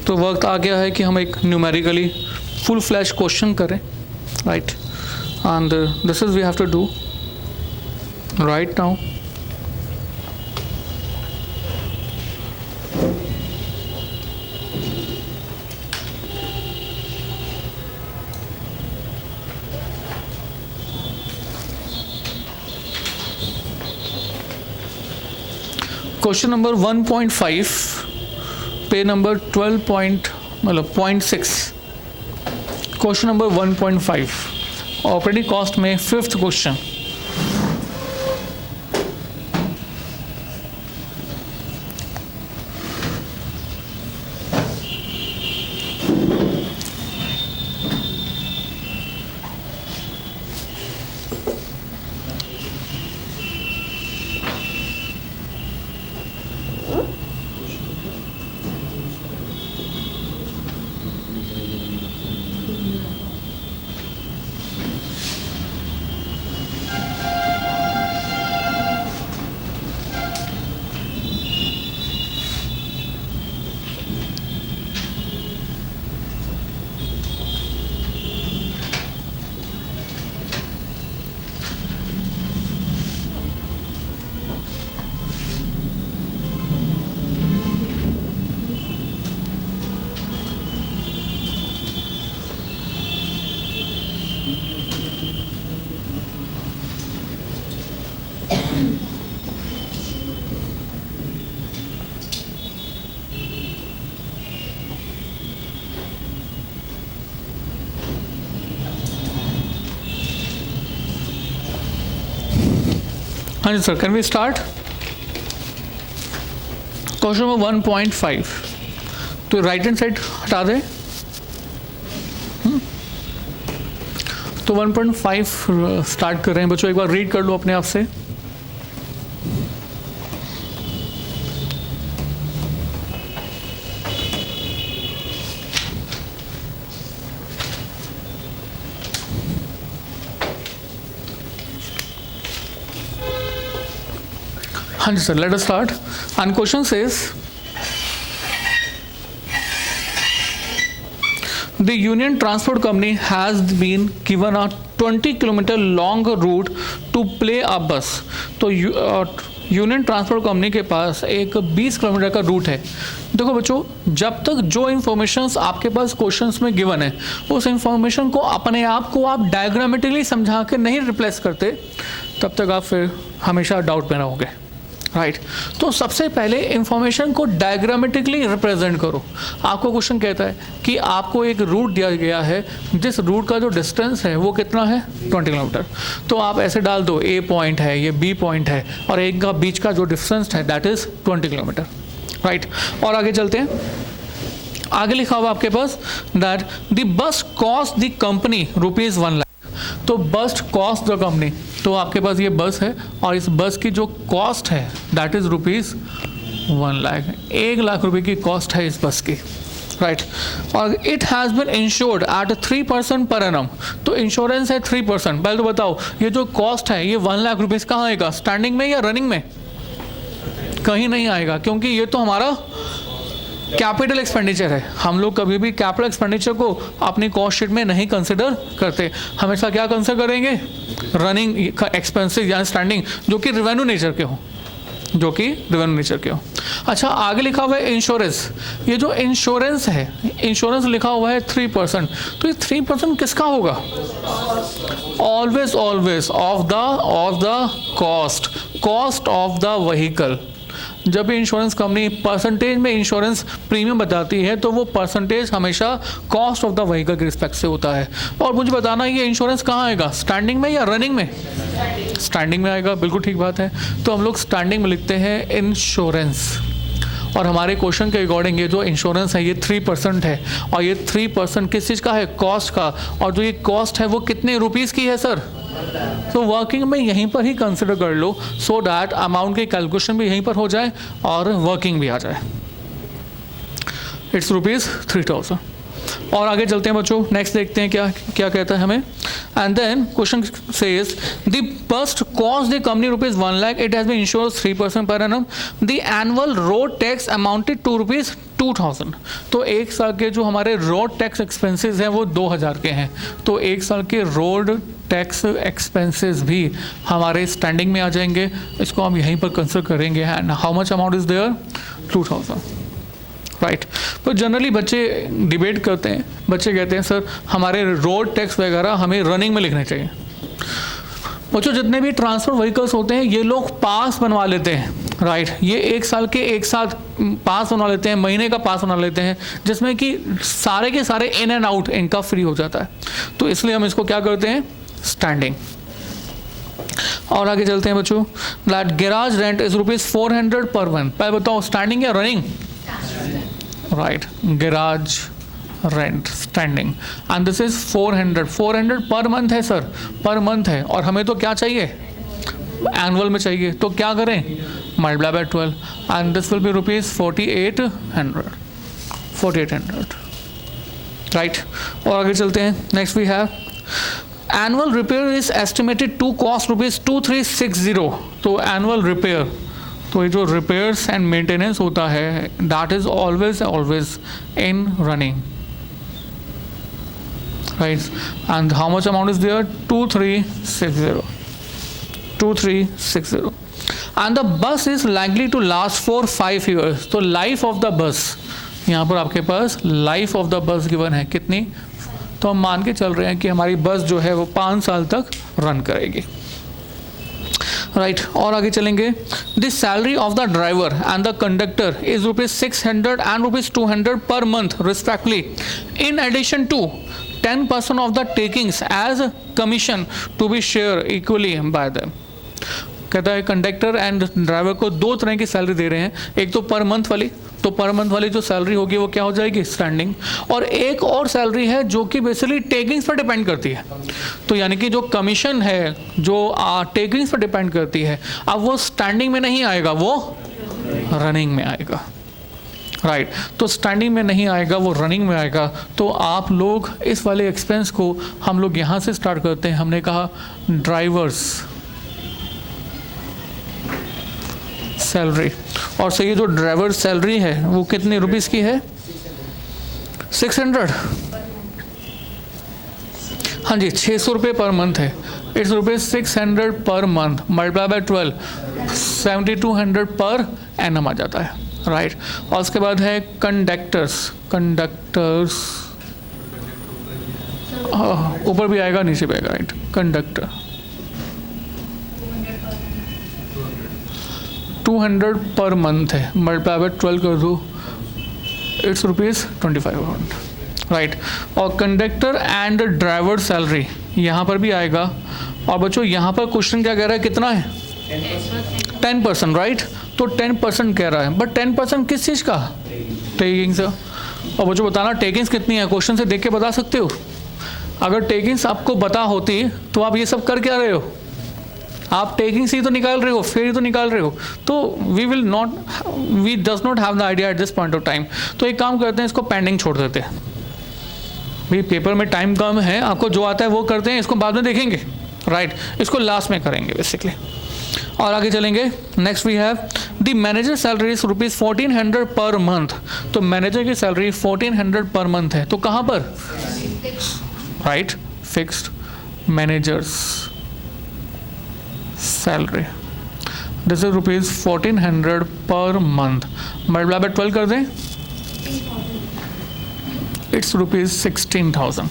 तो वक्त आ गया है कि हम एक न्यूमेरिकली फुल फ्लैश क्वेश्चन करें, right, and this is we have to do right now. Question number 1.5 पे number 0.6, question number 1.5 operating cost में 5th क्वेश्चन। हाँ जी sir, can we start question number 1.5। तो राइट हैंड साइड हटा दें। तो 1.5 स्टार्ट कर रहे हैं बच्चों, एक बार रीड कर लो अपने आप से। हाँ जी sir, let us start. And question says the Union Transport Company has been given a 20 kilometer long route to play a bus। तो यूनियन ट्रांसपोर्ट कंपनी के पास एक 20 किलोमीटर का रूट है। देखो बच्चों, जब तक जो इन्फॉर्मेशंस आपके पास क्वेश्चंस में गिवन है उस इन्फॉर्मेशन को अपने आप को आप डायग्रामेटिकली समझा के नहीं रिप्लेस करते, तब तक आप फिर हमेशा डाउट में रहोगे, राइट। तो सबसे पहले इंफॉर्मेशन को डायग्रामेटिकली रिप्रेजेंट करो। आपको क्वेश्चन कहता है कि आपको एक रूट दिया गया है, जिस रूट का जो डिस्टेंस है वो कितना है 20 किलोमीटर। तो आप ऐसे डाल दो, ए पॉइंट है, ये बी पॉइंट है, और एक का बीच का जो डिस्टेंस है दैट इज 20 किलोमीटर, राइट। और आगे चलते हैं। आगे लिखा हुआ आपके पास that the bus cost the company ₹1 lakh. तो बस कॉस्ट द कंपनी, तो आपके पास ये बस है और इस बस की जो कॉस्ट है दैट इज ₹1 लाख। 1 लाख रुपए की कॉस्ट है इस बस की, राइट। और it has been insured at 3% per annum. तो इंश्योरेंस है 3%। पहले तो बताओ, ये जो कॉस्ट है ये 1 लाख रुपये कहाँ आएगा, स्टैंडिंग में या रनिंग में? कहीं नहीं आएगा, क्योंकि ये तो हमारा कैपिटल एक्सपेंडिचर है। हम लोग कभी भी कैपिटल एक्सपेंडिचर को अपनी कॉस्ट शीट में नहीं कंसिडर करते, हमेशा क्या कंसिडर करेंगे, रनिंग एक्सपेंसेस या स्टैंडिंग, जो कि रेवेन्यू नेचर के हो, जो कि रेवेन्यू नेचर के हो। अच्छा, आगे लिखा हुआ है इंश्योरेंस। ये जो इंश्योरेंस है, इंश्योरेंस लिखा हुआ है 3%। तो ये 3% किसका होगा? Always always of the cost of the vehicle. जब भी इंश्योरेंस कंपनी परसेंटेज में इंश्योरेंस प्रीमियम बताती है तो वो परसेंटेज हमेशा कॉस्ट ऑफ द व्हीकल के रिस्पेक्ट से होता है। और मुझे बताना, ये इंश्योरेंस कहाँ आएगा, स्टैंडिंग में या रनिंग में? स्टैंडिंग में आएगा, बिल्कुल ठीक बात है। तो हम लोग स्टैंडिंग में लिखते हैं इंश्योरेंस। और हमारे क्वेश्चन के अकॉर्डिंग ये जो इंश्योरेंस है ये 3% है, और ये 3% किस चीज़ का है, कॉस्ट का। और जो ये कॉस्ट है वो कितने रुपीज़ की है सर? तो वर्किंग में यहीं पर ही कंसिडर कर लो, सो दैट अमाउंट की कैलकुलेशन भी यहीं पर हो जाए और वर्किंग भी आ जाए। इट्स ₹3,000। और आगे चलते हैं बच्चों, नेक्स्ट देखते हैं क्या क्या कहता है हमें। And then question says the bus cost the company ₹1 lakh, it has been insured 3% per annum. The annual road tax amounted to ₹2,000। तो एक साल के जो हमारे रोड टैक्स एक्सपेंसेस हैं वो 2,000 के हैं। तो एक साल के रोड टैक्स एक्सपेंसेस भी हमारे स्टैंडिंग में आ जाएंगे, इसको हम यहीं पर कंसिडर करेंगे। And how much amount is there, 2,000, right. तो जनरली बच्चे डिबेट करते हैं, बच्चे कहते हैं सर हमारे रोड टैक्स वगैरह हमें रनिंग में लिखने चाहिए। बच्चों, जितने भी ट्रांसपोर्ट व्हीकल्स होते हैं ये लोग पास बनवा लेते हैं, राइट। ये एक साल के एक साथ पास बनवा लेते हैं, महीने का पास बनवा लेते हैं, जिसमें कि सारे के सारे इन एंड आउट इनका फ्री हो जाता है। तो इसलिए हम इसको क्या करते हैं, स्टैंडिंग। और आगे चलते हैं बच्चों, that garage rent is ₹400 per month. पहले बताओ, स्टैंडिंग या running? Right, garage rent standing, and this is 400 per month है सर, पर मंथ है। और हमें तो क्या चाहिए, एनुअल में चाहिए, तो क्या करें, multiply by 12, and this will be ₹4,800, right. और आगे चलते हैं, next we have annual repair is estimated to cost ₹2,360। तो एनुअल रिपेयर, तो ये जो रिपेयर्स एंड मेंटेनेंस होता है that is always in running, right. And how much amount is there, 2,360। And the bus is likely to last for 5 years। तो लाइफ ऑफ द बस, यहाँ पर आपके पास life of the bus given है कितनी, तो हम मान के चल रहे हैं कि हमारी बस जो है वो 5 साल तक रन करेगी, राइट। और आगे चलेंगे, the salary of the driver and the conductor is ₹600 and ₹200 per month respectively, in addition to 10% of the takings as commission to be share equally by them. कहता है कंडक्टर एंड ड्राइवर को 2 तरह की सैलरी दे रहे हैं, एक तो पर मंथ वाली, तो पर मंथ वाली जो सैलरी होगी वो क्या हो जाएगी, स्टैंडिंग, और एक और सैलरी है जो कि बेसिकली टेकिंग्स पर डिपेंड करती है। तो यानी कि जो कमीशन है जो टेकिंग्स पर डिपेंड करती है, अब वो स्टैंडिंग में नहीं आएगा, वो रनिंग में आएगा, राइट। तो स्टैंडिंग में नहीं आएगा, वो रनिंग में आएगा। तो आप लोग इस वाले एक्सपेंस को हम लोग यहाँ से स्टार्ट करते हैं। हमने कहा ड्राइवर्स सैलरी, और सही जो ड्राइवर सैलरी है वो कितने रुपीस की है, 600, हाँ जी 600 रुपये पर मंथ है। It's rupees 600 per month multiply by 12, 7200 per annum आ जाता है, राइट। और उसके बाद है कंडक्टर्स ऊपर भी आएगा नीचे भी आएगा, राइट। कंडक्टर 200 पर मंथ है, मल्टीप्लाई बाय 12 कर दो, इट्स रुपीज 2500, राइट। और कंडक्टर एंड ड्राइवर सैलरी यहाँ पर भी आएगा। और बच्चों यहाँ पर क्वेश्चन क्या कह रहा है, कितना है, 10%, राइट। तो 10% कह रहा है, बट 10% किस चीज़ का, टेकिंग्स। और बच्चों बताना टेकिंग्स कितनी है, क्वेश्चन से देख के बता सकते हो। अगर टेकिंग्स आपको बता होती तो आप ये सब कर क्या रहे हो, आप टेकिंग्स ही तो निकाल रहे हो, फेयर ही तो निकाल रहे हो। तो we does not have the idea at this point of time. तो एक काम करते हैं, इसको पेंडिंग छोड़ देते हैं, भाई पेपर में टाइम कम है, आपको जो आता है वो करते हैं, इसको बाद में देखेंगे, राइट। इसको लास्ट में करेंगे बेसिकली। और आगे चलेंगे, next we have the manager salary is rupees 1400 per month. तो मैनेजर की सैलरी 1400 पर मंथ है, तो कहाँ पर, right, fixed managers salary, this is rupees 1400 per month, multiply by 12 कर दें, इट्स रुपीज 16,000,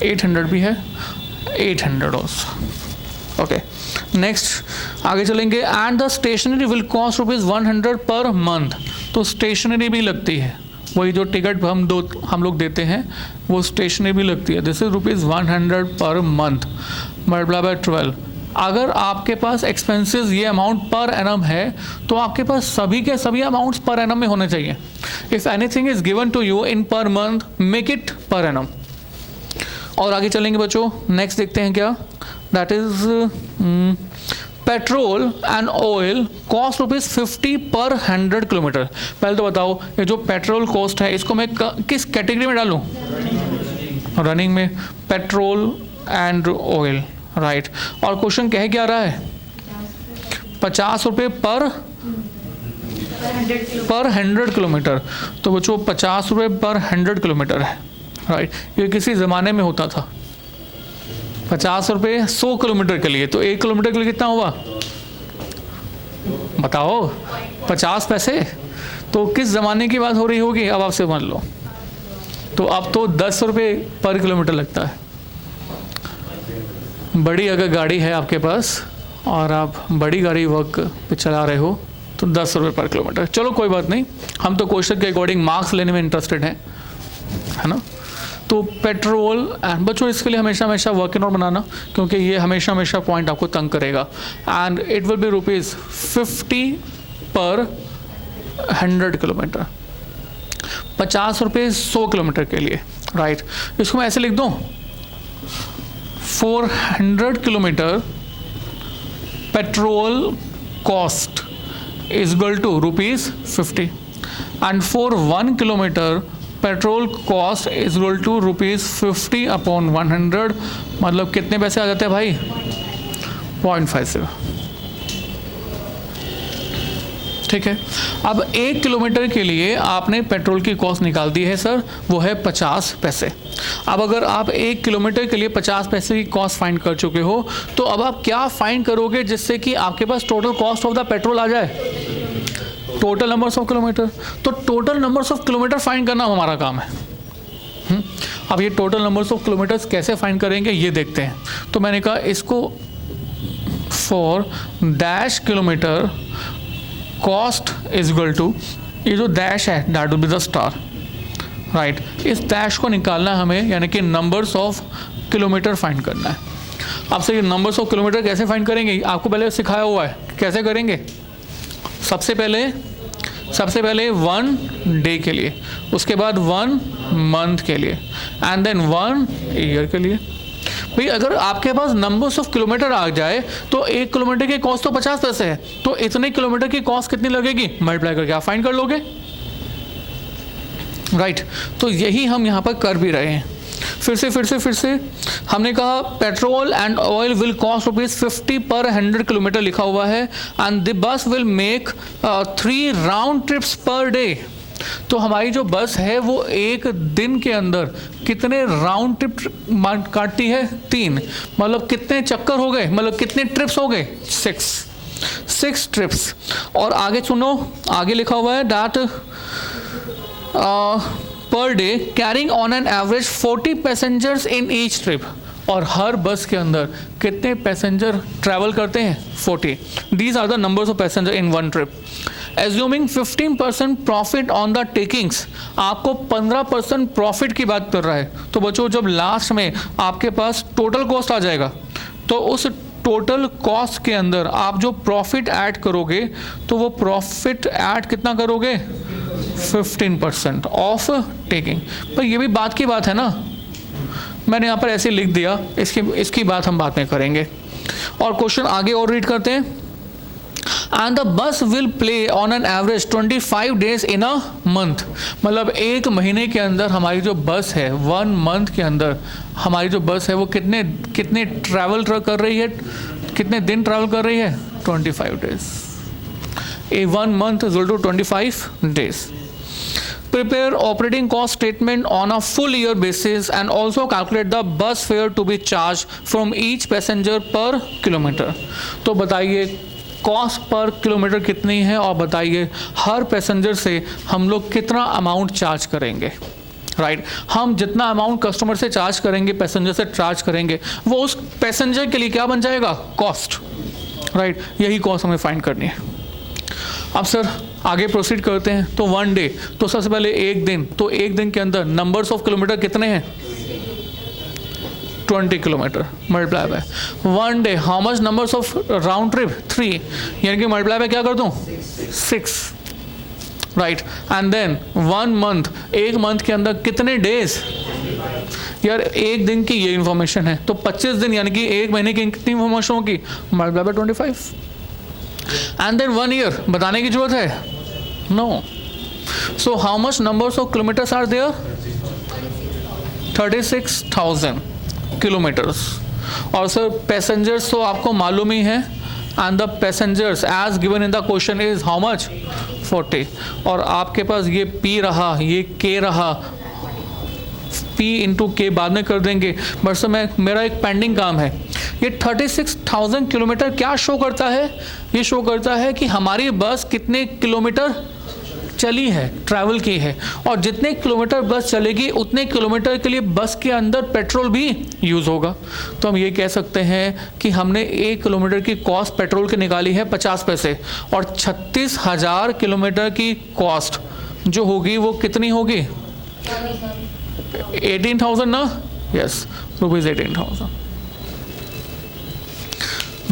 800 भी है, 800 ऑल्सो, ओके। नेक्स्ट आगे चलेंगे, and the stationery will cost rupees 100 per month. तो स्टेशनरी भी लगती है, वही जो टिकट हम लोग देते हैं वो स्टेशनरी भी लगती है, this is rupees 100 per month, multiply by 12। अगर आपके पास एक्सपेंसेस ये अमाउंट पर एनम है तो आपके पास सभी के सभी अमाउंट्स पर एनम में होने चाहिए। If anything is given to you in per month, make it per annum. और आगे चलेंगे बच्चों, नेक्स्ट देखते हैं क्या, that is petrol and oil cost rupees 50 per 100 kilometre. पहले तो बताओ ये जो पेट्रोल कॉस्ट है इसको मैं किस कैटेगरी में डालूं, रनिंग में, पेट्रोल एंड ऑयल, राइट। और क्वेश्चन कह क्या रहा है, 50 रुपये पर 100 किलोमीटर। तो बच्चों 50 रुपये पर 100 किलोमीटर है, राइट। ये किसी ज़माने में होता था, 50 रुपये 100 किलोमीटर के लिए, तो 1 किलोमीटर के लिए कितना हुआ बताओ, 50 पैसे। तो किस ज़माने की बात हो रही होगी, अब आप समझ लो। तो अब तो 10 रुपये पर किलोमीटर लगता है। बड़ी अगर गाड़ी है आपके पास और आप बड़ी गाड़ी वर्क पे चला रहे हो तो 10 रुपये पर किलोमीटर। चलो कोई बात नहीं, हम तो क्वेश्चन के अकॉर्डिंग मार्क्स लेने में इंटरेस्टेड हैं, है ना। तो पेट्रोल एंड बच्चों इसके लिए हमेशा वर्क नोट बनाना, क्योंकि ये हमेशा पॉइंट आपको तंग करेगा। And it will be rupees 50 per 100 kilometre, 50 रुपये 100 किलोमीटर के लिए, राइट। इसको मैं ऐसे लिख दूँ, 400 kilometer petrol cost is equal to rupees 50 and for 1 kilometer petrol cost is equal to rupees 50 upon 100, मतलब कितने पैसे आ जाते हैं भाई, 0.50, ठीक है। अब 1 किलोमीटर के लिए आपने पेट्रोल की कॉस्ट निकाल दी है सर, वो है 50 पैसे। अब अगर आप 1 किलोमीटर के लिए 50 पैसे की कॉस्ट फाइंड कर चुके हो, तो अब आप क्या फाइंड करोगे जिससे कि आपके पास total cost of the petrol आ जाए, टोटल नंबर्स ऑफ किलोमीटर। तो total numbers of kilometre find करना हमारा काम है। अब ये टोटल नंबर्स ऑफ किलोमीटर्स कैसे फाइंड करेंगे ये देखते हैं। तो मैंने कहा इसको for dash kilometre cost is equal to, ये जो डैश है that will be the star, right. इस डैश को निकालना है हमें, यानी कि नंबर्स ऑफ किलोमीटर फाइंड करना है। आपसे ये नंबर्स ऑफ किलोमीटर कैसे फाइंड करेंगे, आपको पहले सिखाया हुआ है कैसे करेंगे। सबसे पहले 1 डे के लिए, उसके बाद 1 मंथ के लिए, एंड देन 1 ईयर के लिए। भाई अगर आपके पास नंबर्स ऑफ किलोमीटर आ जाए तो 1 किलोमीटर की कॉस्ट तो 50 पैसे है, तो इतने किलोमीटर की कॉस्ट कितनी लगेगी, मल्टीप्लाई करके आप फाइंड कर लोगे, राइट। तो यही हम यहाँ पर कर भी रहे हैं। फिर से हमने कहा petrol and oil will cost ₹50 per 100 kilometre लिखा हुआ है, एंड द बस will make 3 round trips per day. तो हमारी जो बस है वो एक दिन के अंदर कितने राउंड ट्रिप काटती है, 3, मतलब कितने चक्कर हो गए, मतलब कितने ट्रिप्स हो गए, 6 ट्रिप्स। और आगे सुनो, आगे लिखा हुआ है that per day carrying on an average 40 passengers in each trip. और हर बस के अंदर कितने पैसेंजर ट्रैवल करते हैं, 40। These are the numbers of passenger in 1 trip. Assuming 15% profit on the takings, आपको 15% प्रॉफिट की बात कर रहा है। तो बच्चों जब लास्ट में आपके पास टोटल कॉस्ट आ जाएगा तो उस टोटल कॉस्ट के अंदर आप जो प्रॉफिट ऐड करोगे तो वो प्रॉफिट ऐड कितना करोगे, 15% ऑफ टेकिंग। पर ये भी बात की बात है ना, मैंने यहाँ पर ऐसे लिख दिया, इसकी बात हम बाद में करेंगे। और क्वेश्चन आगे और रीड करते हैं। एंड द बस will play on an average 25 days in a month, मतलब एक महीने के अंदर हमारी जो बस है, 1 मंथ के अंदर हमारी जो बस है वो कितने ट्रैवल कर रही है, कितने दिन ट्रैवल कर रही है, 25 days. A 1 month is equal to 25 days. Prepare operating cost statement on a full year basis and also calculate the bus fare to be charged from each passenger per kilometer. तो बताइए कॉस्ट पर किलोमीटर कितनी है और बताइए हर पैसेंजर से हम लोग कितना अमाउंट चार्ज करेंगे, राइट। हम जितना अमाउंट कस्टमर से चार्ज करेंगे, पैसेंजर से चार्ज करेंगे, वो उस पैसेंजर के लिए क्या बन जाएगा, कॉस्ट, राइट। यही कॉस्ट हमें फाइंड करनी है। अब सर आगे प्रोसीड करते हैं। तो 1 डे, तो सबसे पहले एक दिन, तो एक दिन के अंदर नंबर्स ऑफ किलोमीटर कितने हैं, 20 kilometre multiply by 1 day. How much numbers of round trip, 3, यानी कि मल्टीप्लाई बाय क्या कर दूं, 6, राइट। एंड देन 1 मंथ, एक मंथ के अंदर कितने डेज, यार एक दिन की ये इंफॉर्मेशन है, तो 25 दिन यानी कि एक महीने की कितनी इंफॉर्मेशन होगी, multiply by 25। And then 1 year, बताने की जरूरत है, no. So how much numbers of kilometers are there, 36,000 kilometers. और सर पैसेंजर्स तो आपको मालूम ही है, and the passengers as given in the question is how much, 40। और आपके पास ये P रहा, ये K रहा, P इंटू K बाद में कर देंगे, बट सर मेरा एक पेंडिंग काम है। ये 36,000 किलोमीटर क्या शो करता है, ये शो करता है कि हमारी बस कितने किलोमीटर चली है, ट्रैवल की है, और जितने किलोमीटर बस चलेगी उतने किलोमीटर के लिए बस के अंदर पेट्रोल भी यूज़ होगा। तो हम ये कह सकते हैं कि हमने 1 किलोमीटर की कॉस्ट पेट्रोल की निकाली है 50 पैसे, और 36,000 किलोमीटर की कॉस्ट जो होगी वो कितनी होगी, 18,000 ना, यस, रुपीज़ 18,000।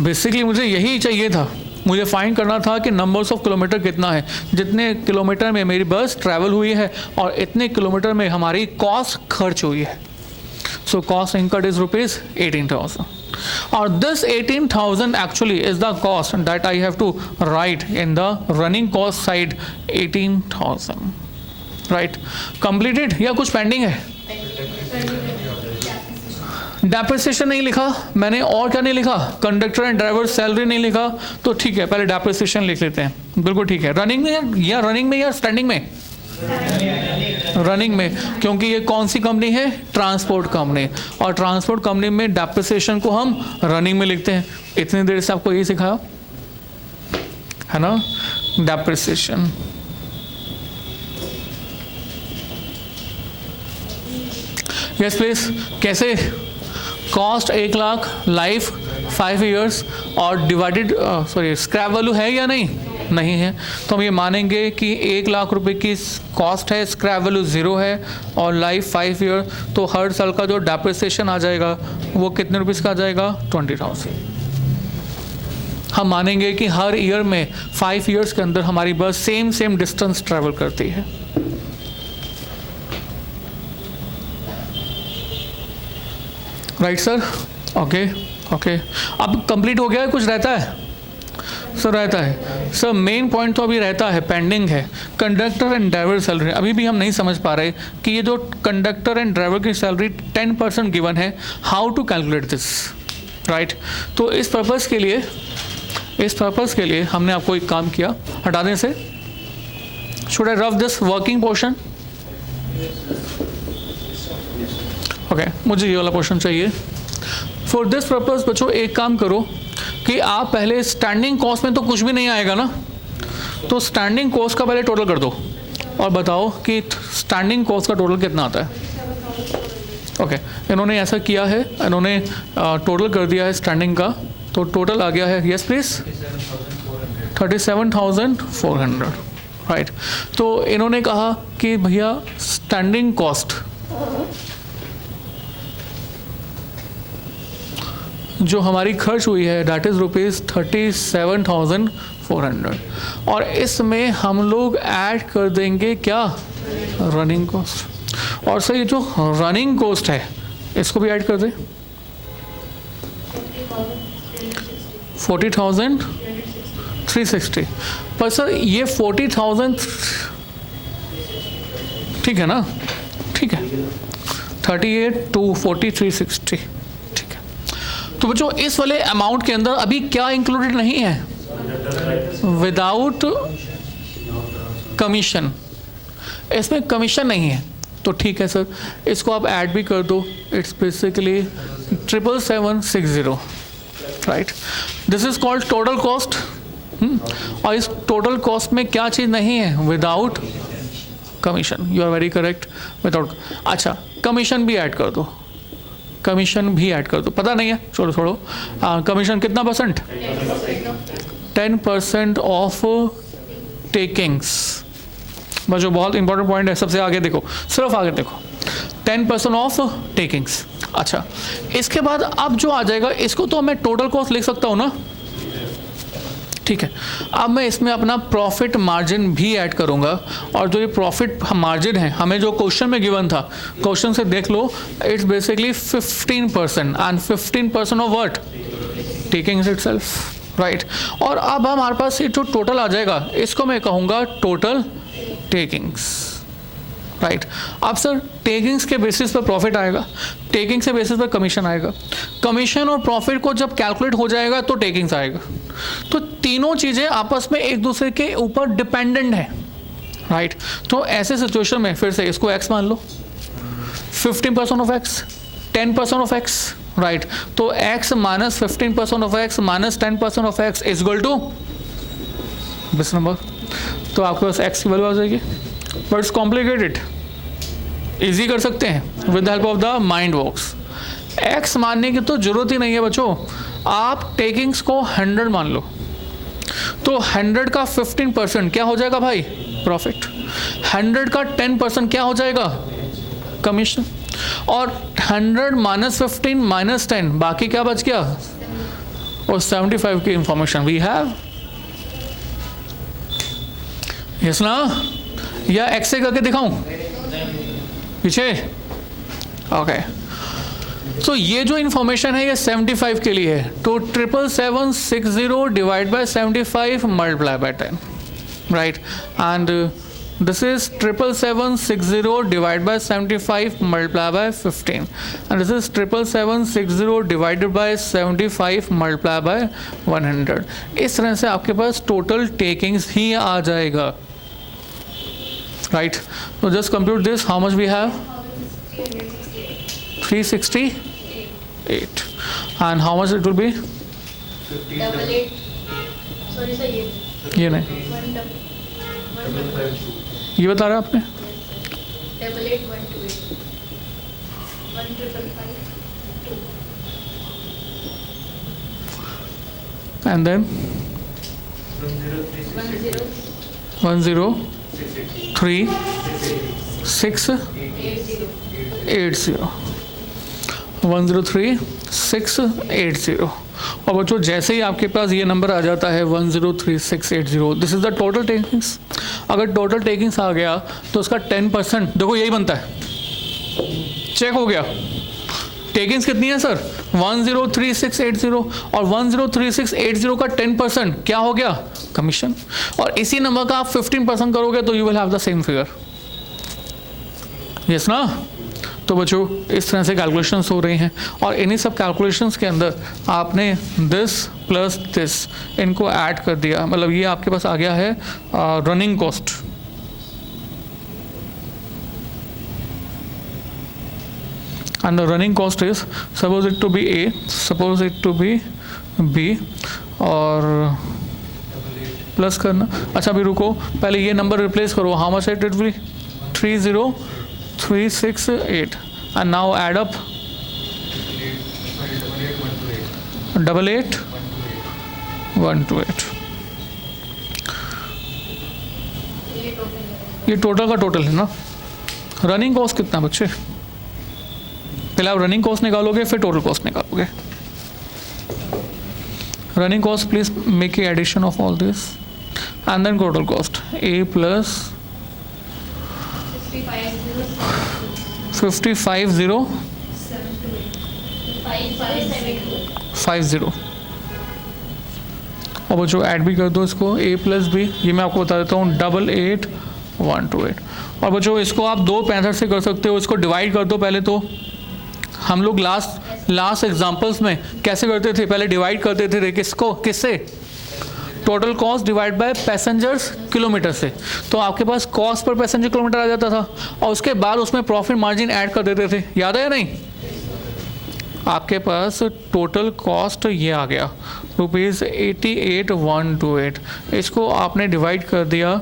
बेसिकली मुझे यही चाहिए था, मुझे फाइंड करना था कि नंबर्स ऑफ किलोमीटर कितना है, जितने किलोमीटर में मेरी बस ट्रैवल हुई है और इतने किलोमीटर में हमारी कॉस्ट खर्च हुई है। So cost incurred is rupees 18,000, और this 18,000 actually is the cost that I have to write in the running cost side, 18,000, right. Completed या कुछ पेंडिंग है, डेप्रिसिएशन नहीं लिखा मैंने, और क्या नहीं लिखा, कंडक्टर एंड ड्राइवर सैलरी नहीं लिखा, तो ठीक है पहले डेप्रिसिएशन लिख लेते हैं, बिल्कुल ठीक है। रनिंग में या स्टैंडिंग में, रनिंग में, क्योंकि ये कौन सी कंपनी है, ट्रांसपोर्ट कंपनी, और ट्रांसपोर्ट कंपनी में डेप्रिसिएशन को हम रनिंग में लिखते हैं। इतनी देर से आपको यही सिखाया है ना, डेप्रिसिएशन। यस प्लीज, कैसे, कॉस्ट 1 लाख, लाइफ 5 ईयर्स, और डिवाइडेड, सॉरी स्क्रैप वैल्यू है या नहीं, नहीं है, तो हम ये मानेंगे कि 1 लाख रुपए की कॉस्ट है, स्क्रैप वैल्यू 0 है और लाइफ 5 ईयर, तो हर साल का जो डेप्रिसिएशन आ जाएगा वो कितने रुपीज़ का आ जाएगा? 20,000। हम मानेंगे कि हर ईयर में 5 ईयर्स के अंदर हमारी बस सेम डिस्टेंस ट्रैवल करती है। Right sir? ओके। अब कंप्लीट हो गया है, कुछ रहता है सर? रहता है सर। मेन पॉइंट तो अभी रहता है, पेंडिंग है, कंडक्टर एंड ड्राइवर सैलरी। अभी भी हम नहीं समझ पा रहे कि ये जो कंडक्टर एंड ड्राइवर की सैलरी 10% गिवन है, how to calculate this, right? तो इस पर्पज़ के लिए हमने आपको एक काम किया, हटा दें से। Should I rough this working portion? Okay, मुझे ये वाला पोर्शन चाहिए। फॉर दिस पर्पज़ बच्चों एक काम करो कि आप पहले स्टैंडिंग कॉस्ट में तो कुछ भी नहीं आएगा ना, तो स्टैंडिंग कॉस्ट का पहले टोटल कर दो और बताओ कि स्टैंडिंग कॉस्ट का टोटल कितना आता है। ओके, इन्होंने ऐसा किया है, इन्होंने टोटल कर दिया है स्टैंडिंग का, तो टोटल आ गया है, यस प्लीज़, 37,400, राइट। तो इन्होंने कहा कि भैया स्टैंडिंग कॉस्ट जो हमारी खर्च हुई है दैट इज़ ₹37,400, और इसमें हम लोग ऐड कर देंगे क्या? Running cost. और सर ये जो रनिंग कॉस्ट है इसको भी ऐड कर दें, 40,360। पर सर ये 40,000 ठीक है ना? ठीक है, 38 to 40 360, ठीक है। तो बच्चों इस वाले अमाउंट के अंदर अभी क्या इंक्लूडेड नहीं है? विदाउट कमीशन, इसमें कमीशन नहीं है, तो ठीक है सर, इसको आप ऐड भी कर दो। It's basically 77760, right. This is called total cost. और इस टोटल कॉस्ट में क्या चीज़ नहीं है? Without commission. You are very correct, without. अच्छा, कमीशन भी ऐड कर दो, कमीशन भी ऐड कर दो, पता नहीं है, छोड़ो। कमीशन कितना परसेंट? 10% of takings. बच्चों बहुत इंपॉर्टेंट पॉइंट है, सबसे आगे देखो, सिर्फ आगे देखो, 10% ऑफ टेकिंग्स। अच्छा, इसके बाद अब जो आ जाएगा इसको तो मैं टोटल कॉस्ट लिख सकता हूँ ना, ठीक है। अब मैं इसमें अपना प्रॉफिट मार्जिन भी ऐड करूंगा, और जो ये प्रॉफिट मार्जिन है हमें जो क्वेश्चन में गिवन था, क्वेश्चन से देख लो, it's basically 15%, and 15% of what? Takings itself, right. और अब हमारे पास ये जो टोटल आ जाएगा इसको मैं कहूँगा टोटल टेकिंग्स, राइट। अब सर टेकिंग्स के बेसिस पर प्रॉफिट आएगा, टेकिंग्स के बेसिस पर कमीशन आएगा, कमीशन और प्रॉफिट को जब कैलकुलेट हो जाएगा तो टेकिंग्स आएगा। तो तीनों चीज़ें आपस में एक दूसरे के ऊपर डिपेंडेंट है, राइट। तो ऐसे सिचुएशन में फिर से इसको एक्स मान लो, 15% of X, 10% of X, right. तो X minus 15% of X minus 10% of X is equal to this number. तो आपके पास एक्स की वैल्यू आ जाएगी। बट इट्स कॉम्प्लिकेटेड, इजी कर सकते हैं with the help of the mind works. X मानने की तो जरूरत ही नहीं है बच्चों, आप टेकिंग्स को 100 मान लो, तो 100 का 15% क्या हो जाएगा भाई? प्रॉफिट। 100 का 10% क्या हो जाएगा? कमीशन। और 100 माइनस 15 माइनस 10, बाकी क्या बच गया? और 75 की इंफॉर्मेशन वी हैव, यस ना? या एक्स से करके दिखाऊं पीछे? ओके, तो ये जो इंफॉर्मेशन है ये 75 के लिए है, तो 77760 divide by 75 multiply by 10, right. And this is 77760 divided by 75 multiplied by 15, and this is 77760 divided by 75 multiplied by 100। इस तरह से आपके पास टोटल टेकिंग्स ही आ जाएगा, राइट। तो just compute this, how much we have? 368, and how much it will be? 88, sorry sir, ये नहीं, ये बता रहे आपने? 88,128, 1,552, And then 103,680 और बच्चों जैसे ही आपके पास ये नंबर आ जाता है 103,680, this is the total takings. अगर टोटल टेकिंग्स आ गया तो उसका 10% देखो यही बनता है, चेक हो गया। टेकिंग्स कितनी है सर 103,680 और 103,680 का 10% क्या हो गया कमीशन, और इसी नंबर का आप 15% करोगे तो you will have the same figure, yes ना। तो बच्चों इस तरह से कैलकुलेशंस हो रही हैं और इन्हीं सब कैलकुलेशंस के अंदर आपने दिस प्लस दिस इनको ऐड कर दिया, मतलब ये आपके पास आ गया है running cost. And the running cost is suppose it to be A, suppose it to be B और प्लस करना। अच्छा अभी रुको, पहले ये नंबर रिप्लेस करो, how much it will 30,368 and now add up 88,128। ये टोटल का टोटल है ना। रनिंग कॉस्ट कितना बच्चे, पहले आप रनिंग कॉस्ट निकालोगे फिर टोटल कॉस्ट निकालोगे। Running cost please make a addition of all this and then total cost A plus 55,050 और बच्चों ऐड भी कर दो इसको A प्लस B, ये मैं आपको बता देता हूँ 88,128। और बच्चों इसको आप दो मेथड से कर सकते हो, इसको डिवाइड कर दो। पहले तो हम लोग लास्ट एग्जांपल्स में कैसे करते थे, पहले डिवाइड करते थे किसको, किससे, total cost divide by passengers kilometer से, तो आपके पास कॉस्ट पर पैसेंजर किलोमीटर आ जाता था और उसके बाद उसमें प्रॉफिट मार्जिन ऐड कर देते थे, याद है या नहीं। आपके पास टोटल कॉस्ट ये आ गया ₹88,128, इसको आपने डिवाइड कर दिया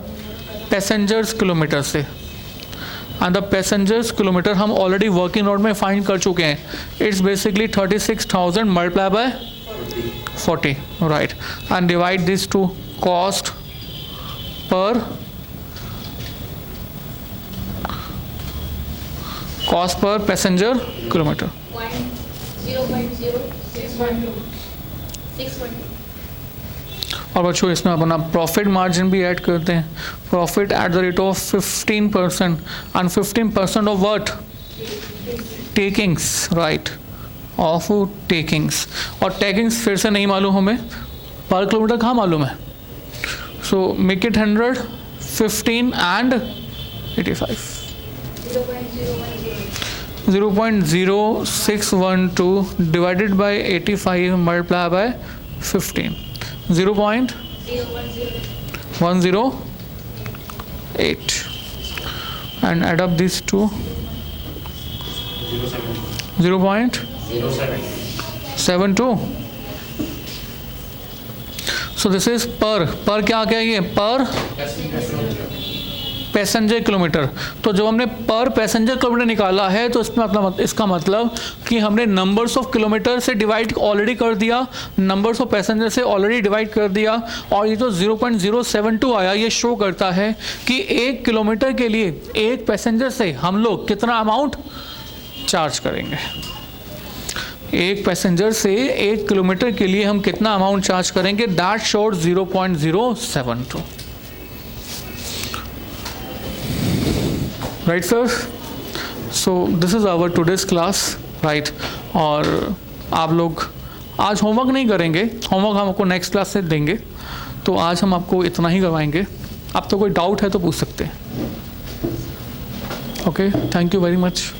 पैसेंजर्स किलोमीटर से एंड द पैसेंजर्स किलोमीटर हम ऑलरेडी वर्किंग नोट में फाइंड कर चुके हैं, it's basically 36,000 multiply by 40, right, and divide this to cost per passenger kilometer. 0.0612 और बच्चों इसमें अपना प्रॉफिट मार्जिन भी ऐड करते हैं, profit eight the rate of 15% and 15% of what, takings, right, of takings. और टेकिंग्स फिर से नहीं मालूम हमें, पर किलोमीटर कहाँ मालूम है, so make it 100, 15 and 85। 0.0612 divided by 85 multiplied by 15, 0.108 and add up these two 0.72. So this is per क्या क्या ये पर पैसेंजर किलोमीटर। तो जब हमने पर पैसेंजर किलोमीटर निकाला है तो इसका मतलब कि हमने नंबर्स ऑफ किलोमीटर से डिवाइड ऑलरेडी कर दिया, नंबर्स ऑफ पैसेंजर से ऑलरेडी डिवाइड कर दिया, और ये जो 0.072 आया ये शो करता है कि एक किलोमीटर के लिए एक पैसेंजर से हम लोग कितना अमाउंट चार्ज करेंगे, एक पैसेंजर से एक किलोमीटर के लिए हम कितना अमाउंट चार्ज करेंगे, that should 0.072, right sir. So this is our today's class, right. और आप लोग आज होमवर्क नहीं करेंगे, होमवर्क हम आपको नेक्स्ट क्लास से देंगे, तो आज हम आपको इतना ही करवाएंगे। आप तो कोई डाउट है तो पूछ सकते हैं। Okay, thank you very much.